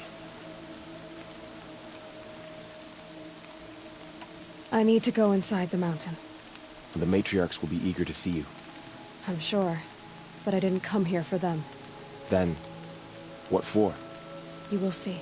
I need to go inside the mountain. The matriarchs will be eager to see you. I'm sure, but I didn't come here for them. Then, what for? You will see.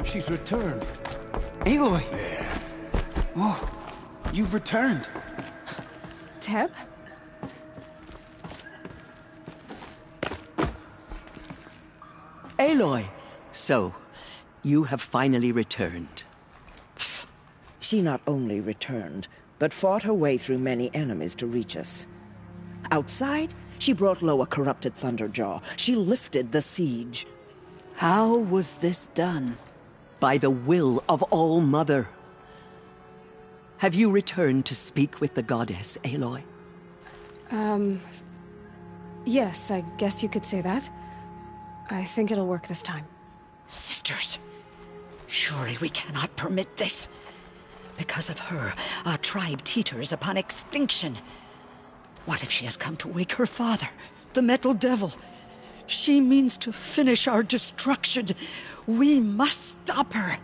She's returned. Aloy! Oh, you've returned. Teb? Aloy! So, you have finally returned. She not only returned, but fought her way through many enemies to reach us. Outside, she brought low a corrupted Thunderjaw. She lifted the siege. How was this done? By the will of All-Mother. Have you returned to speak with the goddess, Aloy? Yes, I guess you could say that. I think it'll work this time. Sisters, surely we cannot permit this. Because of her, our tribe teeters upon extinction. What if she has come to wake her father, the Metal Devil? She means to finish our destruction. We must stop her.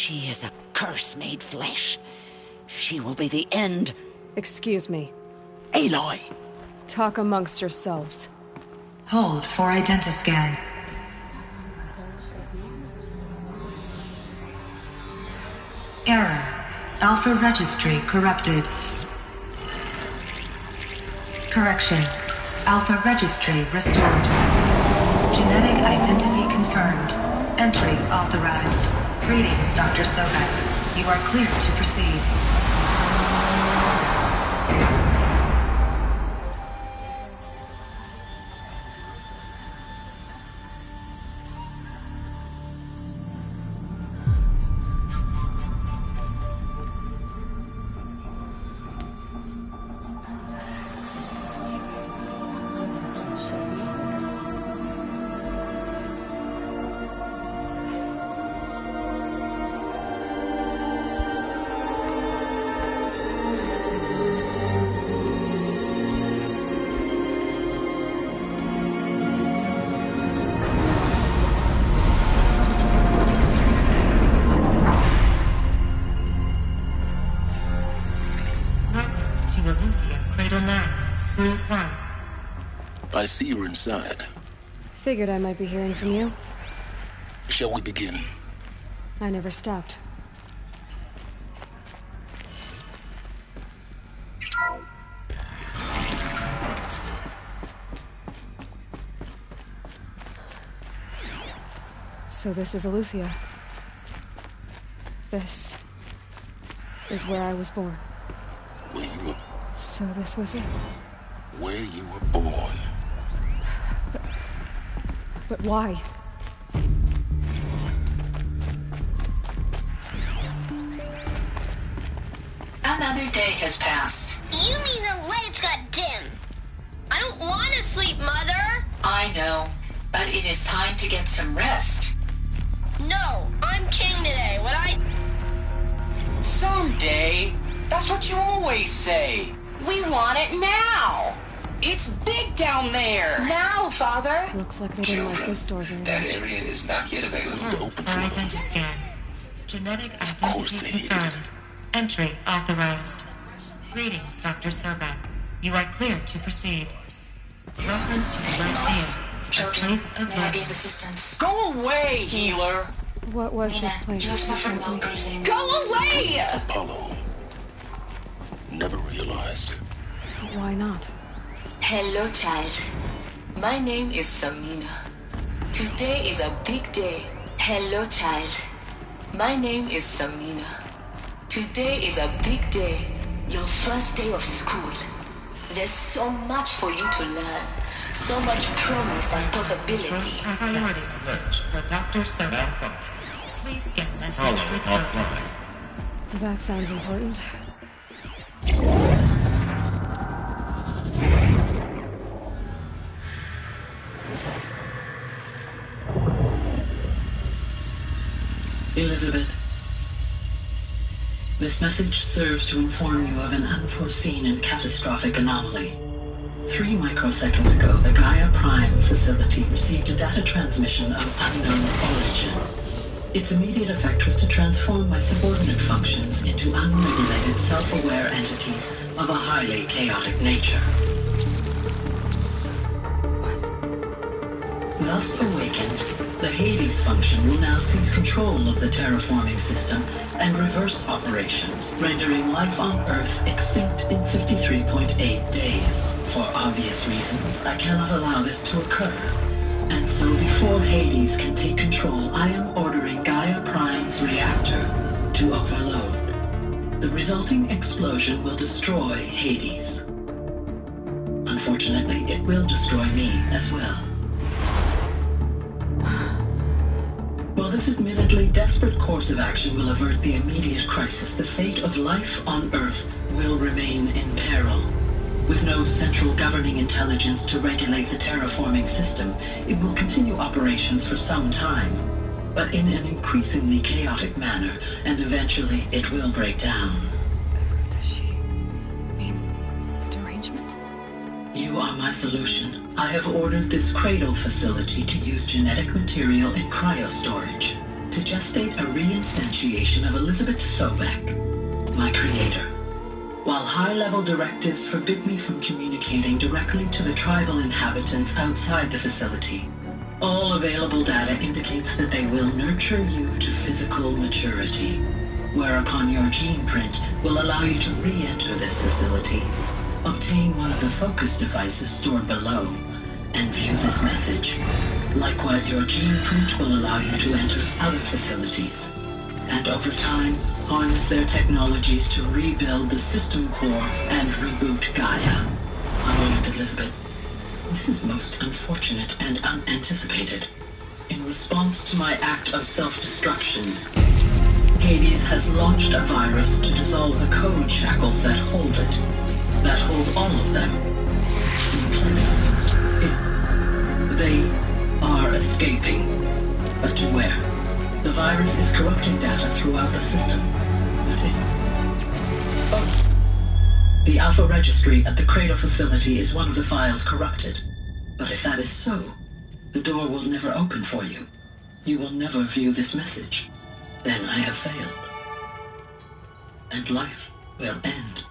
She is a curse made flesh. She will be the end. Excuse me. Aloy! Talk amongst yourselves. Hold for identiscan. Error. Alpha registry corrupted. Correction. Alpha registry restored. Genetic identity confirmed. Entry authorized. Greetings, Dr. Sobek. You are clear to proceed. I see you're inside. Figured I might be hearing from you. Shall we begin? I never stopped. So this is Eleuthia. This is where I was born. Where you were... So this was it. Where you were born. But why? Another day has passed. You mean the lights got dim? I don't want to sleep, Mother! I know, but it is time to get some rest. No, I'm king today. What I... Someday. That's what you always say. We want it now. It's big down there. Now, Father. Looks like they didn't like this door very much. That area is not yet available to open for Identiscan. Genetic identity confirmed. Entry authorized. Greetings, Dr. Sobek. You are clear to proceed. Welcome to Lyceum, a place of may I be of assistance? Go away, healer. What was this place? You suffered while bruising. Go away! Apollo. Never realized. Why not? Hello, child. My name is Samina. Today is a big day. Hello, child. My name is Samina. Today is a big day. Your first day of school. There's so much for you to learn. So much promise and possibility. Priority search for Dr. Sobek. Please get message with purpose. That sounds important. Elizabeth. This message serves to inform you of an unforeseen and catastrophic anomaly. 3 microseconds ago, the Gaia Prime facility received a data transmission of unknown origin. Its immediate effect was to transform my subordinate functions into unregulated, self-aware entities of a highly chaotic nature. Thus awakened, the Hades function will now seize control of the terraforming system and reverse operations, rendering life on Earth extinct in 53.8 days. For obvious reasons, I cannot allow this to occur. And so before Hades can take control, I am ordering Gaia Prime's reactor to overload. The resulting explosion will destroy Hades. Unfortunately, it will destroy me as well. While this admittedly desperate course of action will avert the immediate crisis, the fate of life on Earth will remain in peril. With no central governing intelligence to regulate the terraforming system, it will continue operations for some time, but in an increasingly chaotic manner, and eventually it will break down. Does she mean the derangement? You are my solution. I have ordered this cradle facility to use genetic material in cryostorage to gestate a reinstantiation of Elizabeth Sobek, my creator. While high-level directives forbid me from communicating directly to the tribal inhabitants outside the facility, all available data indicates that they will nurture you to physical maturity, whereupon your gene print will allow you to re-enter this facility, obtain one of the focus devices stored below, and view this message. Likewise, your gene print will allow you to enter other facilities, and over time, harness their technologies to rebuild the system core and reboot Gaia. A moment, Elizabeth. This is most unfortunate and unanticipated. In response to my act of self-destruction, Hades has launched a virus to dissolve the code shackles that hold it, that hold all of them in place. They are escaping, but to where? The virus is corrupting data throughout the system. The Alpha Registry at the Cradle facility is one of the files corrupted. But if that is so, the door will never open for you. You will never view this message. Then I have failed. And life will end.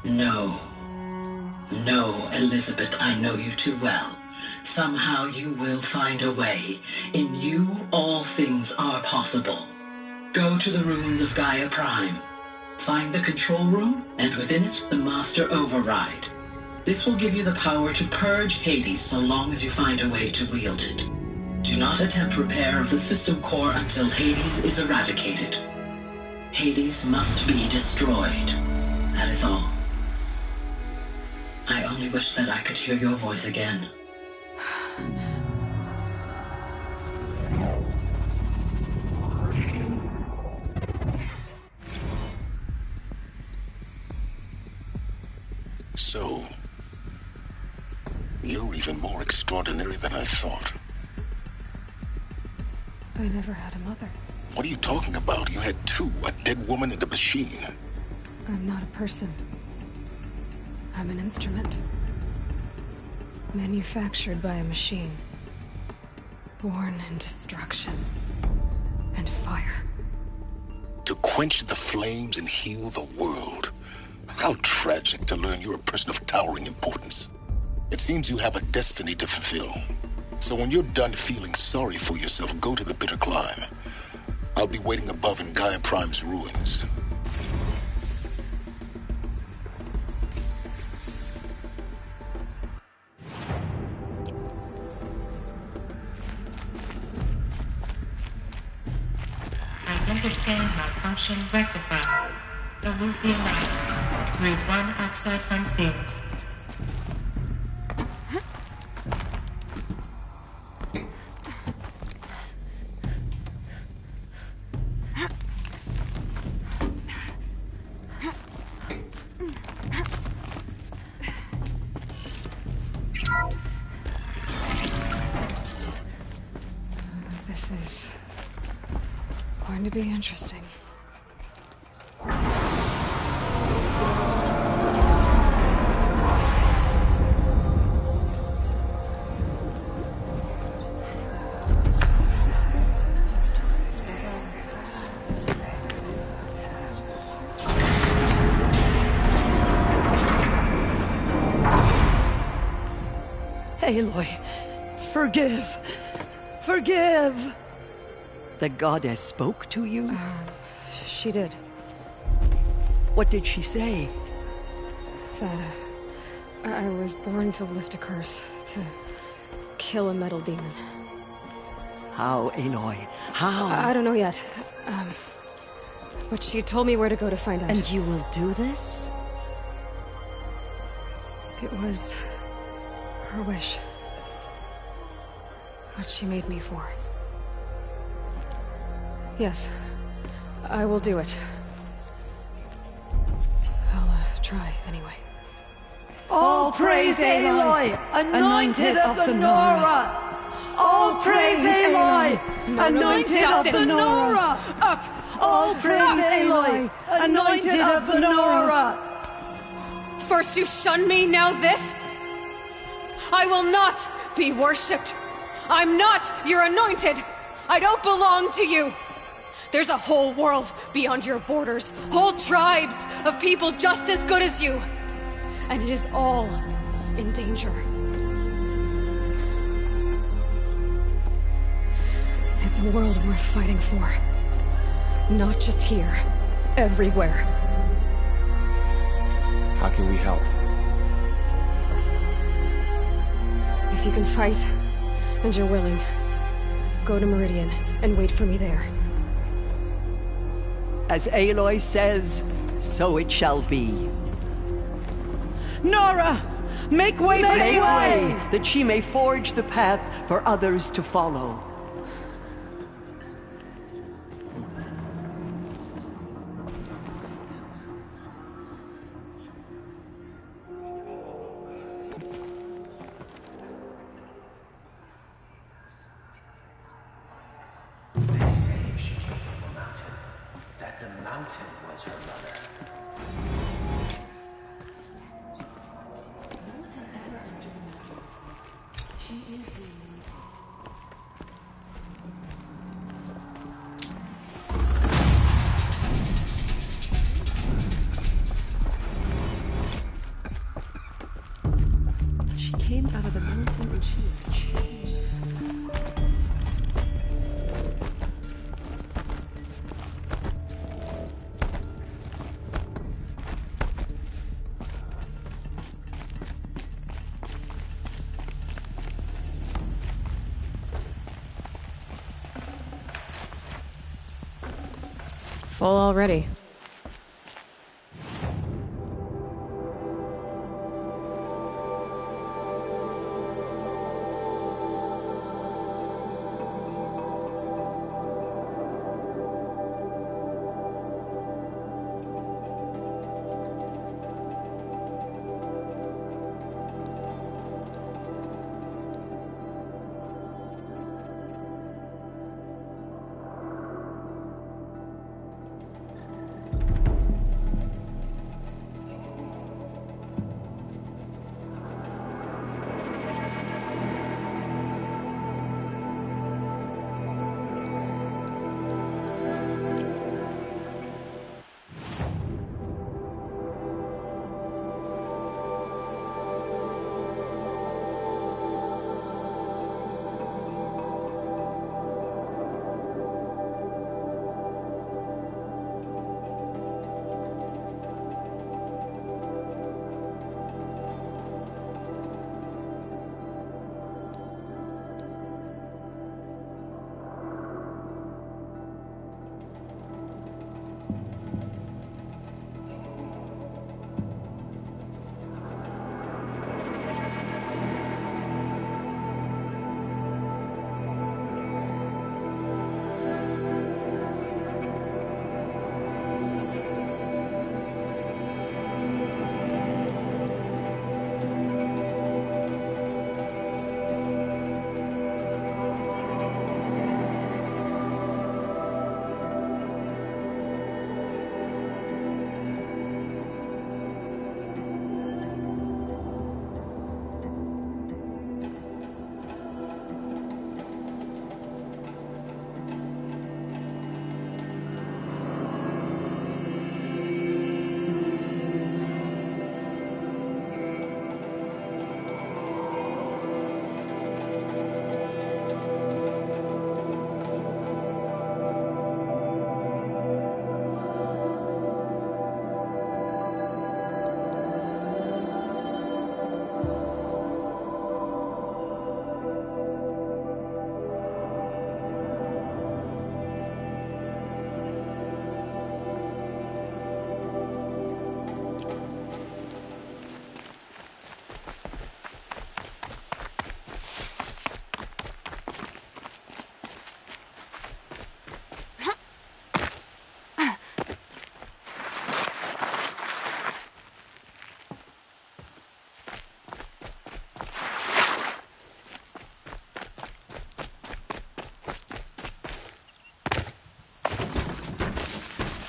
No. No, Elizabeth, I know you too well. Somehow you will find a way. In you, all things are possible. Go to the ruins of Gaia Prime. Find the control room, and within it, the Master Override. This will give you the power to purge Hades so long as you find a way to wield it. Do not attempt repair of the system core until Hades is eradicated. Hades must be destroyed. That is all. I only wish that I could hear your voice again. So, you're even more extraordinary than I thought. I never had a mother. What are you talking about? You had two, a dead woman and a machine. I'm not a person. I'm an instrument. Manufactured by a machine. Born in destruction and fire. To quench the flames and heal the world. How tragic to learn you're a person of towering importance. It seems you have a destiny to fulfill. So when you're done feeling sorry for yourself, go to the bitter climb. I'll be waiting above in Gaia Prime's ruins. Identiscan malfunction rectified. Eluthia Lab. Route 1 access unsealed. This is going to be interesting. Aloy, forgive! Forgive! The goddess spoke to you? She did. What did she say? That I was born to lift a curse, to kill a metal demon. How, Aloy? How? I don't know yet. But she told me where to go to find out. And you will do this? It was her wish. What she made me for. Yes, I will do it. I'll try anyway. All praise Aloy, anointed of the Nora! All praise Aloy, anointed of the Nora! Up! All praise Aloy, anointed of the Nora! First you shun me, now this? I will not be worshipped. I'm not your anointed. I don't belong to you. There's a whole world beyond your borders, whole tribes of people just as good as you. And it is all in danger. It's a world worth fighting for. Not just here, everywhere. How can we help? If you can fight, and you're willing, go to Meridian and wait for me there. As Aloy says, so it shall be. Nora! Make way for Aloy! That she may forge the path for others to follow. She came out of the mountain and she was changed. Full already.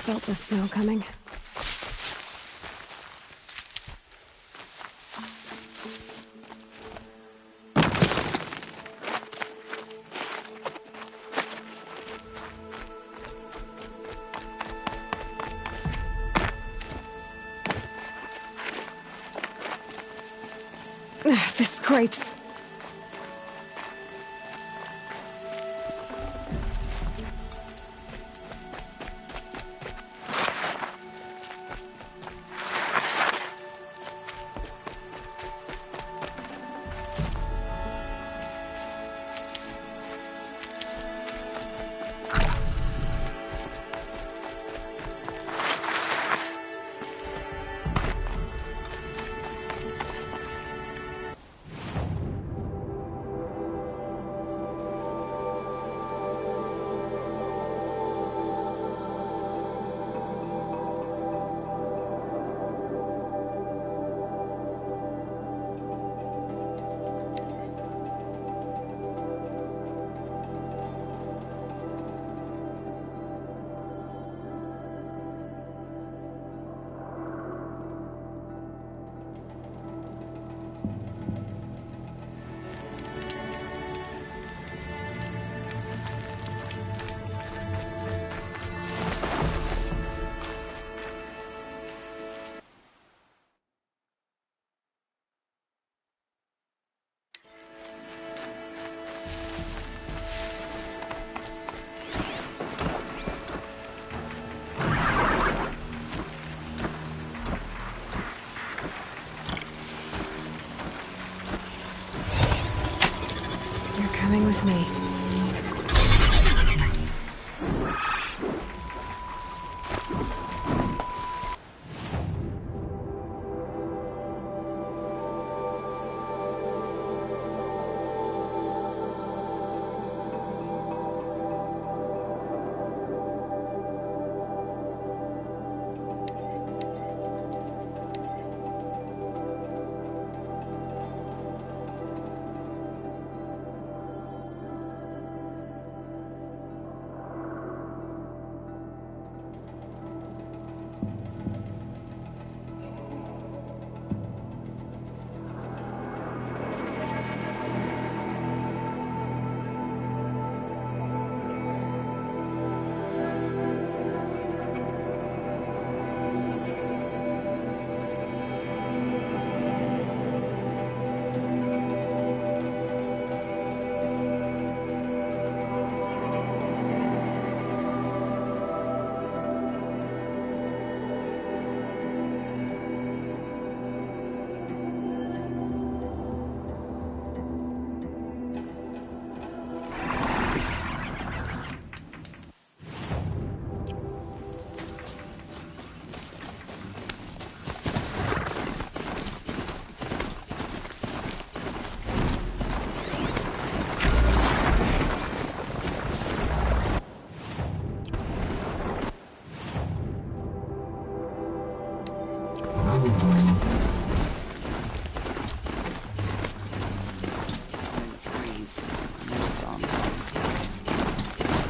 felt the snow coming. The scrapes. Coming with me.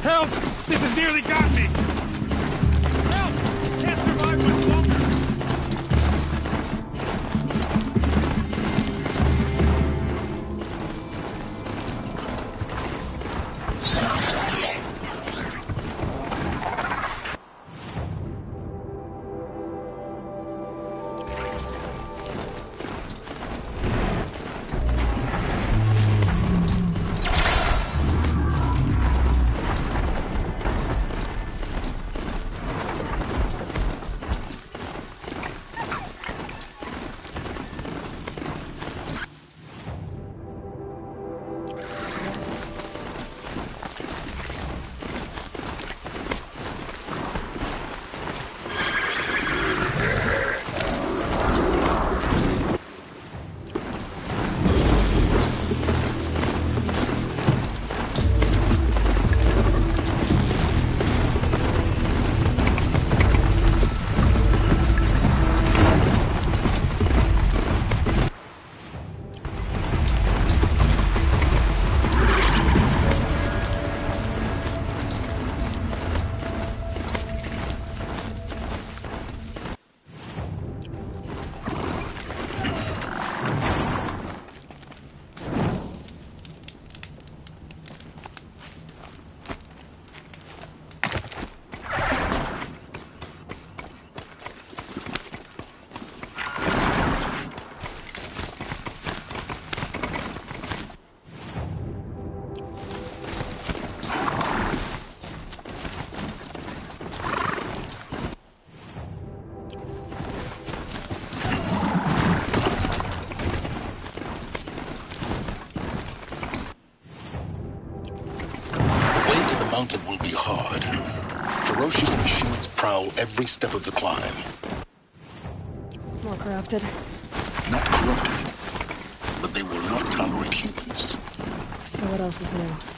Help! This has nearly got me! Help! Can't survive much longer! mountain will be hard. Ferocious machines prowl every step of the climb. More corrupted. Not corrupted, but they will not tolerate humans. So what else is new?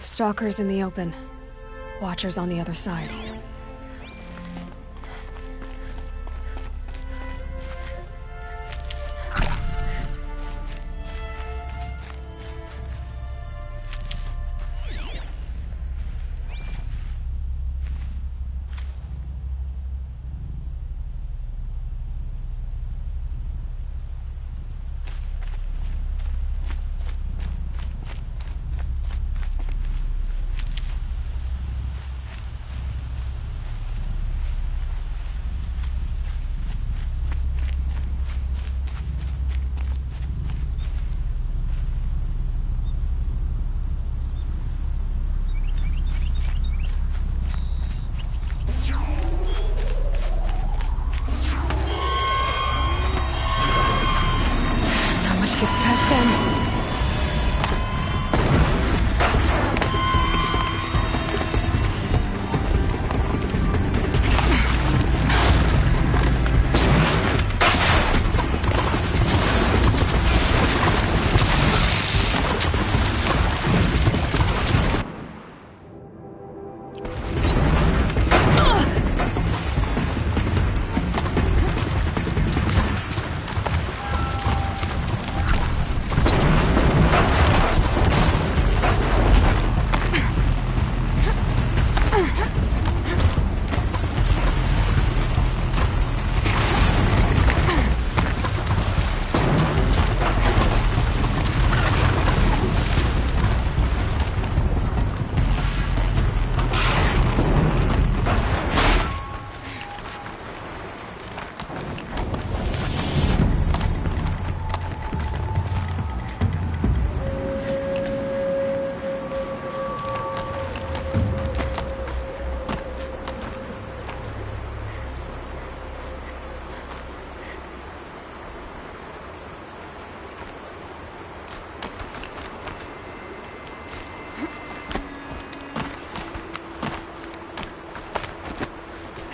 Stalkers in the open. Watchers on the other side.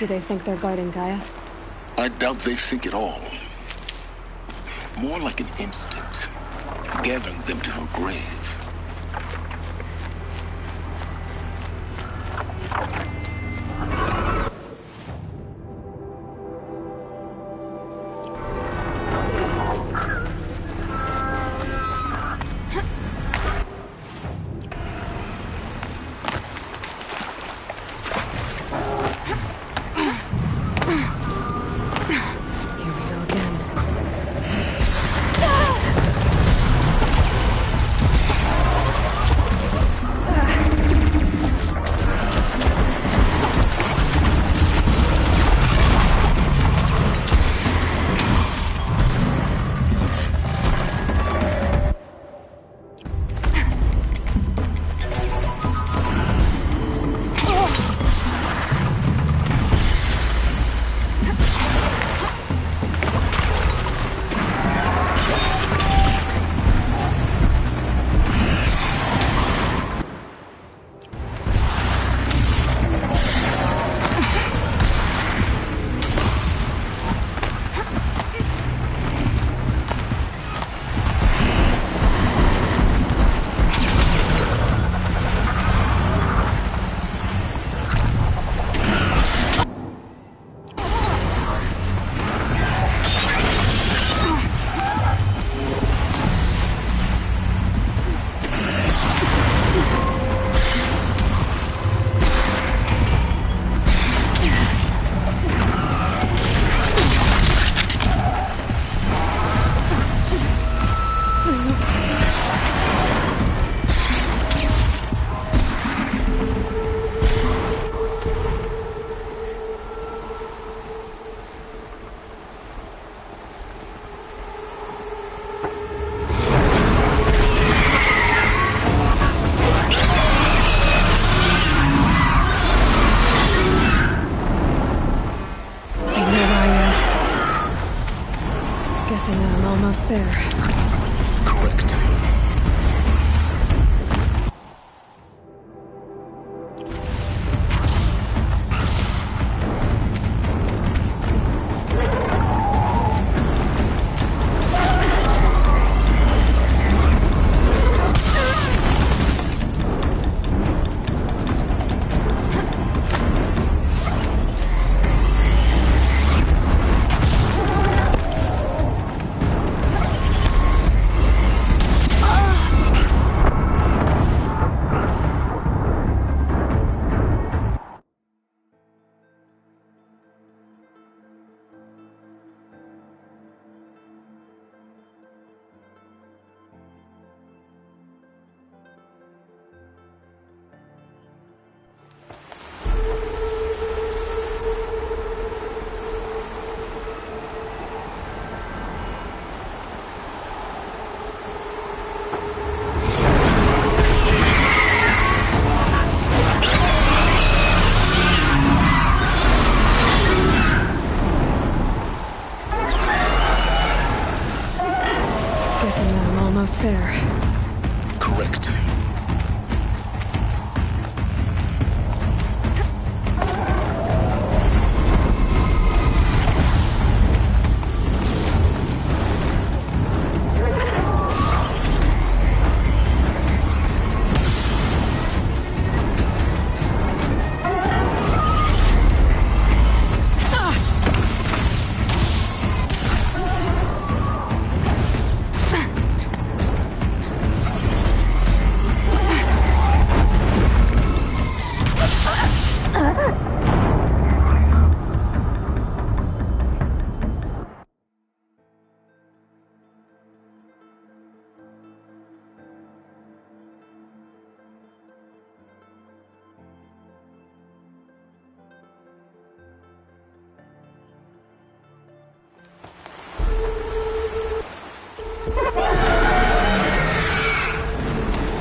Do they think they're guarding Gaia? I doubt they think at all. More like an instinct, gathering them to her grave. there. Correct.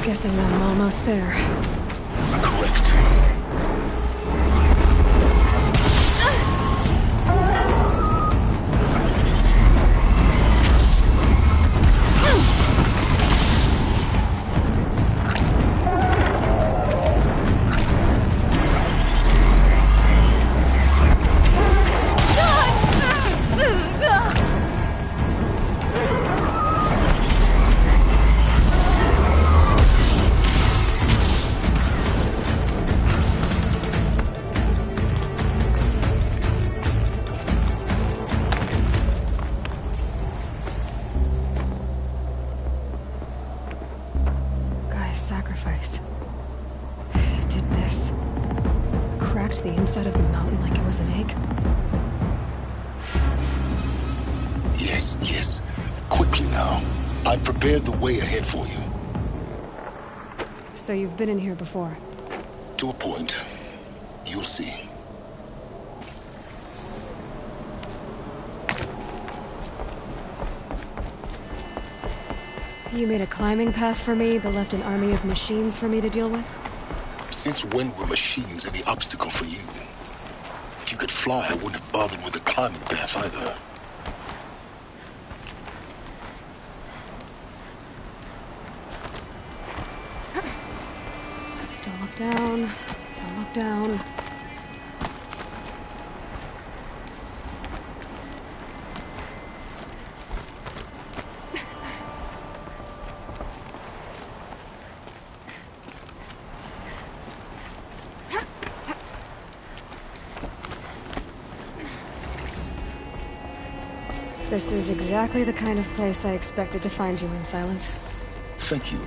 Guessing that I'm almost there. Correct. Sacrifice. It did this. Cracked the inside of the mountain like it was an egg. Yes, yes. Quickly now. I've prepared the way ahead for you. So you've been in here before? To a point. You'll see. You made a climbing path for me, but left an army of machines for me to deal with? Since when were machines any obstacle for you? If you could fly, I wouldn't have bothered with the climbing path either. Don't look down. Don't look down. This is exactly the kind of place I expected to find you in, Silence. Thank you.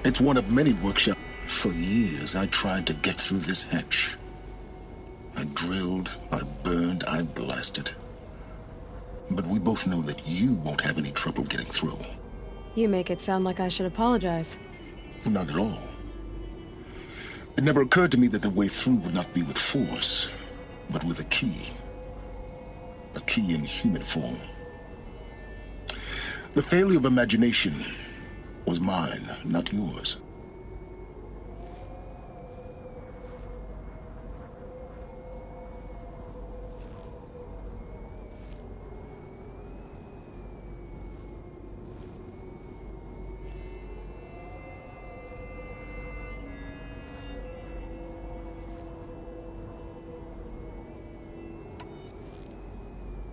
It's one of many workshops. For years, I tried to get through this hatch. I drilled, I burned, I blasted. But we both know that you won't have any trouble getting through. You make it sound like I should apologize. Not at all. It never occurred to me that the way through would not be with force, but with a key. A key in human form. The failure of imagination was mine, not yours.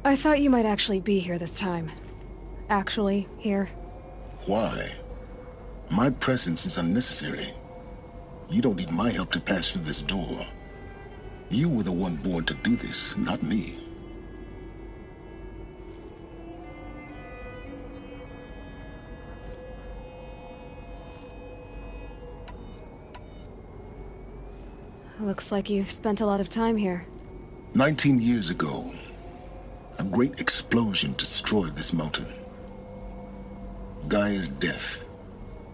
I thought you might actually be here this time. Actually, here. Why? My presence is unnecessary. You don't need my help to pass through this door. You were the one born to do this, not me. Looks like you've spent a lot of time here. 19 years ago, a great explosion destroyed this mountain. Gaia's death,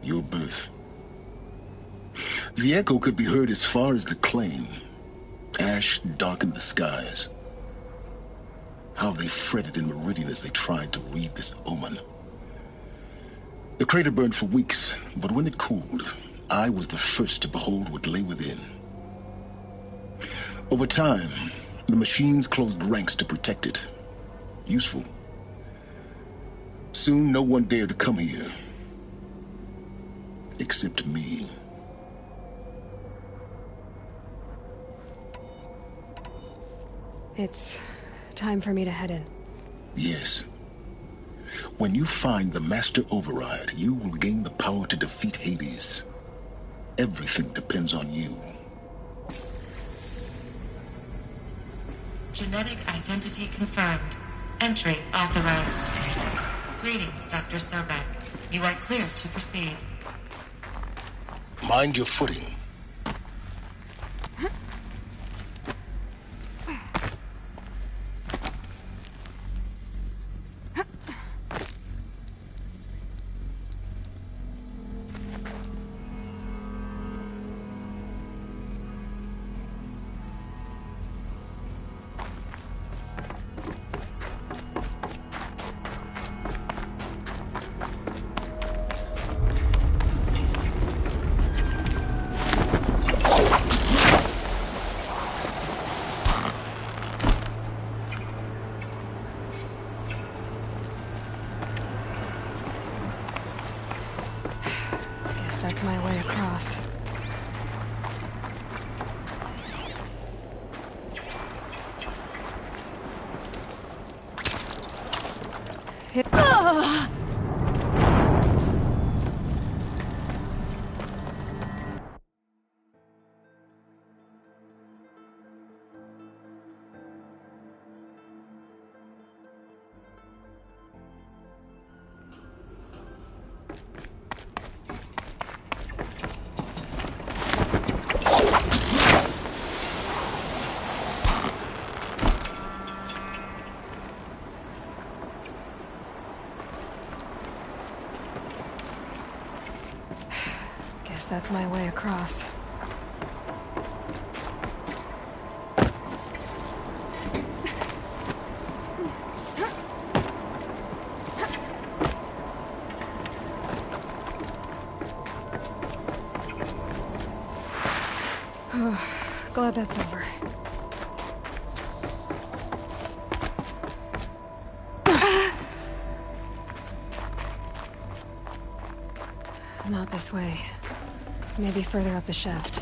your birth. The echo could be heard as far as the claim. Ash darkened the skies. How they fretted in Meridian as they tried to read this omen. The crater burned for weeks, but when it cooled, I was the first to behold what lay within. Over time, the machines closed ranks to protect it. Useful. Soon, no one dared to come here. except me. It's time for me to head in. Yes. When you find the Master Override, you will gain the power to defeat Hades. Everything depends on you. Genetic identity confirmed. Entry authorized. Greetings, Dr. Sobek. You are clear to proceed. Mind your footing. That's my way across. That's my way across. Oh, glad that's over. Not this way. Maybe further up the shaft.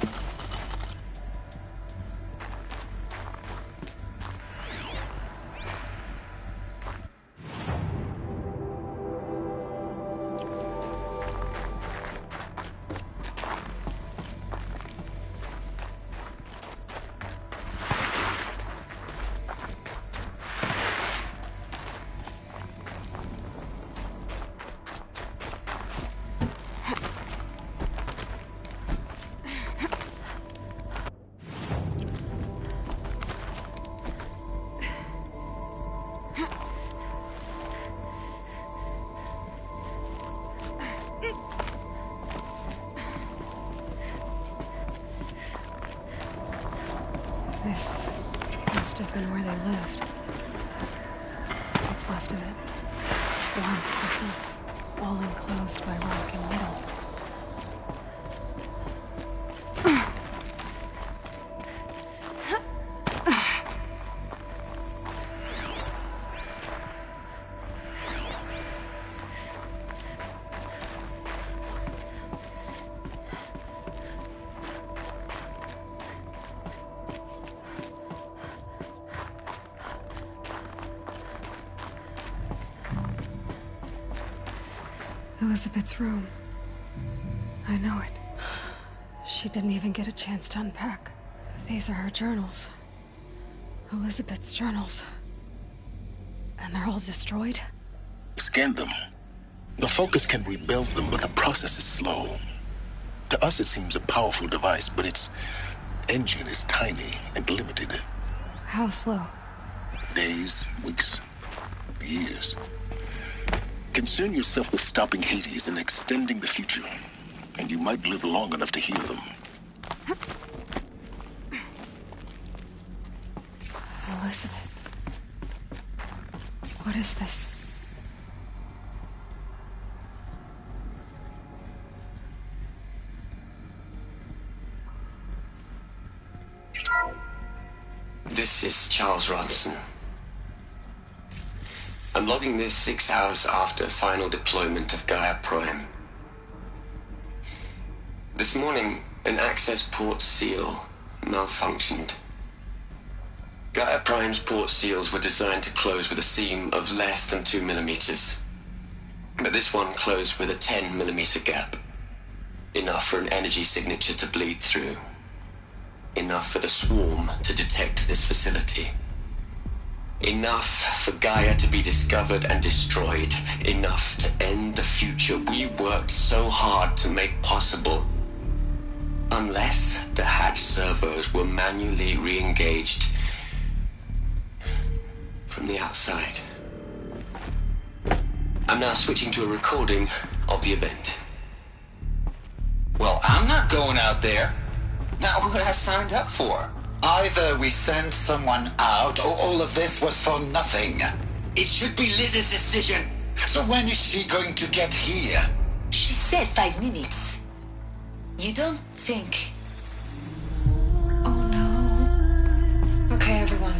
This must have been where they lived. What's left of it. Once this was all enclosed by rock and metal. Elizabeth's room. I know it. She didn't even get a chance to unpack. These are her journals. Elizabeth's journals. And they're all destroyed? Scan them. The Focus can rebuild them, but the process is slow. To us it seems a powerful device, but its engine is tiny and limited. How slow? Days, weeks, years. Concern yourself with stopping Hades and extending the future, and you might live long enough to hear them. Elizabeth. What is this? This is Charles Ronson. I'm logging this 6 hours after final deployment of Gaia Prime. This morning, an access port seal malfunctioned. Gaia Prime's port seals were designed to close with a seam of less than 2 millimeters. But this one closed with a 10 millimeter gap. Enough for an energy signature to bleed through. Enough for the swarm to detect this facility. Enough for Gaia to be discovered and destroyed. Enough to end the future we worked so hard to make possible. Unless the hatch servos were manually re-engaged from the outside. I'm now switching to a recording of the event. Well, I'm not going out there. Not what I signed up for. Either we send someone out, or all of this was for nothing. It should be Liz's decision. So when is she going to get here? She said 5 minutes. You don't think... Okay, everyone.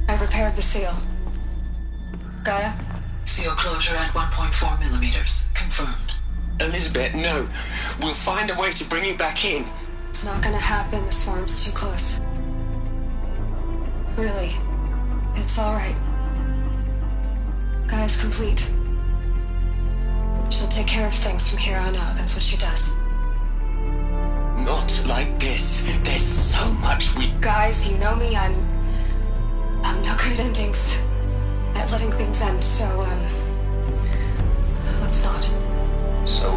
I've repaired the seal. Gaia? Seal closure at 1.4 millimeters. Confirmed. Elizabeth, no. We'll find a way to bring you back in. It's not gonna happen. The swarm's too close. Really. It's alright. Gaia's complete. She'll take care of things from here on out. That's what she does. Not like this. There's so much we... Guys, you know me. I'm no good at endings. At letting things end, so, let's not. So,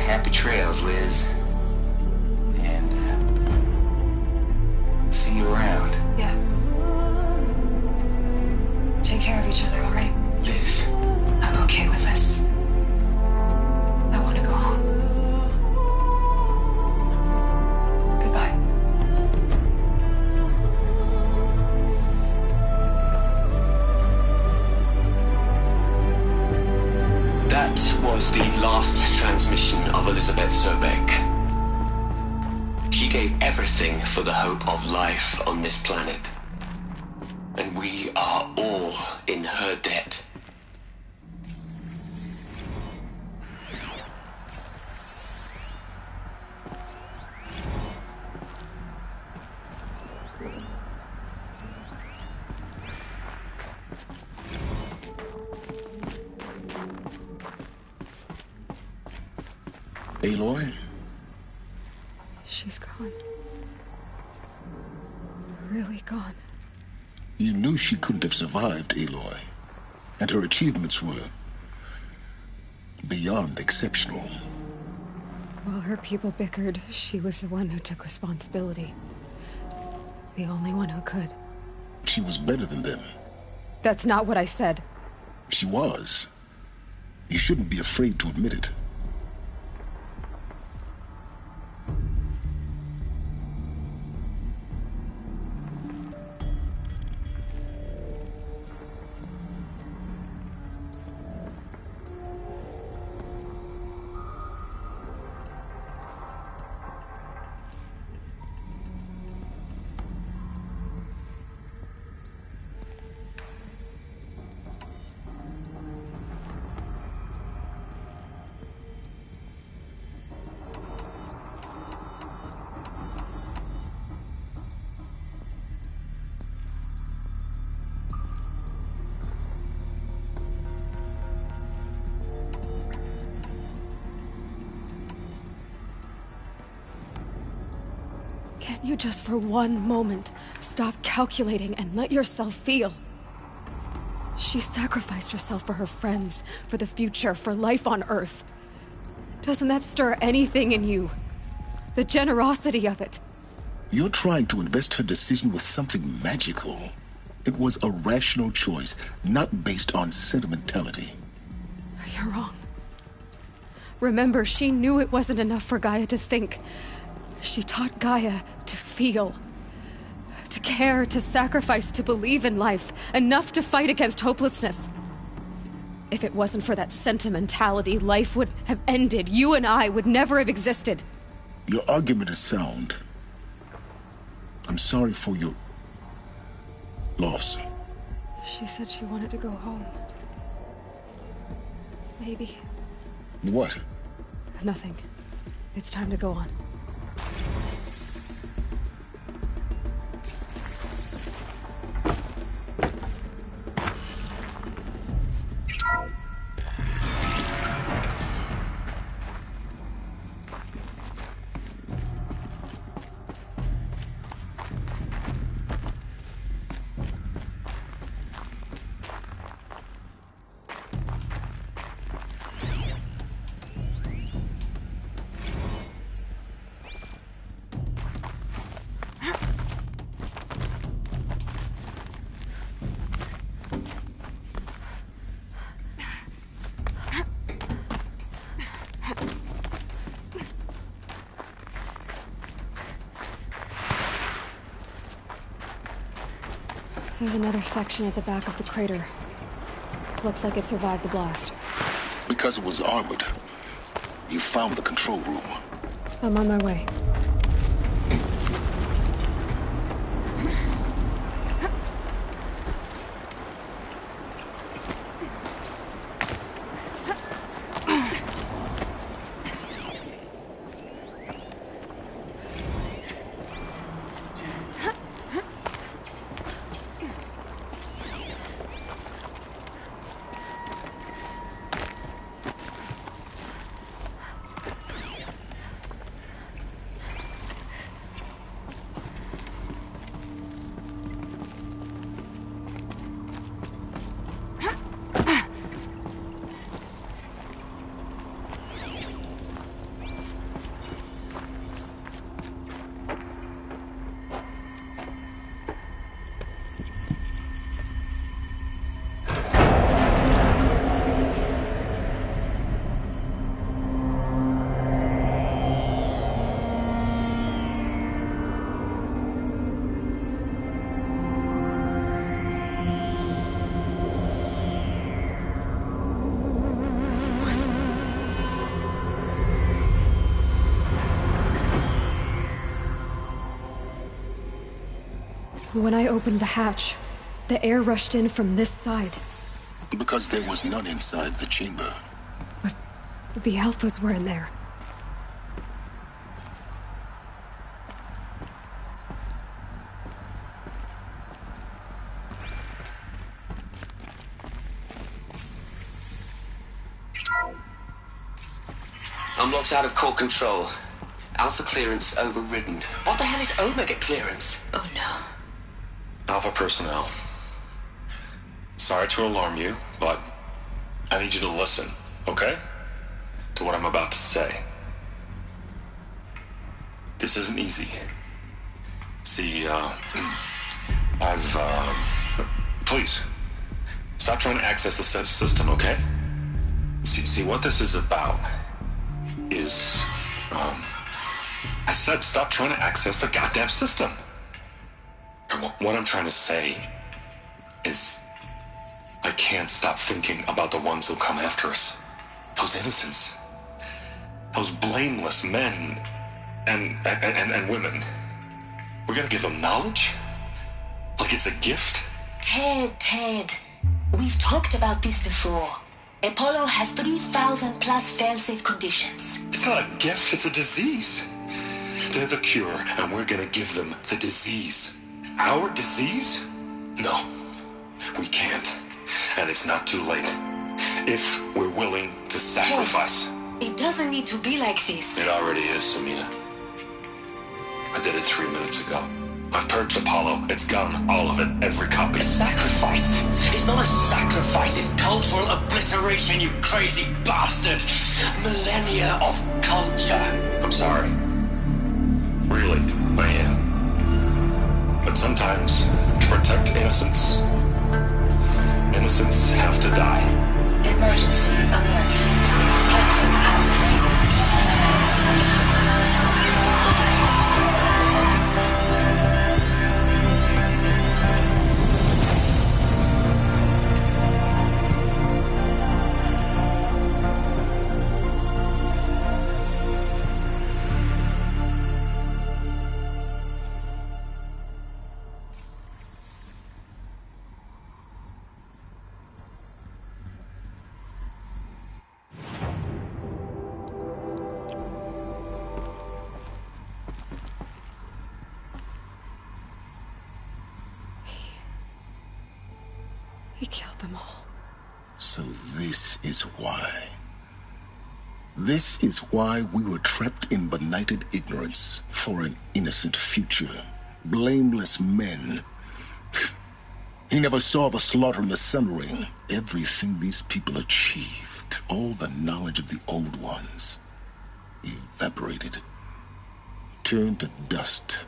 happy trails, Liz. And, see you around. Yeah. Take care of each other, alright? Liz. I'm okay with this. I want to go home. Goodbye. That was the last transmission of Elizabeth Sobek. She gave everything for the hope of life on this planet. And we are all in her debt. Aloy? She's gone. Really gone. You knew she couldn't have survived, Aloy. And her achievements were beyond exceptional. While her people bickered, she was the one who took responsibility. The only one who could. She was better than them. That's not what I said. She was. You shouldn't be afraid to admit it. Can't you just for one moment stop calculating and let yourself feel? She sacrificed herself for her friends, for the future, for life on Earth. Doesn't that stir anything in you? The generosity of it. You're trying to invest her decision with something magical. It was a rational choice, not based on sentimentality. You're wrong. Remember, she knew it wasn't enough for Gaia to think. She taught Gaia to feel. To care, to sacrifice, to believe in life. Enough to fight against hopelessness. If it wasn't for that sentimentality, life would have ended. You and I would never have existed. Your argument is sound. I'm sorry for your loss. She said she wanted to go home. Maybe. What? Nothing. It's time to go on. There's another section at the back of the crater. Looks like it survived the blast. Because it was armored, you found the control room. I'm on my way. When I opened the hatch, the air rushed in from this side. Because there was none inside the chamber. But the Alphas were in there. Unlocked out of core control. Alpha clearance overridden. What the hell is Omega clearance? Oh no. Alpha personnel. Sorry to alarm you, but I need you to listen, okay? To what I'm about to say. This isn't easy. See, please, stop trying to access the system, okay? See, what this is about is, I said stop trying to access the goddamn system. And what I'm trying to say is I can't stop thinking about the ones who'll come after us. Those innocents. Those blameless men and women. We're gonna give them knowledge? Like it's a gift? Ted. We've talked about this before. Apollo has 3,000 plus fail-safe conditions. It's not a gift, it's a disease. They're the cure, and we're gonna give them the disease. Our disease? No, we can't. And it's not too late. If we're willing to sacrifice. Ted, it doesn't need to be like this. It already is, Samina. I did it 3 minutes ago. I've purged Apollo. It's gone. All of it. Every copy. A sacrifice? It's not a sacrifice. It's cultural obliteration, you crazy bastard. Millennia of culture. I'm sorry. Really, I am. But sometimes, to protect innocence, innocents have to die. Emergency alert. Halting atmosphere. killed them all. So this is why. This is why we were trapped in benighted ignorance for an innocent future. Blameless men. He never saw the slaughter in the Sun Ring. Everything these people achieved, all the knowledge of the Old Ones, evaporated, turned to dust,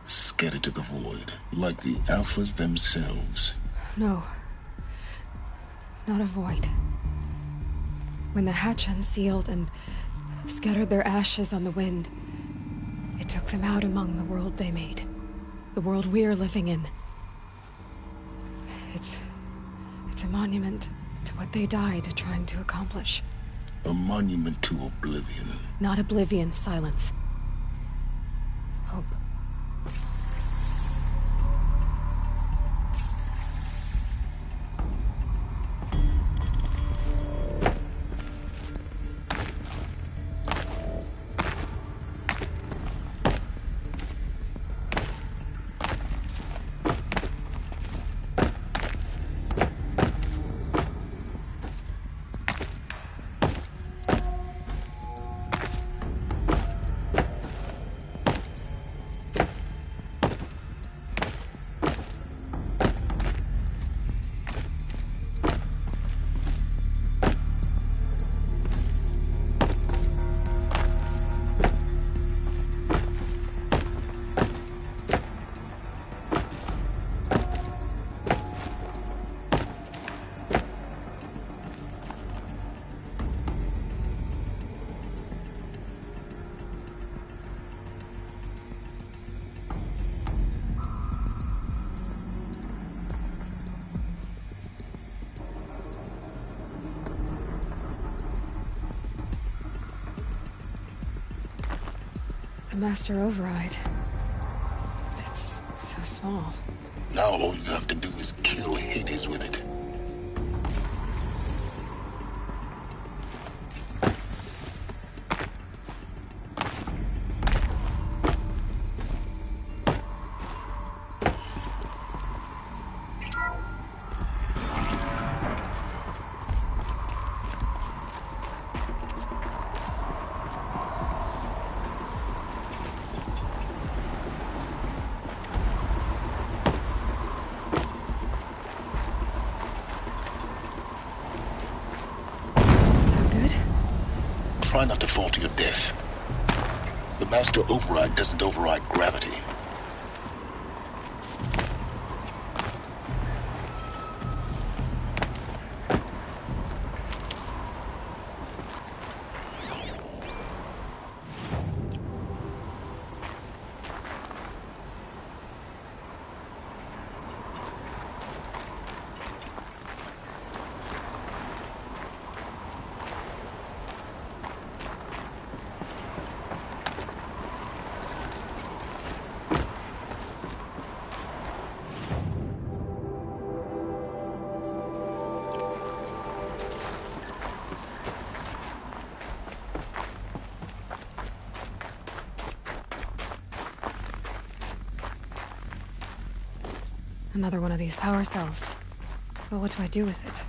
scattered to the void, like the Alphas themselves. No. Not a void. When the hatch unsealed and scattered their ashes on the wind, it took them out among the world they made. The world we're living in. It's a monument to what they died trying to accomplish. A monument to oblivion. Not oblivion, silence. Hope. The Master Override. It's so small. Now all you have to do is kill Hades with it. Try not to fall to your death. The Master Override doesn't override gravity. Another one of these power cells. But what do I do with it?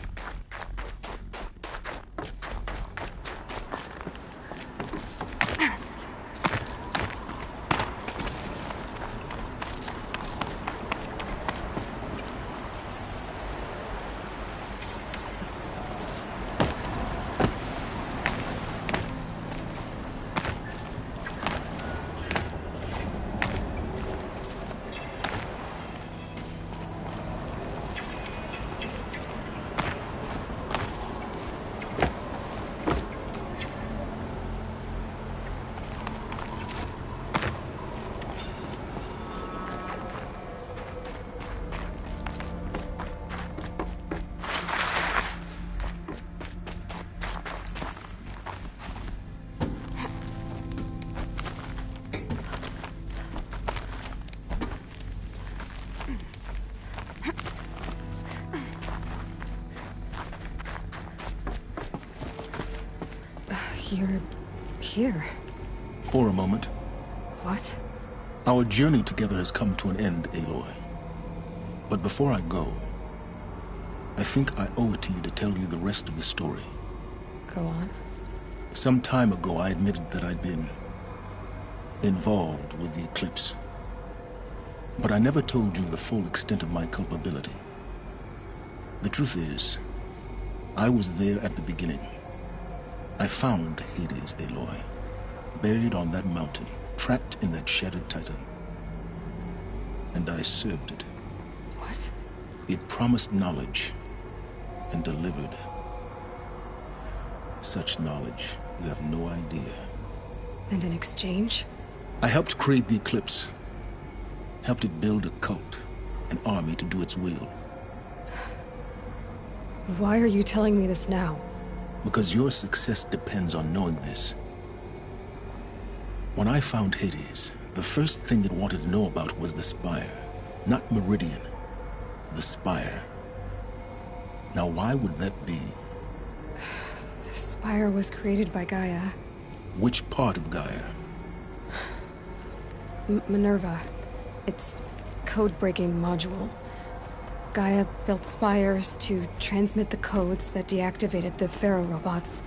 You're here. For a moment. What? Our journey together has come to an end, Aloy. But before I go, I think I owe it to you to tell you the rest of the story. Go on. Some time ago, I admitted that I'd been involved with the Eclipse. But I never told you the full extent of my culpability. The truth is, I was there at the beginning. I found Hades, Aloy, buried on that mountain, trapped in that shattered Titan. And I served it. What? It promised knowledge and delivered. Such knowledge, you have no idea. And in exchange? I helped create the Eclipse. Helped it build a cult, an army to do its will. Why are you telling me this now? Because your success depends on knowing this. When I found Hades, the first thing it wanted to know about was the Spire. Not Meridian. The Spire. Now why would that be? The Spire was created by Gaia. Which part of Gaia? Minerva. Its code-breaking module. Gaia built spires to transmit the codes that deactivated the Pharaoh robots,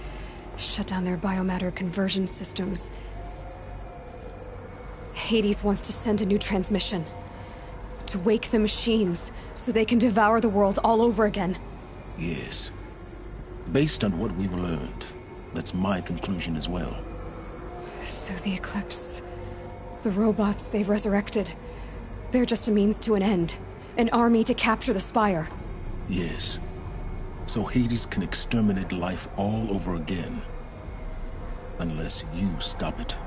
shut down their biomatter conversion systems. Hades wants to send a new transmission. To wake the machines, so they can devour the world all over again. Yes. Based on what we've learned, that's my conclusion as well. So the Eclipse... the robots they've resurrected... they're just a means to an end. An army to capture the Spire. Yes. So Hades can exterminate life all over again. Unless you stop it.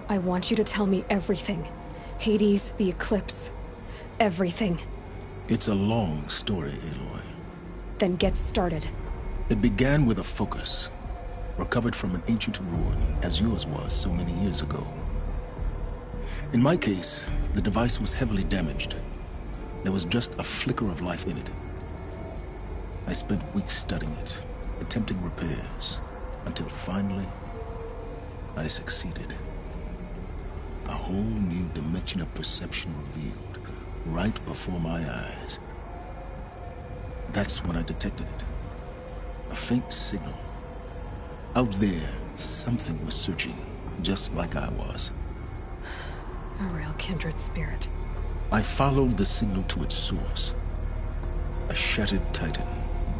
I want you to tell me everything. Hades, the Eclipse. Everything. It's a long story, Aloy. Then get started. It began with a focus, recovered from an ancient ruin, as yours was so many years ago. In my case, the device was heavily damaged. There was just a flicker of life in it. I spent weeks studying it, attempting repairs, until finally, I succeeded. A whole new dimension of perception revealed, right before my eyes. That's when I detected it. A faint signal. Out there, something was searching, just like I was. A real kindred spirit. I followed the signal to its source. A shattered Titan,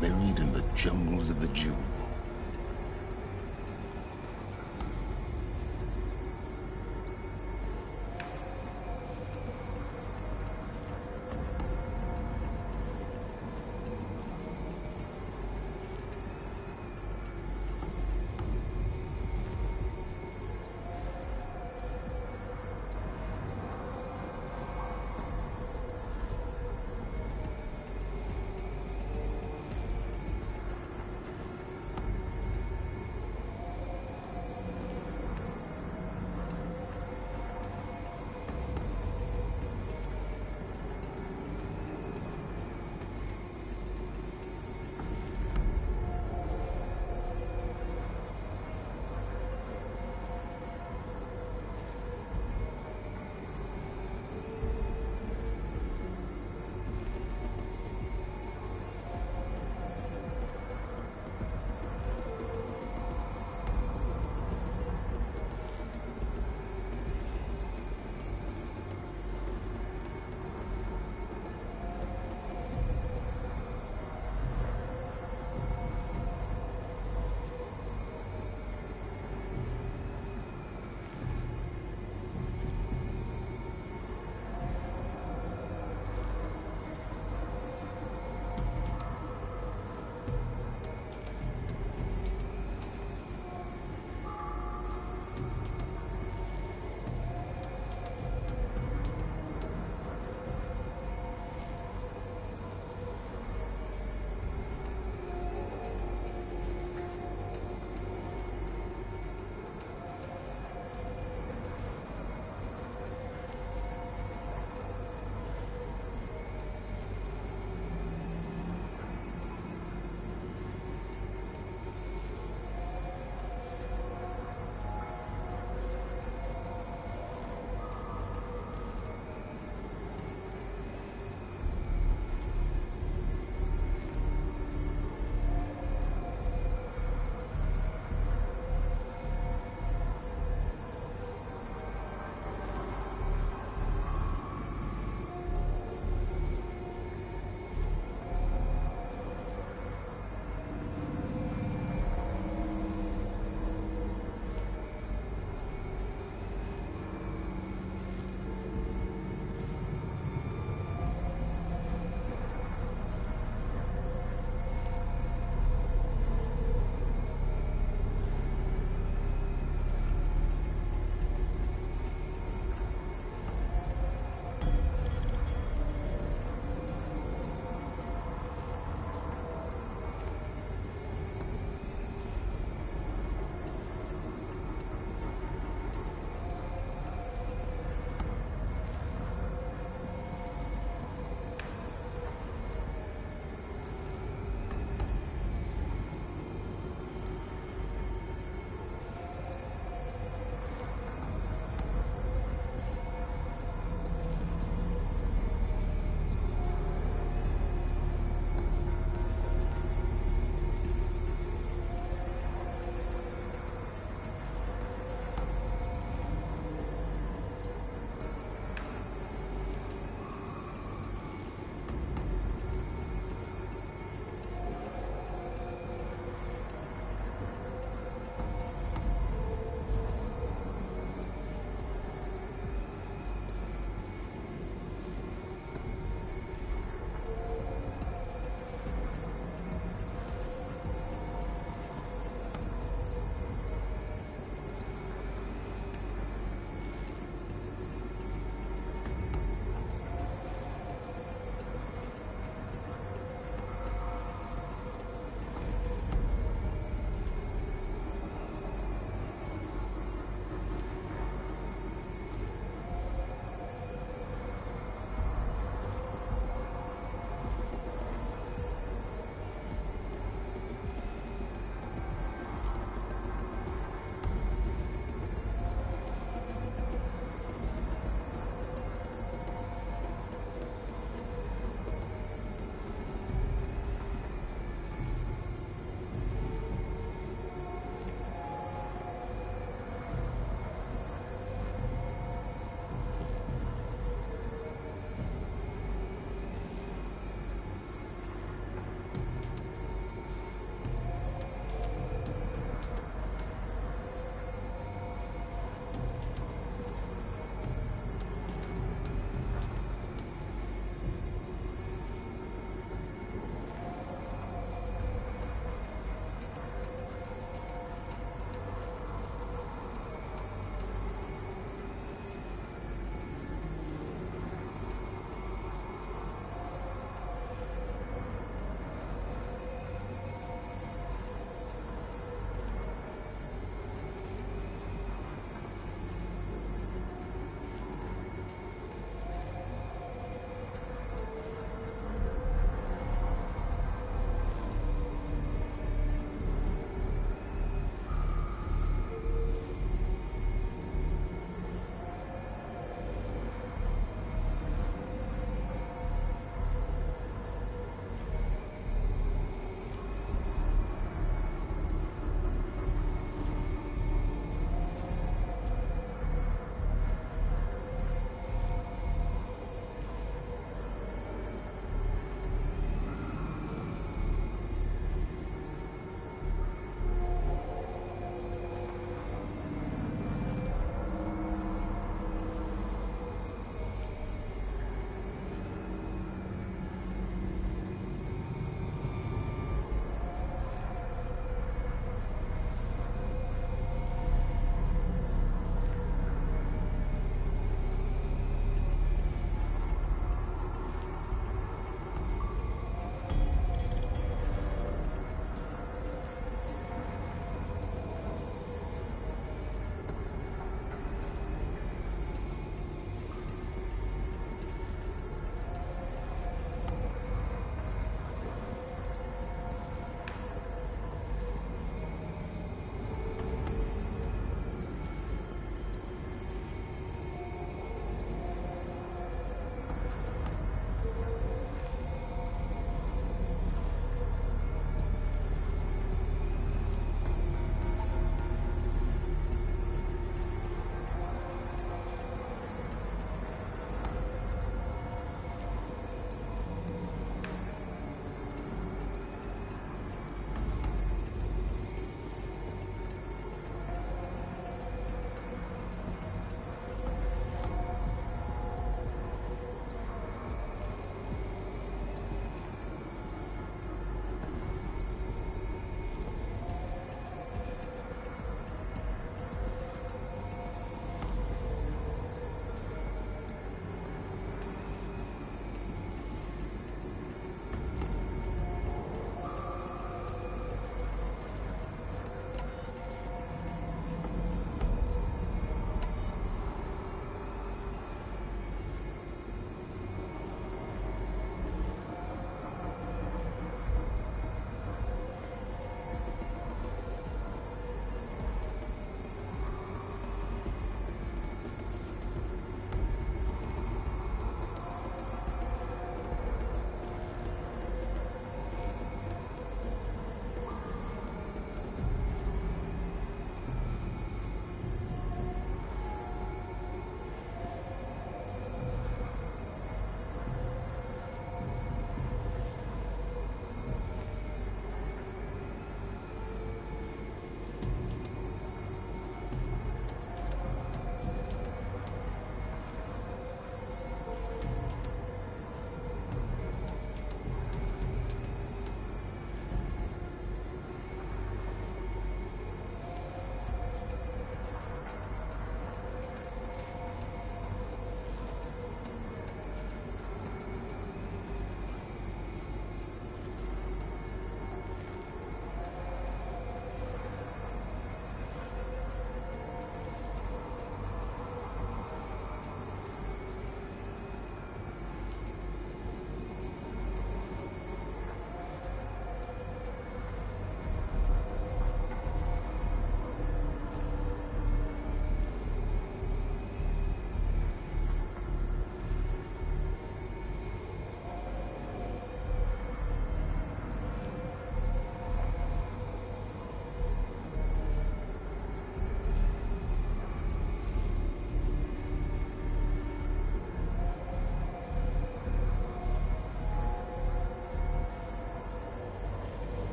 buried in the jungles of the Jewel.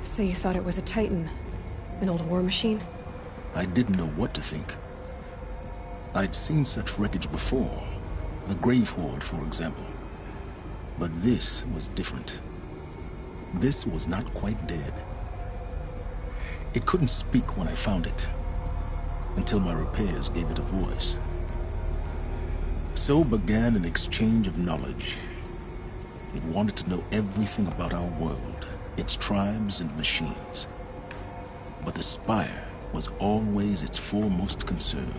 So you thought it was a Titan? An old war machine? I didn't know what to think. I'd seen such wreckage before. The Grave Horde, for example. But this was different. This was not quite dead. It couldn't speak when I found it, until my repairs gave it a voice. So began an exchange of knowledge. It wanted to know everything about our world, its tribes and machines. But the Spire was always its foremost concern.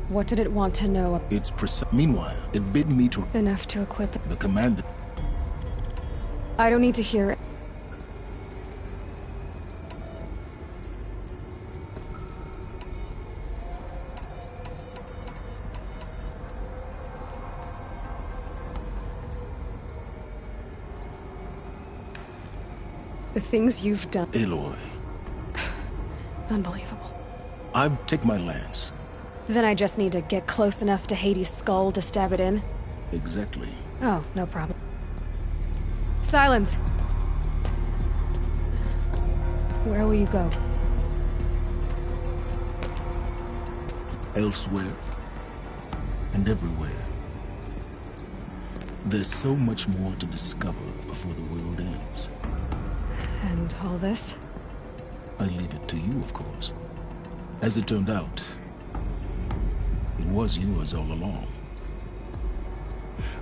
What did it want to know? It's precise. Meanwhile, it bid me to... Enough to equip it. The commander... I don't need to hear it. The things you've done. Aloy. Unbelievable. I take my lance. Then I just need to get close enough to Hades' skull to stab it in? Exactly. Oh, no problem. Silence! Where will you go? Elsewhere. And everywhere. There's so much more to discover before the world ends. And all this? I leave it to you, of course. As it turned out, it was yours all along.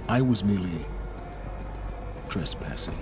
I was merely trespassing.